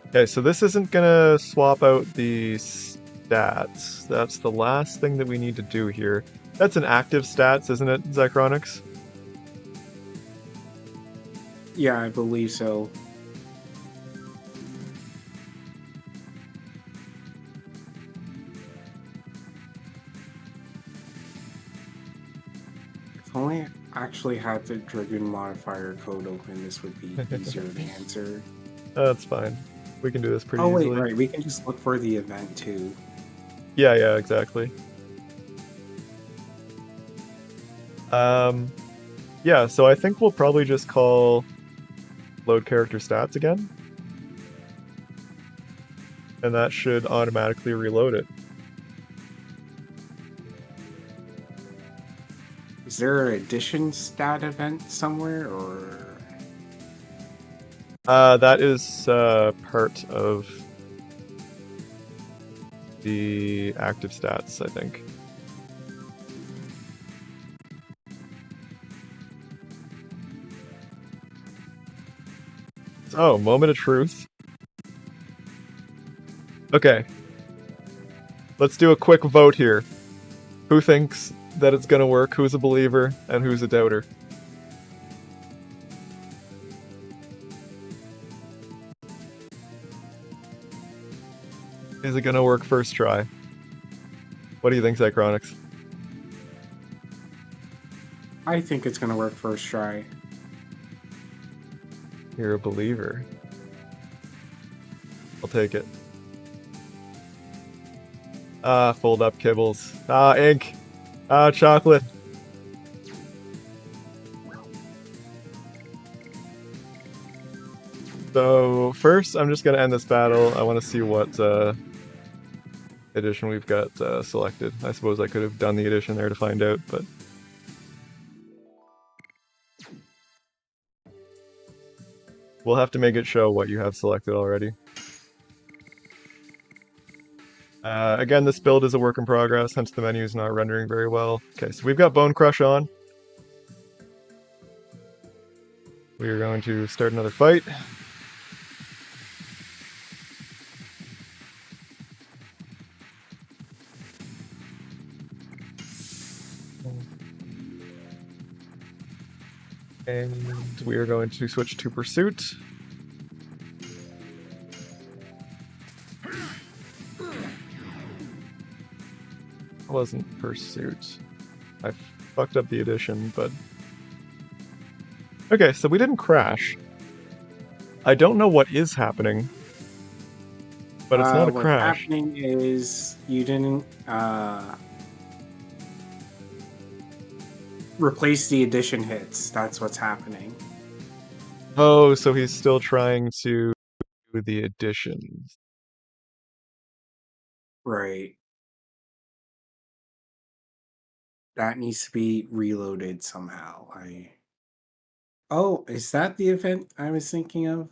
Okay, so this isn't gonna swap out the stats. That's the last thing that we need to do here. That's an active stats, isn't it, Zycronix? Yeah, I believe so. If only I actually had the Dragoon modifier code open, this would be easier to answer. That's fine. We can do this pretty Oh wait, easily. right, we can just look for the event too. Yeah, exactly. Yeah, so I think we'll probably just call load character stats again. And that should automatically reload it. Is there an addition stat event somewhere, or That is part of the active stats, I think. Oh, moment of truth. Okay. Let's do a quick vote here. Who thinks that it's gonna work? Who's a believer and who's a doubter? Is it gonna work first try? What do you think, Psychronics? I think it's gonna work first try. You're a believer. I'll take it. Fold up kibbles. Ink. Chocolate. So first, I'm just gonna end this battle. I want to see what edition we've got selected. I suppose I could have done the edition there to find out, but we'll have to make it show what you have selected already. Again, this build is a work in progress, hence the menu is not rendering very well. Okay, so we've got Bone Crush on. We are going to start another fight. And we are going to switch to Pursuit. It wasn't Pursuit. I fucked up the addition, but... Okay, so we didn't crash. I don't know what is happening, but it's not a What's crash. happening is you didn't replace the addition hits. That's what's happening. Oh, so he's still trying to do the additions. Right. That needs to be reloaded somehow. Oh, is that the event I was thinking of?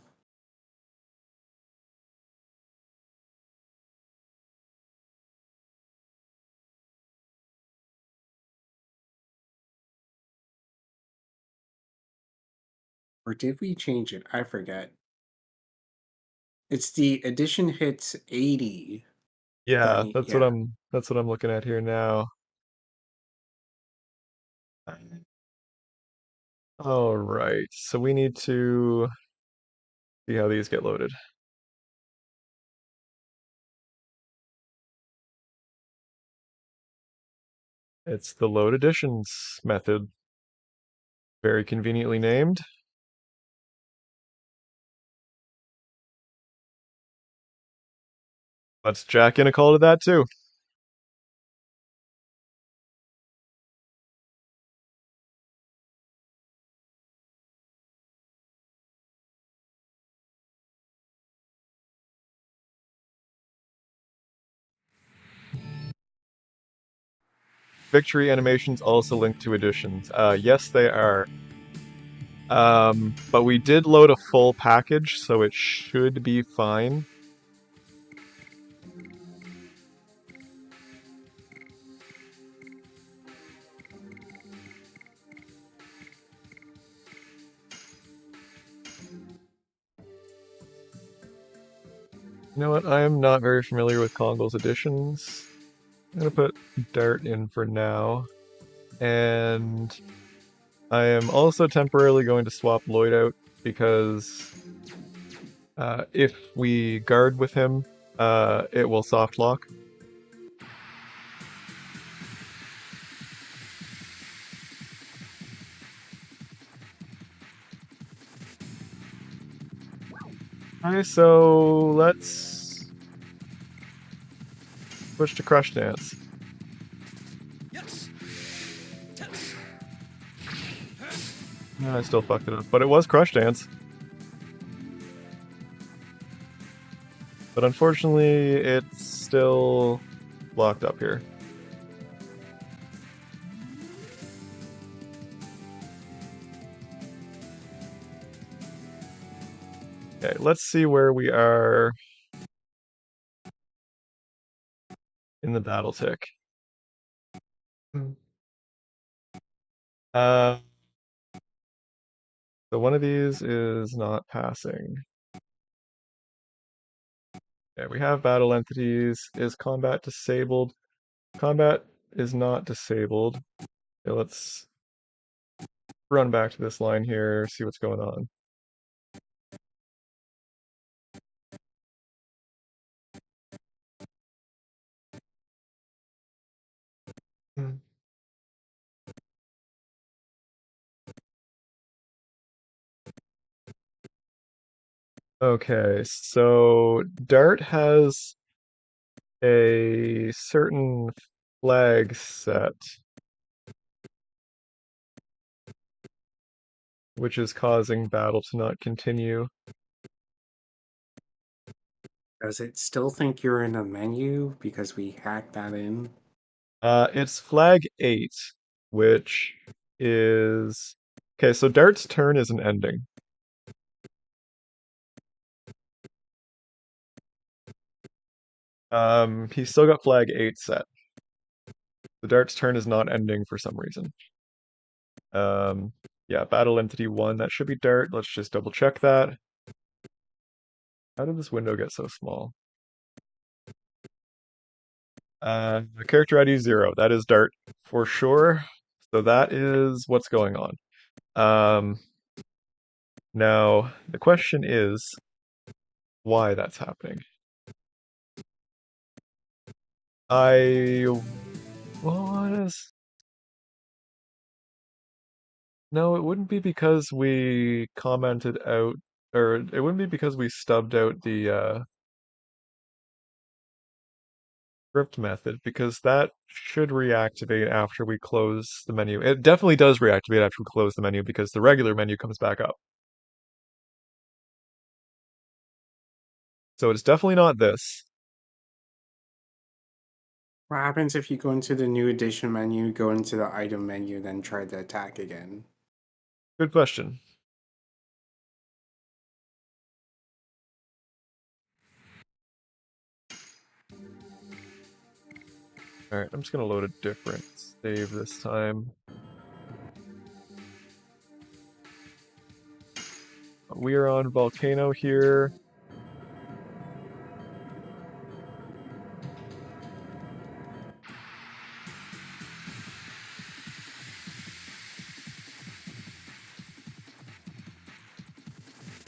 Or did we change it? I forget. It's the addition hits 80. Yeah, Yeah. that's what I'm looking at here now. All right, so we need to see how these get loaded. It's the load additions method, very conveniently named. Let's jack in a call to that too. Victory animations also linked to additions. Yes, they are. But we did load a full package, so it should be fine. You know what? I am not very familiar with Kongol's additions. I'm gonna put Dart in for now. And I am also temporarily going to swap Lloyd out because if we guard with him, it will soft lock. Okay, so let's switch to Crush Dance. No, I still fucked it up, but it was Crush Dance. But unfortunately, it's still locked up here. let's see where we are in the battle tick. Uh, so one of these is not passing. Okay, we have battle entities. Is combat disabled? Combat is not disabled. Okay, let's run back to this line here, see what's going on. Hmm. Okay, so Dart has a certain flag set, which is causing battle to not continue. Does it still think you're in a menu because we hacked that in? It's flag 8, which is... Okay, so Dart's turn is an ending. He's still got flag 8 set. The Dart's turn is not ending for some reason. Yeah, battle entity 1, that should be Dart. Let's just double check that. How did this window get so small? Character ID 0, that is Dart for sure. So that is what's going on. Now, the question is why that's happening. What is... No, it wouldn't be because we commented out, or it wouldn't be because we stubbed out the script method, because that should reactivate after we close the menu. It definitely does reactivate after we close the menu because the regular menu comes back up. So it's definitely not this. What happens if you go into the new edition menu, go into the item menu, then try the attack again? Good question. Alright, I'm just gonna load a different save this time. We are on Volcano here.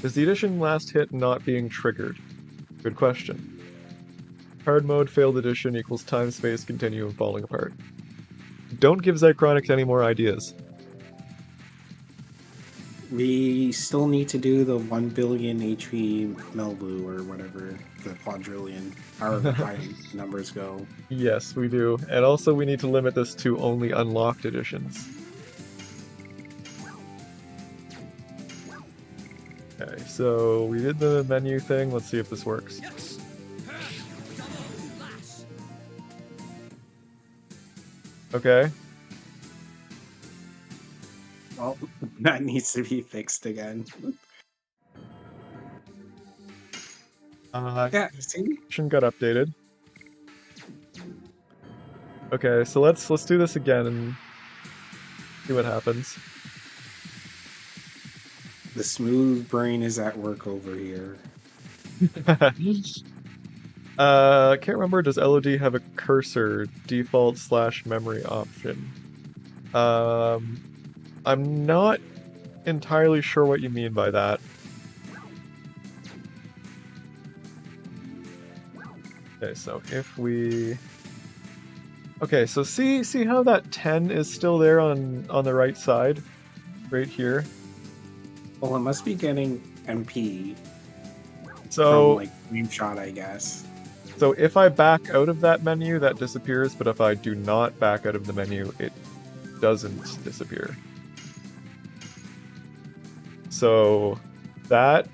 Is the addition last hit not being triggered? Good question. Hard mode failed addition equals time space continuum falling apart. Don't give Zychronics any more ideas. We still need to do the 1 billion HP Melbu or whatever, the quadrillion, however high numbers go. Yes, we do. And also we need to limit this to only unlocked editions. Okay, so we did the menu thing. Let's see if this works. Okay. Well, that needs to be fixed again. Yeah, see? Got updated. Okay, so let's do this again and see what happens. The smooth brain is at work over here. Can't remember, does LOD have a cursor default / memory option? I'm not entirely sure what you mean by that. Okay, so if we... Okay, so see how that 10 is still there on the right side? Right here? Well, it must be getting MP So, from, like, screenshot, I guess. so if I back out of that menu, that disappears, but if I do not back out of the menu, it doesn't disappear. So that...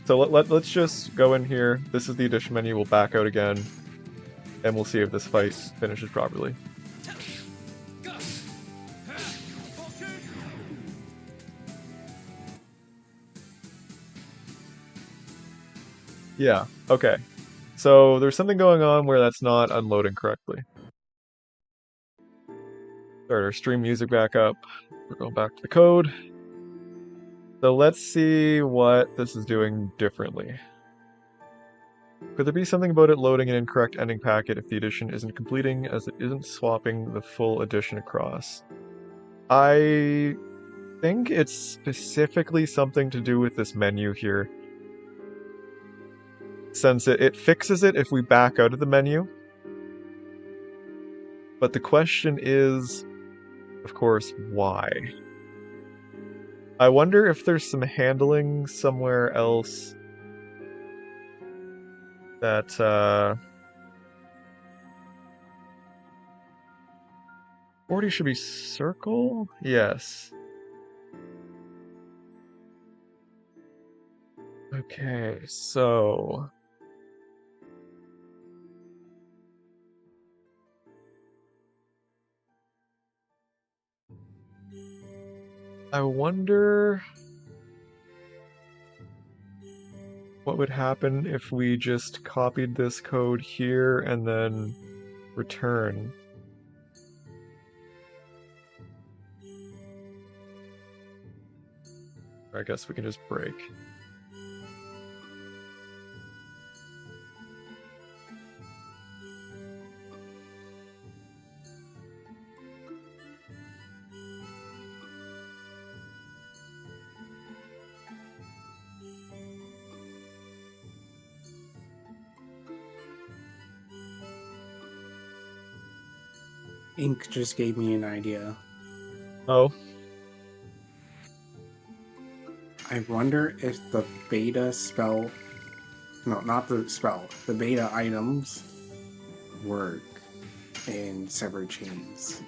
So let's just go in here. This is the edition menu. We'll back out again. And we'll see if this fight finishes properly. Yeah, okay. So there's something going on where that's not unloading correctly. Start our stream music back up. We're going back to the code. So let's see what this is doing differently. Could there be something about it loading an incorrect ending packet if the edition isn't completing, as it isn't swapping the full edition across? I think it's specifically something to do with this menu here. Since it fixes it if we back out of the menu. But the question is, of course, why? I wonder if there's some handling somewhere else that 40 should be circle? Yes. Okay, so I wonder what would happen if we just copied this code here and then return. I guess we can just break. Ink just gave me an idea. Oh, I wonder if the beta spell, no, not the spell, the beta items work in Severed Chains.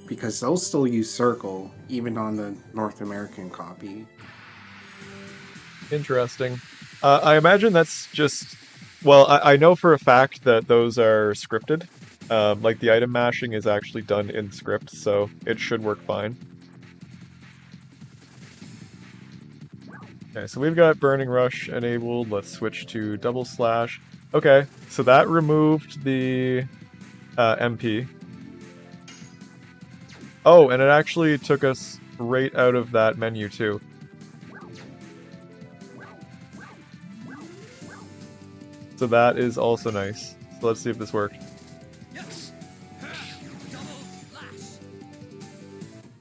Because they'll still use circle, even on the North American copy. interesting. I imagine that's just... Well, I know for a fact that those are scripted. Like, the item mashing is actually done in script, so it should work fine. Okay, so we've got Burning Rush enabled. Let's switch to double slash. Okay, so that removed the MP. Oh, and it actually took us right out of that menu too. So that is also nice. So let's see if this worked.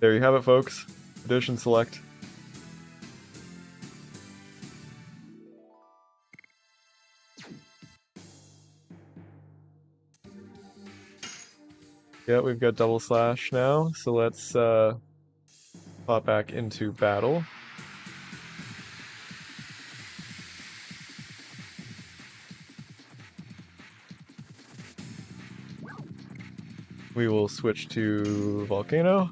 There you have it, folks. Edition select. Yeah, we've got double slash now, so let's pop back into battle. We will switch to Volcano.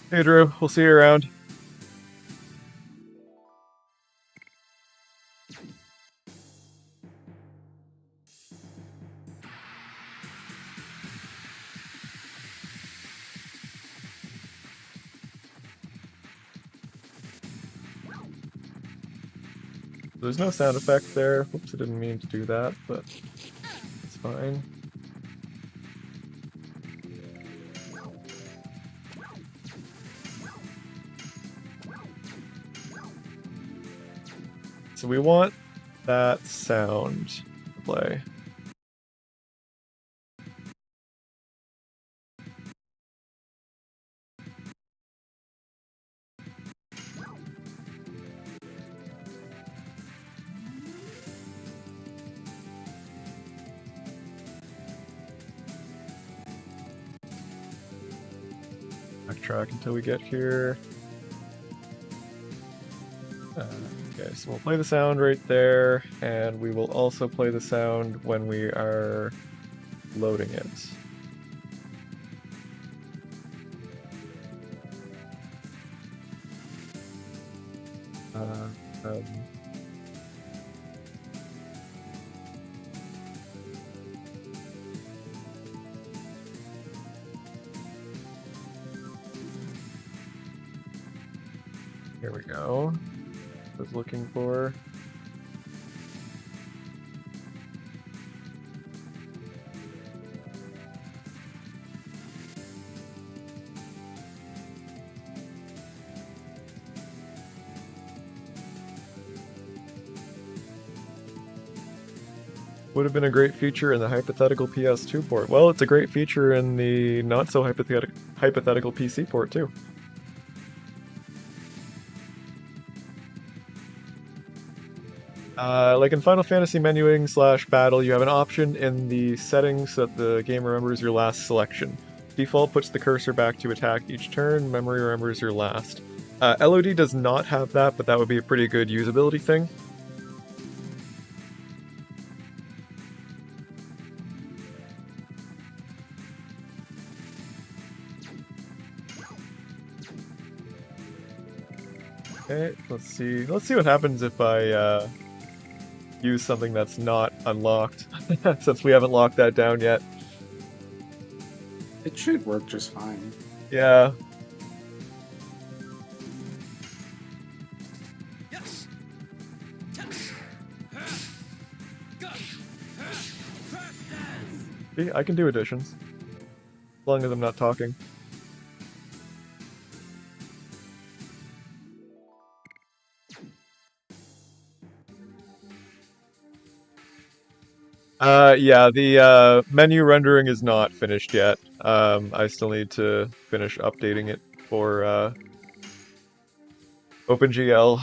Hey Drew, we'll see you around. There's no sound effect there. Oops, I didn't mean to do that, but it's fine. So we want that sound to play. Backtrack until we get here. Okay, so we'll play the sound right there, and we will also play the sound when we are loading it. Um, Here we go. I was looking for. Would have been a great feature in the hypothetical PS2 port. Well, it's a great feature in the not so hypothetical PC port too. Like in Final Fantasy menuing / battle, you have an option in the settings that the game remembers your last selection. Default puts the cursor back to attack each turn, memory remembers your last. LOD does not have that, but that would be a pretty good usability thing. Okay, let's see. Let's see what happens if I use something that's not unlocked, since we haven't locked that down yet. It should work just fine. Yeah. See, I can do additions. As long as I'm not talking. Yeah, the menu rendering is not finished yet. I still need to finish updating it for OpenGL.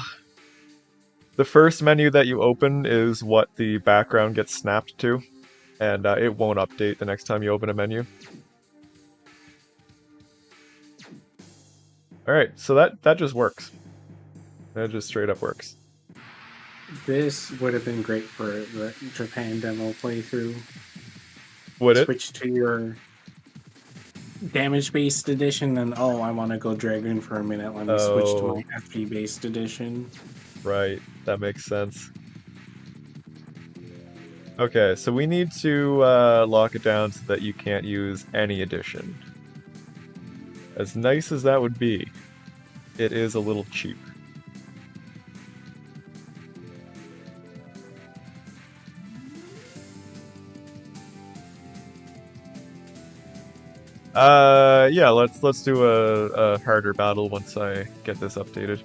The first menu that you open is what the background gets snapped to, and it won't update the next time you open a menu. Alright, so that just works. That just straight up works. This would have been great for the Japan demo playthrough. Would it? Switch to your damage-based edition, and oh, I want to go Dragoon for a minute. Let me switch to Oh, my FP-based edition. right. That makes sense. Okay, so we need to lock it down so that you can't use any addition. As nice as that would be, it is a little cheap. Yeah, let's do a harder battle once I get this updated.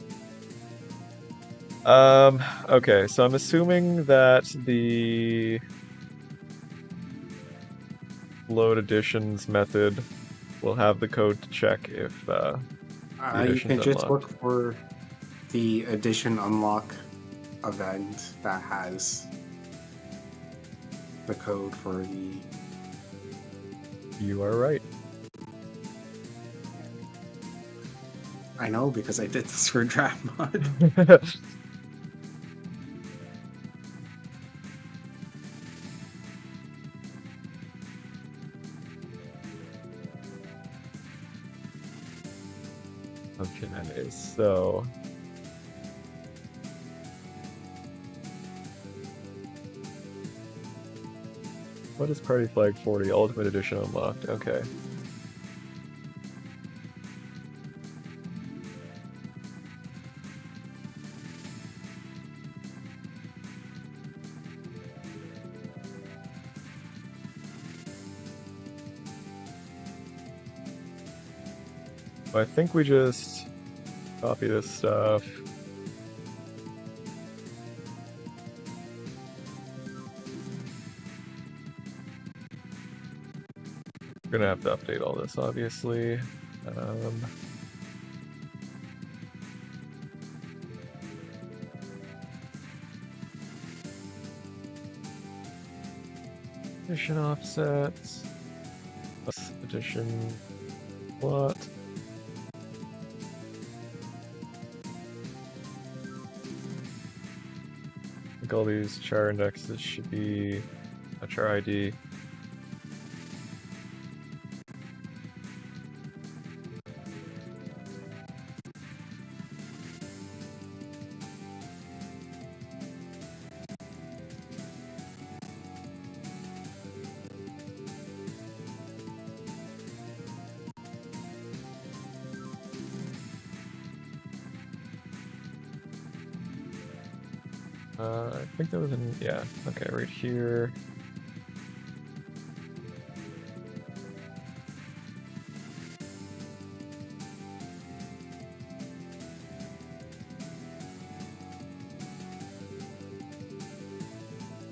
Okay, so I'm assuming that the load additions method will have the code to check if the You addition's can just unlocked. look for the edition unlock event that has the code for the. You are right. I know because I did this for draft mod. Okay, so what is Party Flag 40 Ultimate Edition unlocked? Okay. I think we just copy this stuff. We're gonna have to update all this, obviously. Edition offsets. Edition plot. I think all these char indexes should be a char ID. I think that was in, yeah, okay, right here.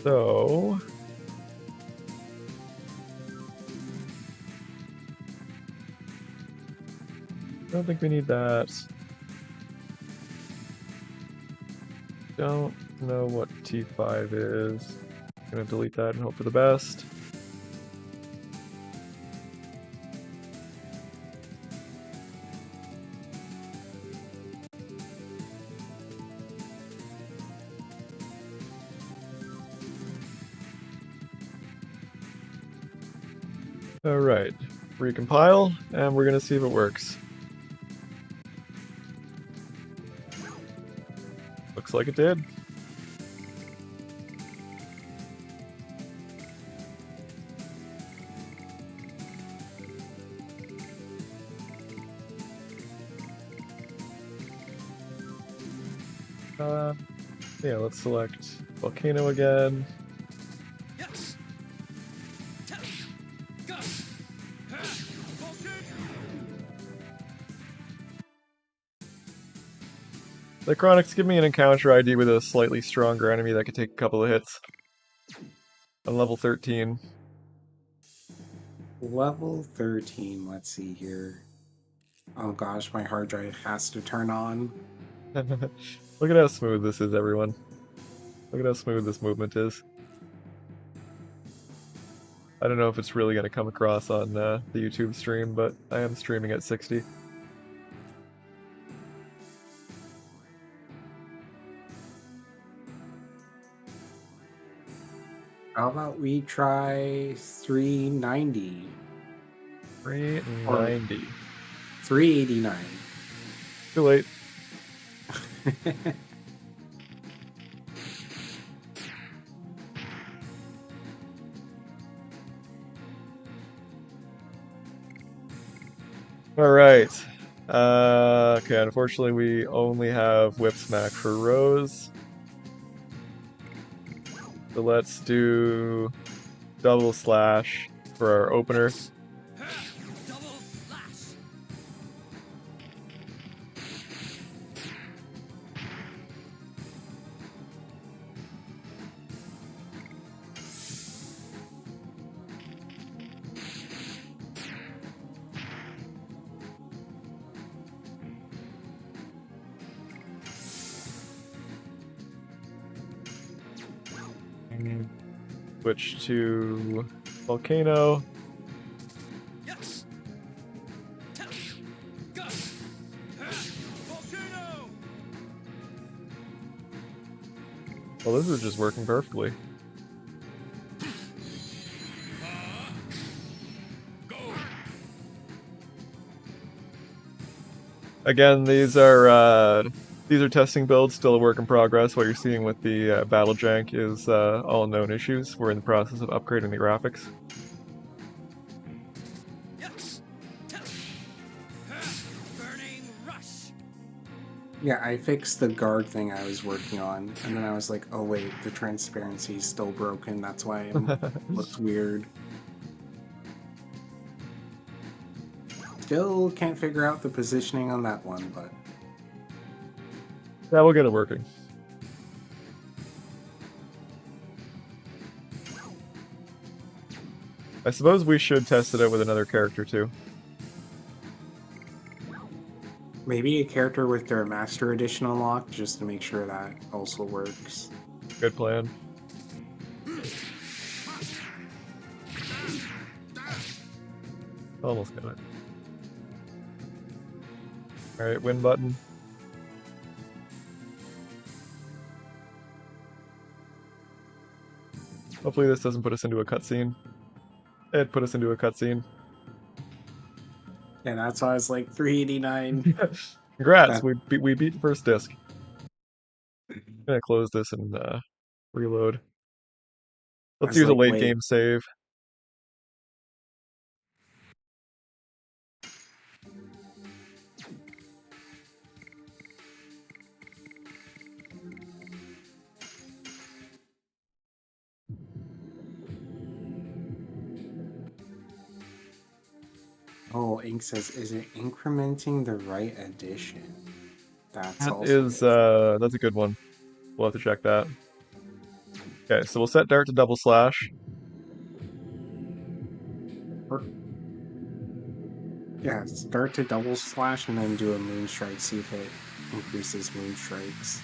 So, I don't think we need that. Don't know what T5 is. Gonna delete that and hope for the best. Alright, recompile, and we're gonna see if it works. Looks like it did. Yeah, let's select Volcano again. The Chronics give me an encounter ID with a slightly stronger enemy that could take a couple of hits. On level 13. Level 13, let's see here. Oh gosh, my hard drive has to turn on. Look at how smooth this is, everyone. Look at how smooth this movement is. I don't know if it's really going to come across on the YouTube stream, but I am streaming at 60. How about we try 390? 390. 389. Too late. Alright. Okay, unfortunately we only have Whip Smack for Rose. So let's do Double Slash for our opener. Switch to Volcano. Well, this is just working perfectly. Again, these are testing builds, still a work in progress. What you're seeing with the battle jank is all known issues. We're in the process of upgrading the graphics. Yeah, I fixed the guard thing I was working on, and then I was like, oh wait, the transparency is still broken, that's why it looks weird. Still can't figure out the positioning on that one, but... Yeah, we'll get it working. I suppose we should test it out with another character too. Maybe a character with their Master Edition unlocked, just to make sure that also works. Good plan. Almost got it. Alright, win button. Hopefully this doesn't put us into a cutscene. It put us into a cutscene. And that's why I was like 389. Congrats, That- we beat the first disc. I'm gonna close this and reload. Let's was use a like, late wait. game save. Oh, Ink says, is it incrementing the right addition? That's That also is, good. that's a good one. We'll have to check that. Okay, so we'll set dart to double slash. Or, yeah, start to double slash and then do a moon strike, see if it increases moon strikes.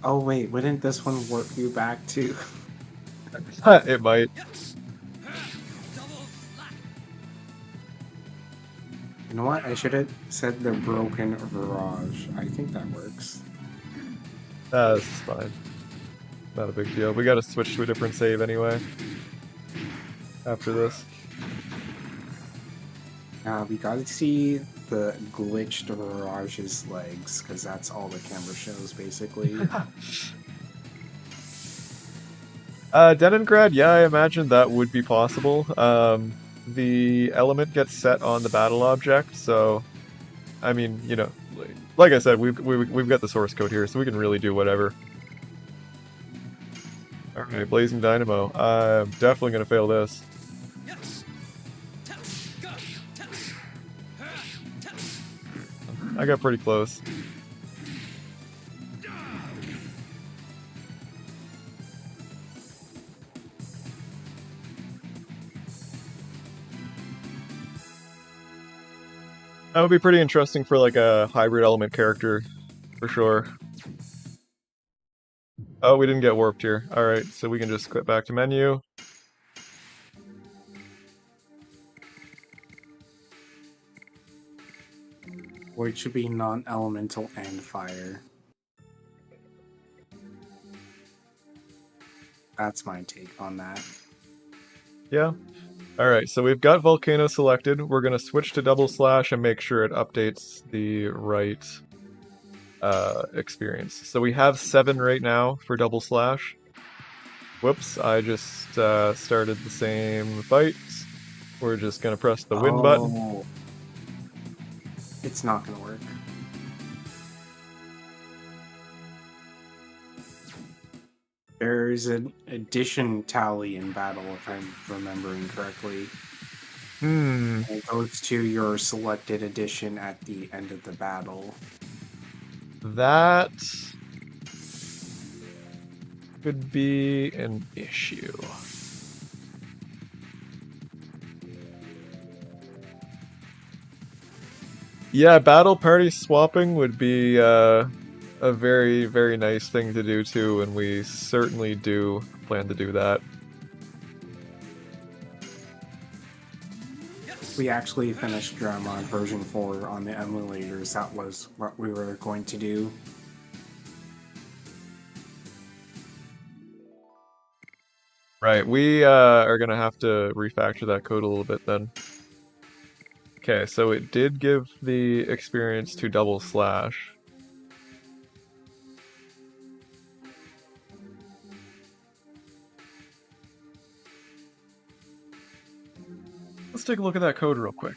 Oh wait, wouldn't this one warp you back to? It might. You know what? I should have said the broken barrage. I think that works. That's fine. Not a big deal. We gotta switch to a different save anyway. After this. We gotta see the glitched Mirage's legs, because that's all the camera shows, basically. Leningrad, yeah, I imagine that would be possible. The element gets set on the battle object, so I mean, you know, like I said, we've got the source code here, so we can really do whatever. All right, Blazing Dynamo. I'm definitely gonna fail this. I got pretty close. That would be pretty interesting for like a hybrid element character, for sure. Oh, we didn't get warped here. All right, so we can just click back to menu. Or it should be non-elemental and fire. That's my take on that. Yeah. All right, so we've got Volcano selected. We're gonna switch to double slash and make sure it updates the right experience. So we have 7 right now for double slash. Whoops, I just started the same fight. We're just gonna press the win button. Oh, it's not gonna work. There's an addition tally in battle, if I'm remembering correctly. It goes to your selected addition at the end of the battle. That could be an issue. Yeah, battle party swapping would be a very, very nice thing to do too, and we certainly do plan to do that. We actually finished Dragon version 4 on the emulators. That was what we were going to do. Right, we are gonna have to refactor that code a little bit then. Okay, so it did give the experience to double slash. Let's take a look at that code real quick.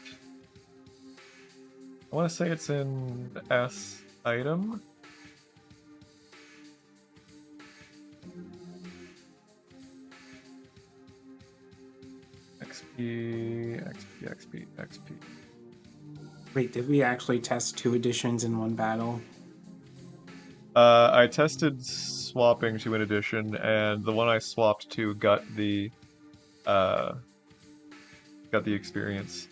I want to say it's in S item. XP, XP, XP, XP. Wait, did we actually test 2 editions in one battle? I tested swapping to an edition, and the one I swapped to got the experience.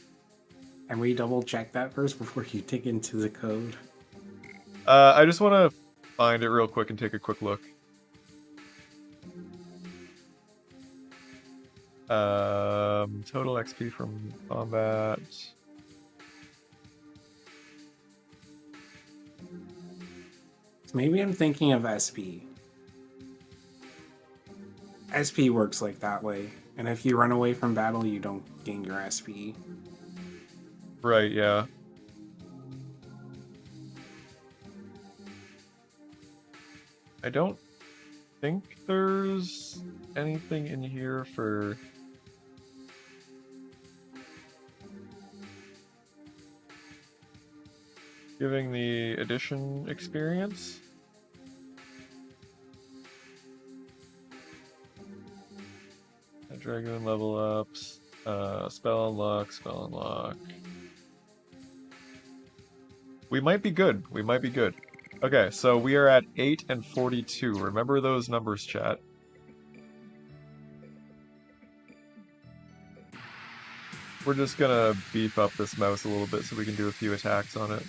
And we double check that first before you dig into the code. I just want to find it real quick and take a quick look. Total XP from combat. Maybe I'm thinking of SP. SP works like that way. And if you run away from battle, you don't gain your SP. Right, yeah. I don't think there's anything in here for... giving the edition experience. Dragoon level ups. Spell unlock, spell unlock. We might be good. We might be good. Okay, so we are at 8 and 42. Remember those numbers, chat. We're just gonna beef up this mouse a little bit so we can do a few attacks on it.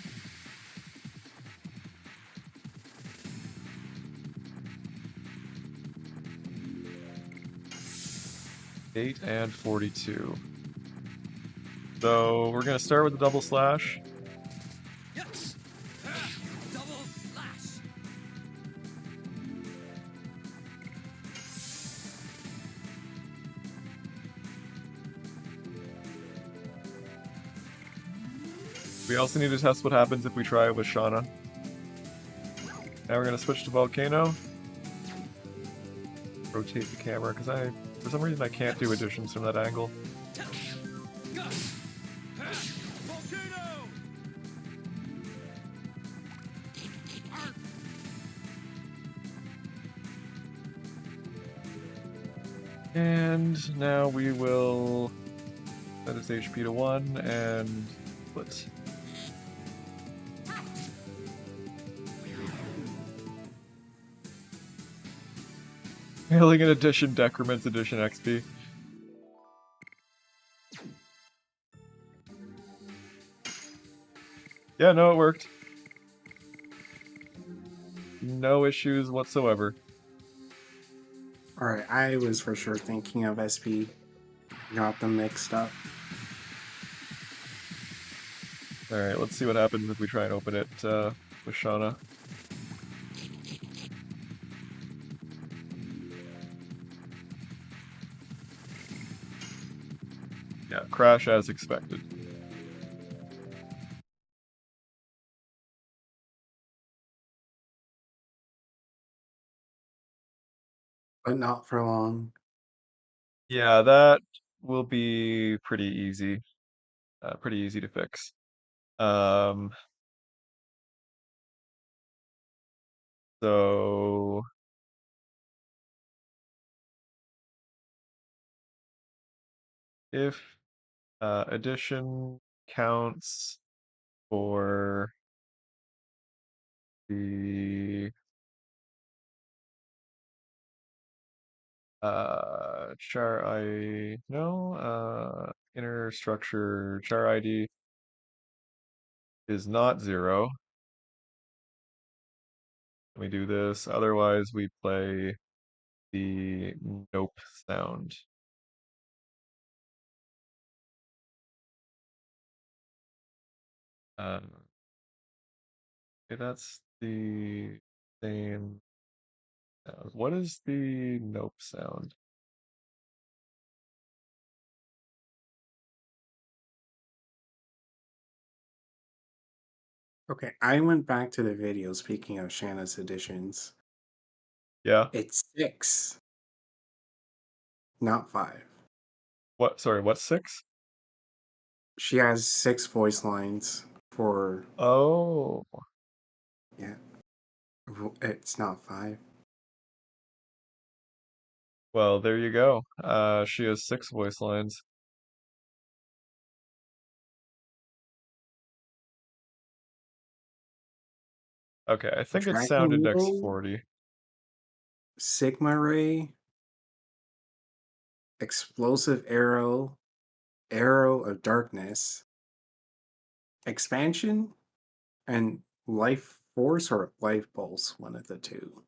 Eight and 42. So we're gonna start with the double slash. Yes. Double slash. We also need to test what happens if we try it with Shauna. Now we're gonna switch to Volcano. Rotate the camera, because for some reason I can't do additions from that angle. And now we will set its HP to 1 and split. Hailing an Edition, Decrements Edition XP. Yeah, no, it worked. No issues whatsoever. Alright, I was for sure thinking of SP. Got them mixed up. Alright, let's see what happens if we try and open it with Shauna. Yeah, crash as expected. But not for long. Yeah, that will be pretty easy. Pretty easy to fix. So if addition counts for the inner structure char ID is not 0. We do this, otherwise we play the nope sound. Okay, that's the same sound. What is the nope sound? Okay, I went back to the video speaking of Shanna's editions. Yeah. It's 6, not 5. What? Sorry, what's 6? She has 6 voice lines for. Oh. Yeah. It's not 5. Well, there you go. She has 6 voice lines. Okay, I think it's sound Dragon index Needle, 40. Sigma Ray, Explosive Arrow, Arrow of Darkness, Expansion, and Life Force or Life Pulse, one of the two.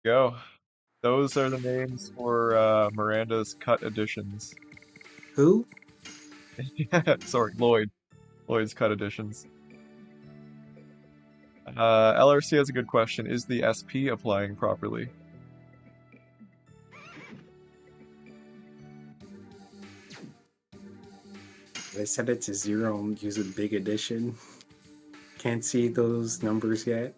Go. Those are the names for Miranda's cut editions. Who? Sorry, Lloyd. Lloyd's cut editions. LRC has a good question. Is the SP applying properly? They set it to 0 and use a big addition. Can't see those numbers yet.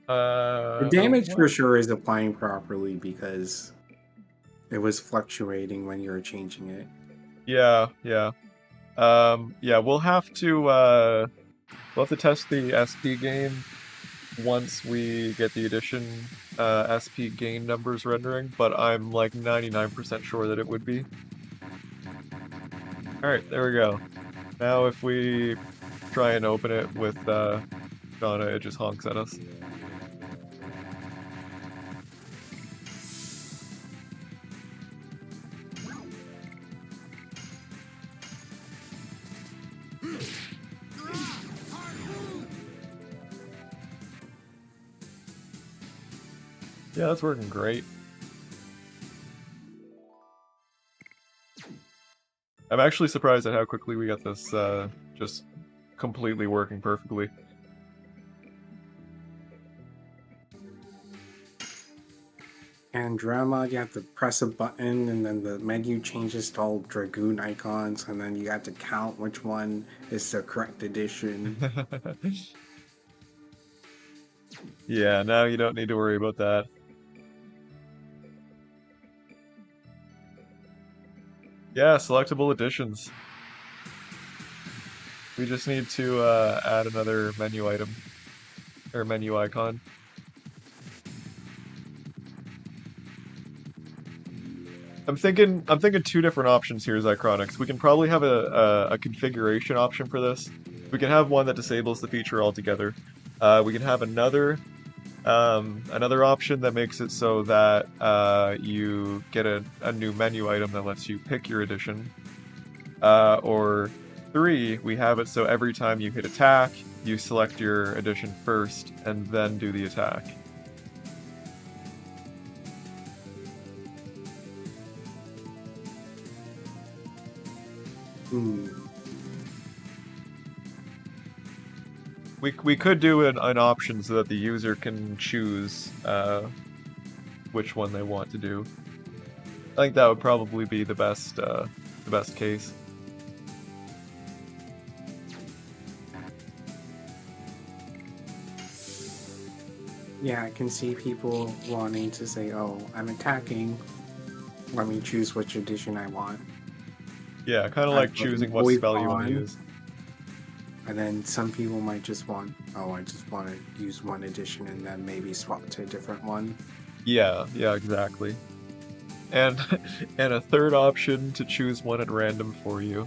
The damage for sure is applying properly because it was fluctuating when you were changing it. Yeah, yeah. Yeah, we'll have to test the SP game once we get the edition SP gain numbers rendering, but I'm like 99% sure that it would be. Alright, there we go. Now if we try and open it with Donna, it just honks at us. Yeah, that's working great. I'm actually surprised at how quickly we got this just completely working perfectly. And drama, you have to press a button and then the menu changes to all Dragoon icons, and then you have to count which one is the correct edition. Yeah, now you don't need to worry about that. Yeah, selectable editions. We just need to add another menu item or menu icon. I'm thinking two different options here, Zychronics. We can probably have a configuration option for this. We can have one that disables the feature altogether. We can have another option that makes it so that you get a new menu item that lets you pick your edition. Or 3, we have it so every time you hit attack, you select your edition first and then do the attack. We could do an option so that the user can choose which one they want to do. I think that would probably be the best case. Yeah, I can see people wanting to say, "Oh, I'm attacking. Let me choose which edition I want." Yeah, kind of like choosing what spell you want to use. And then some people might just want, "Oh, I just want to use one edition and then maybe swap to a different one." Yeah, exactly. And and a third option to choose one at random for you.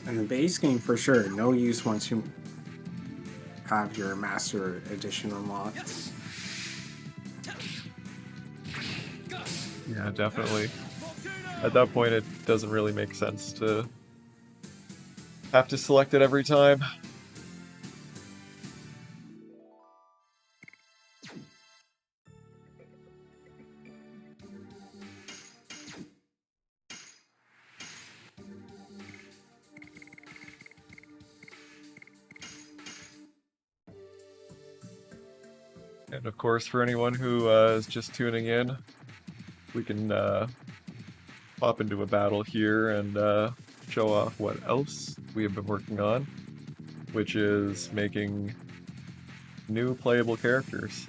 And the base game for sure, no use once you have your master edition unlocked. Yeah, definitely. At that point, it doesn't really make sense to have to select it every time. And of course, for anyone who is just tuning in, we can pop into a battle here and show off what else we have been working on, which is making new playable characters,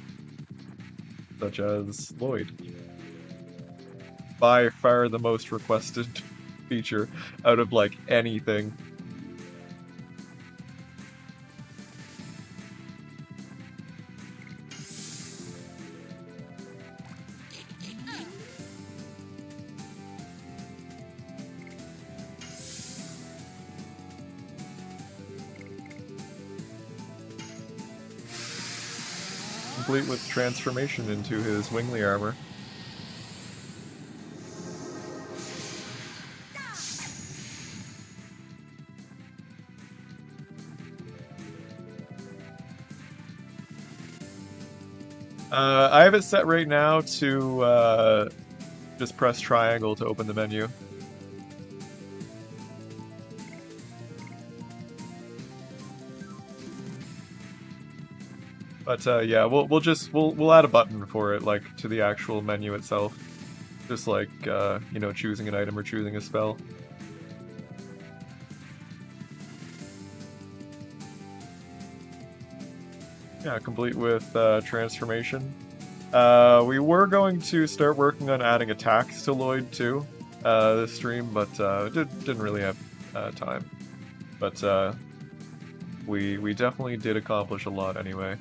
such as Lloyd. By far the most requested feature out of like anything. Complete with transformation into his wingly armor. I have it set right now to just press triangle to open the menu. But yeah, we'll add a button for it, like to the actual menu itself, just like you know, choosing an item or choosing a spell. Yeah, complete with transformation. We were going to start working on adding attacks to Lloyd too, this stream, but didn't really have time. But we definitely did accomplish a lot anyway.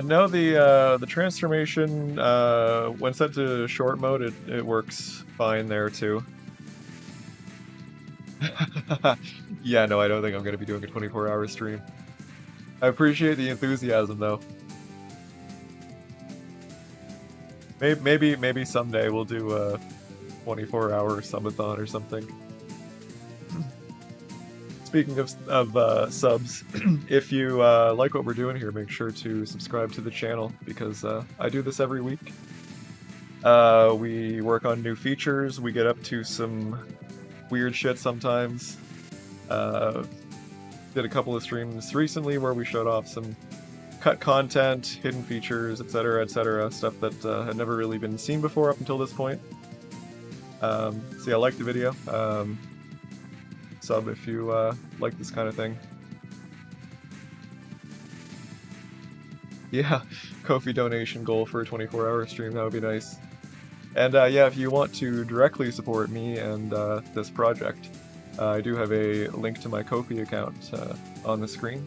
No, the transformation, when set to short mode, it works fine there too. Yeah, no, I don't think I'm gonna be doing a 24-hour stream. I appreciate the enthusiasm though. Maybe someday we'll do a 24-hour subathon or something. Speaking of subs, if you like what we're doing here, make sure to subscribe to the channel because I do this every week. We work on new features, we get up to some weird shit sometimes. Did a couple of streams recently where we showed off some cut content, hidden features, etc., stuff that had never really been seen before up until this point. So yeah, like the video. Sub if you like this kind of thing. Yeah, Ko-fi donation goal for a 24-hour stream, that would be nice. And yeah, if you want to directly support me and this project, I do have a link to my Ko-fi account on the screen.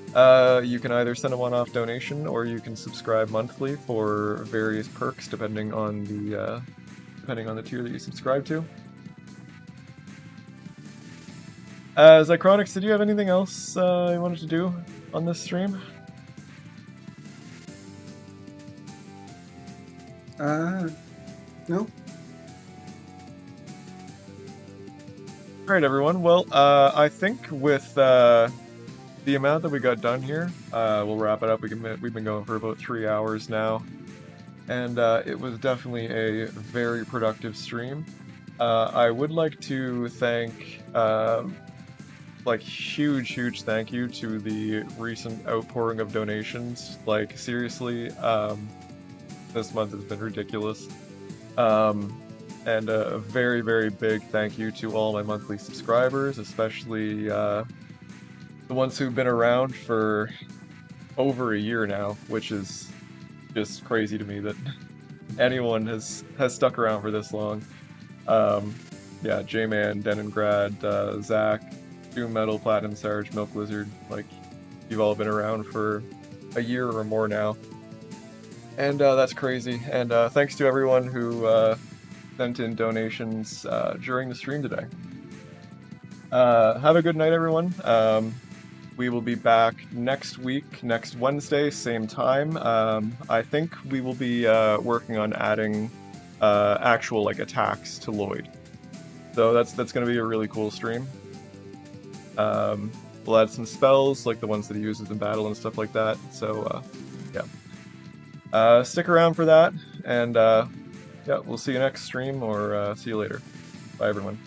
You can either send a one-off donation or you can subscribe monthly for various perks depending on the tier that you subscribe to. Zychronics, did you have anything else you wanted to do on this stream? No. Alright everyone, well, I think with the amount that we got done here, we'll wrap it up. We've been going for about 3 hours now, and it was definitely a very productive stream. I would like to thank, like, huge thank you to the recent outpouring of donations. Like, seriously, this month has been ridiculous. And a very big thank you to all my monthly subscribers, especially the ones who've been around for over a year now, which is just crazy to me that anyone has stuck around for this long. Yeah, J-Man, Deningrad, Zach, Doom Metal, Platinum Sarge, Milk Lizard, like, you've all been around for a year or more now. And that's crazy. And thanks to everyone who sent in donations during the stream today. Have a good night, everyone. We will be back next week, next Wednesday, same time. I think we will be working on adding actual, like, attacks to Lloyd. So that's going to be a really cool stream. We'll add some spells, like the ones that he uses in battle and stuff like that. So, yeah. Stick around for that, and yeah, we'll see you next stream, or see you later. Bye, everyone.